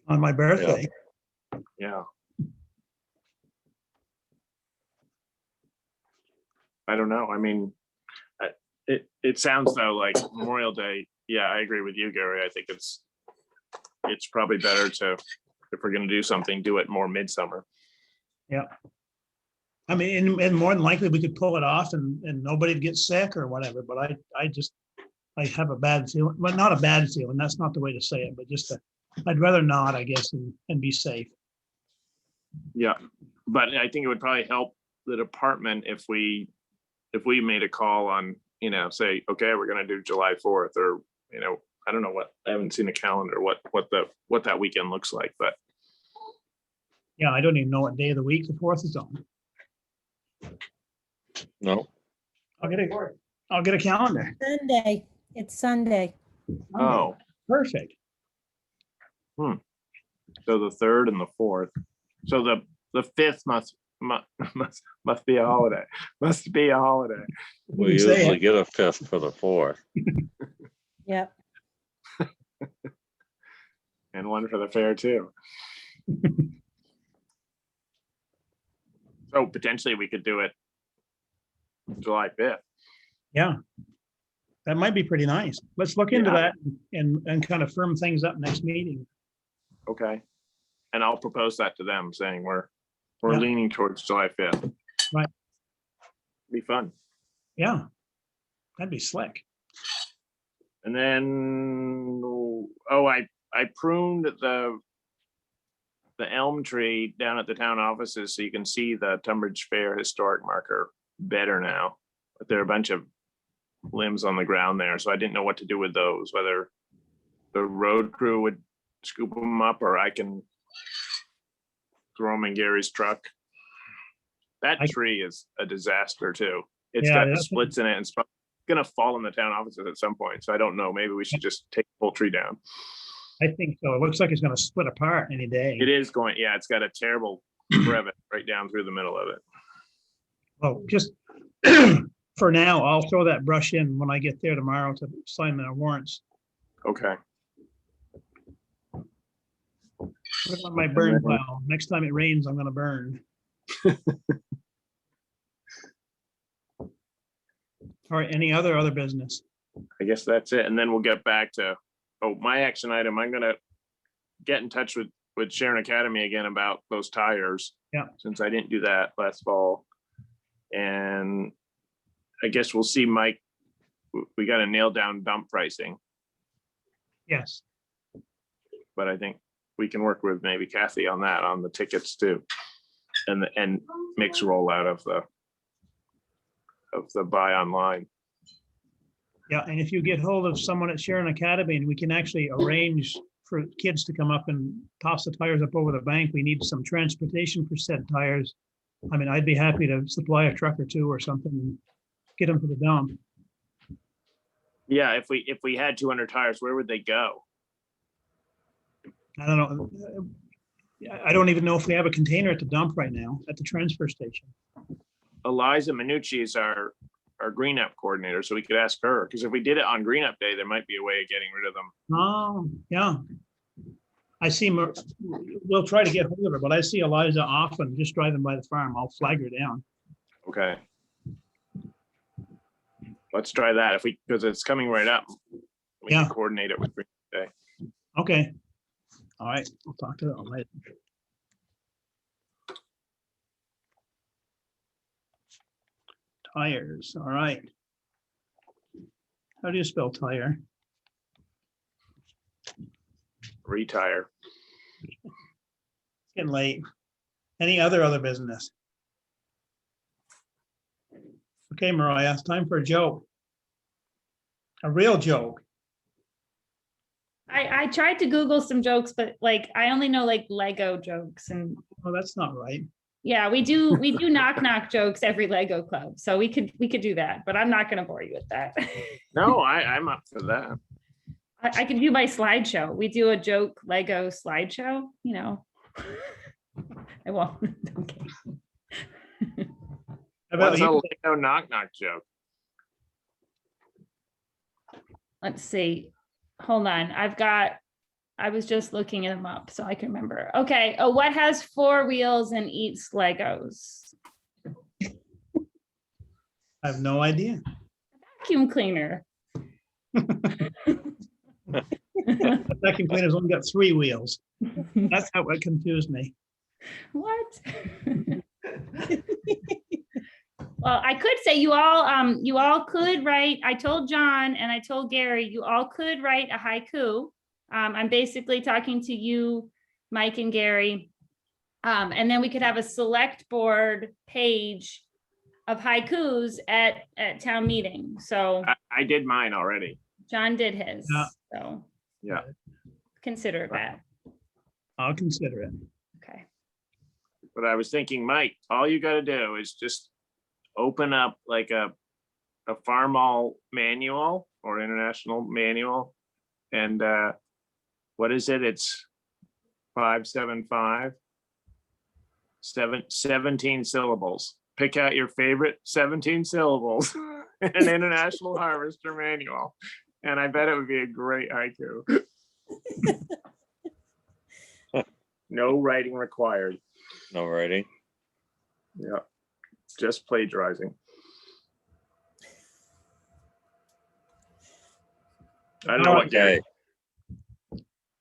On my birthday. Yeah. I don't know. I mean, it sounds though like Memorial Day. Yeah, I agree with you, Gary. I think it's probably better to, if we're going to do something, do it more midsummer. Yeah. I mean, and more than likely we could pull it off and nobody would get sick or whatever, but I have a bad feeling, well, not a bad feeling, that's not the way to say it, but I'd rather not, I guess, and be safe. Yeah, but I think it would probably help the department if we made a call on, say, okay, we're going to do July 4th or, I don't know I haven't seen a calendar, what that weekend looks like, but. Yeah, I don't even know what day of the week the 4th is on. No. I'll get a calendar. Sunday. It's Sunday. Oh, Perfect. So the 3rd and the 4th. So the 5th must be a holiday. Must be a holiday. We usually get a 5th for the 4th. Yep. And one for the fair too. So potentially we could do it July 5th. Yeah. That might be pretty nice. Let's look into Yeah. that and kind of firm things up next meeting. Okay. And I'll propose that to them, saying we're Yeah. leaning towards July 5th. Right. Be fun. Yeah. That'd be slick. And then, I pruned the elm tree down at the town offices so you can see the Tunbridge Fair historic marker better now. But there are a bunch of limbs on the ground there, so I didn't know what to do with those, whether the road crew would scoop them up or I can throw them in Gary's truck. That tree is a disaster too. It's Yeah, got that's- splits in it and it's probably gonna fall in the town offices at some point. So I don't know. Maybe we should just take the whole tree down. I think so. It looks like it's gonna split apart any day. It is going, yeah, it's got a terrible crevice right down through the middle of it. Well, just for now, I'll throw that brush in when I get there tomorrow to sign the warrants. Okay. Put it on my burn pile. Next time it rains, I'm gonna burn. All right, any other business? I guess that's it. And then we'll get back to, oh, my action item. I'm gonna get in touch with Sharon Academy again about those tires. Yeah. Since I didn't do that last fall. And I guess we'll see, Mike. We got to nail down dump pricing, Yes. but I think we can work with maybe Kathy on that, on the tickets too. And mix rollout of the buy online. Yeah, and if you get hold of someone at Sharon Academy and we can actually arrange for kids to come up and toss the tires up over the bank, we need some transportation for said tires. I mean, I'd be happy to supply a truck or two or something, and get them to the dump. Yeah, if we had 200 tires, where would they go? I don't know. I don't even know if we have a container at the dump right now at the transfer station. Eliza Minucci is our green up coordinator, so we could ask her, because if we did it on green up day, there might be a way of getting rid of them. Oh, yeah. I see, we'll try to get hold of her, but I see Eliza often just driving by the farm. I'll flag her down. Okay. Let's try that because it's coming right up. We can coordinate it with green up day. Okay. All right, we'll talk to her later. Tires, all right. How do you spell tire? Retire. It's getting late. Any other business? Okay, Mariah, it's time for a joke. A real joke. I tried to Google some jokes, but like I only know like Lego jokes, and Oh, that's not right. yeah, we do knock knock jokes every Lego club. So we could do that, but I'm not gonna bore you with that. No, I'm up for that. I can do my slideshow. We do a joke Lego slideshow, you know. I won't. Okay. How about What's a you? Lego knock knock joke? Let's see. Hold on. I was just looking them up so I can remember. Okay. Oh, what has 4 wheels and eats Legos? I have no idea. Vacuum cleaner. The vacuum cleaner's only got 3 wheels. That's how it confused me. What? Well, I could say you all could write, I told John and I told Gary, you all could write a haiku. I'm basically talking to you, Mike and Gary. And then we could have a select board page of haikus at town meeting. So I did mine already. John did his, Yeah. so Yeah. consider that. I'll consider it. Okay. But I was thinking, Mike, all you got to do is just open up like a farm manual or international manual. And what is it? It's 575, 17 syllables. Pick out your favorite 17 syllables in an international harvester manual. And I bet it would be a great haiku. No writing required. No writing. Yeah, just plagiarizing. I don't know what Gary.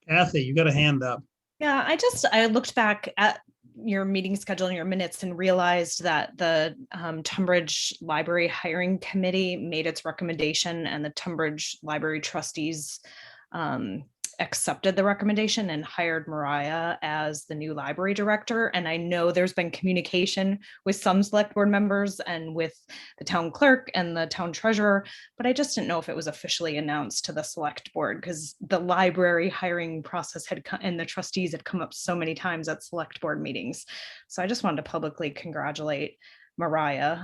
Kathy, you got a hand up. Yeah, I looked back at your meeting schedule and your minutes and realized that the Tunbridge Library Hiring Committee made its recommendation and the Tunbridge Library trustees accepted the recommendation and hired Mariah as the new library director. And I know there's been communication with some select board members and with the town clerk and the town treasurer, but I just didn't know if it was officially announced to the select board because the library hiring process and the trustees had come up so many times at select board meetings. So I just wanted to publicly congratulate Mariah,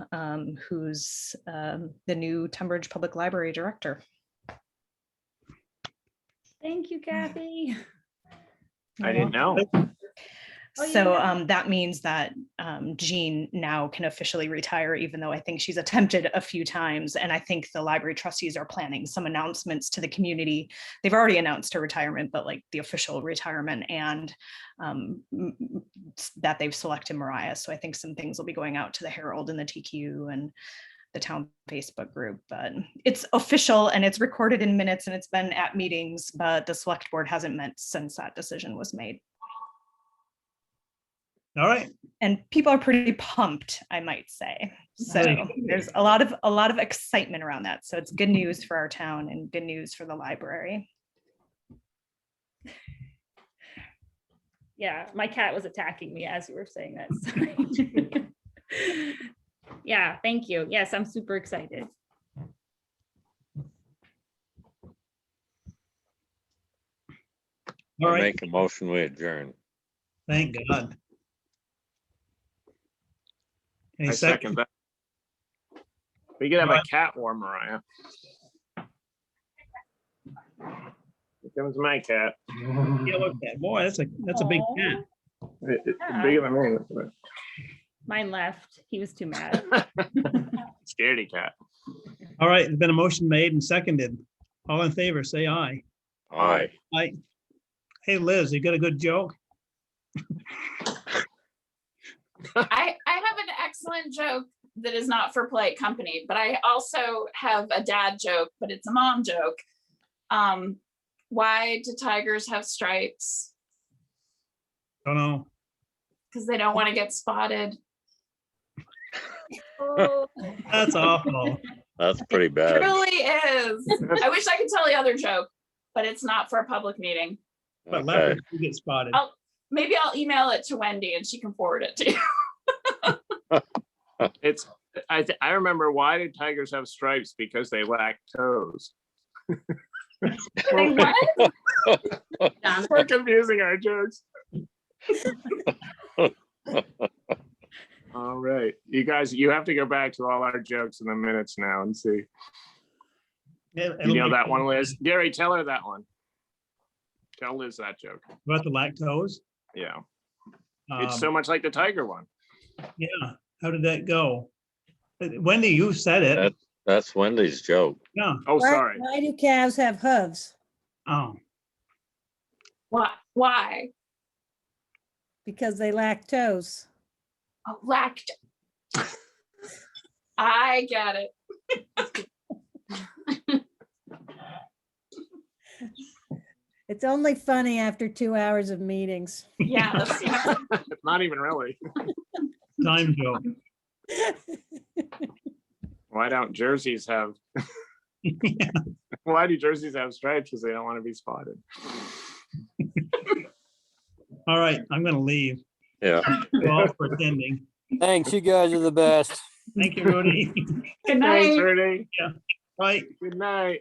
who's the new Tunbridge Public Library director. Thank you, Kathy. I didn't know. So that means that Jean now can officially retire, even though I think she's attempted a few times. And I think the library trustees are planning some announcements to the community. They've already announced her retirement, but like the official retirement, and that they've selected Mariah. So I think some things will be going out to the Herald and the TQ and the town Facebook group, but it's official and it's recorded in minutes and it's been at meetings, but the select board hasn't met since that decision was made. All right. And people are pretty pumped, I might say. So there's a lot of excitement around that. So it's good news for our town and good news for the library. Yeah, my cat was attacking me as you were saying that. Yeah, thank you. Yes, I'm super excited. All right. Make a motion, we adjourn. Thank God. Any I second that. We could have a cat war, Mariah. Here comes my cat. Yellow cat. Boy, that's a big cat. It's bigger than me. Mine left. He was too mad. Scaredy cat. All right, there's been a motion made and seconded. All in favor, say aye. Aye. Aye. Hey, Liz, you got a good joke? I have an excellent joke that is not for polite company, but I also have a dad joke, but it's a mom joke. Why do tigers have stripes? Don't know. Because they don't want to get spotted. Oh. That's awful. That's pretty bad. Truly is. I wish I could tell the other joke, but it's not for a public meeting. But Okay. leopards do get spotted. Maybe I'll email it to Wendy and she can forward it to you. It's. I remember, why do tigers have stripes? Because they lack toes. They what? We're confusing our jokes. All right, you guys, you have to go back to all our jokes in the minutes now and see. You know that one, Liz? Gary, tell her that one. Tell Liz that joke. About the lactose? Yeah. It's so much like the tiger one. Yeah. How did that go? Wendy, you said it. That's Wendy's joke. Yeah. Oh, sorry. Why do calves have hooves? Oh. Why? Because they lack toes. Oh, I get it. It's only funny after 2 hours of meetings. Yeah. It's not even really. Time joke. Why don't jerseys have? Why do jerseys have stripes? Because they don't want to be spotted. All right, I'm going to leave. Yeah. Thank you all for attending. Thanks, you guys are the best. Thank you, Rudy. Good night. Thanks, Rudy. Yeah. Bye. Good night.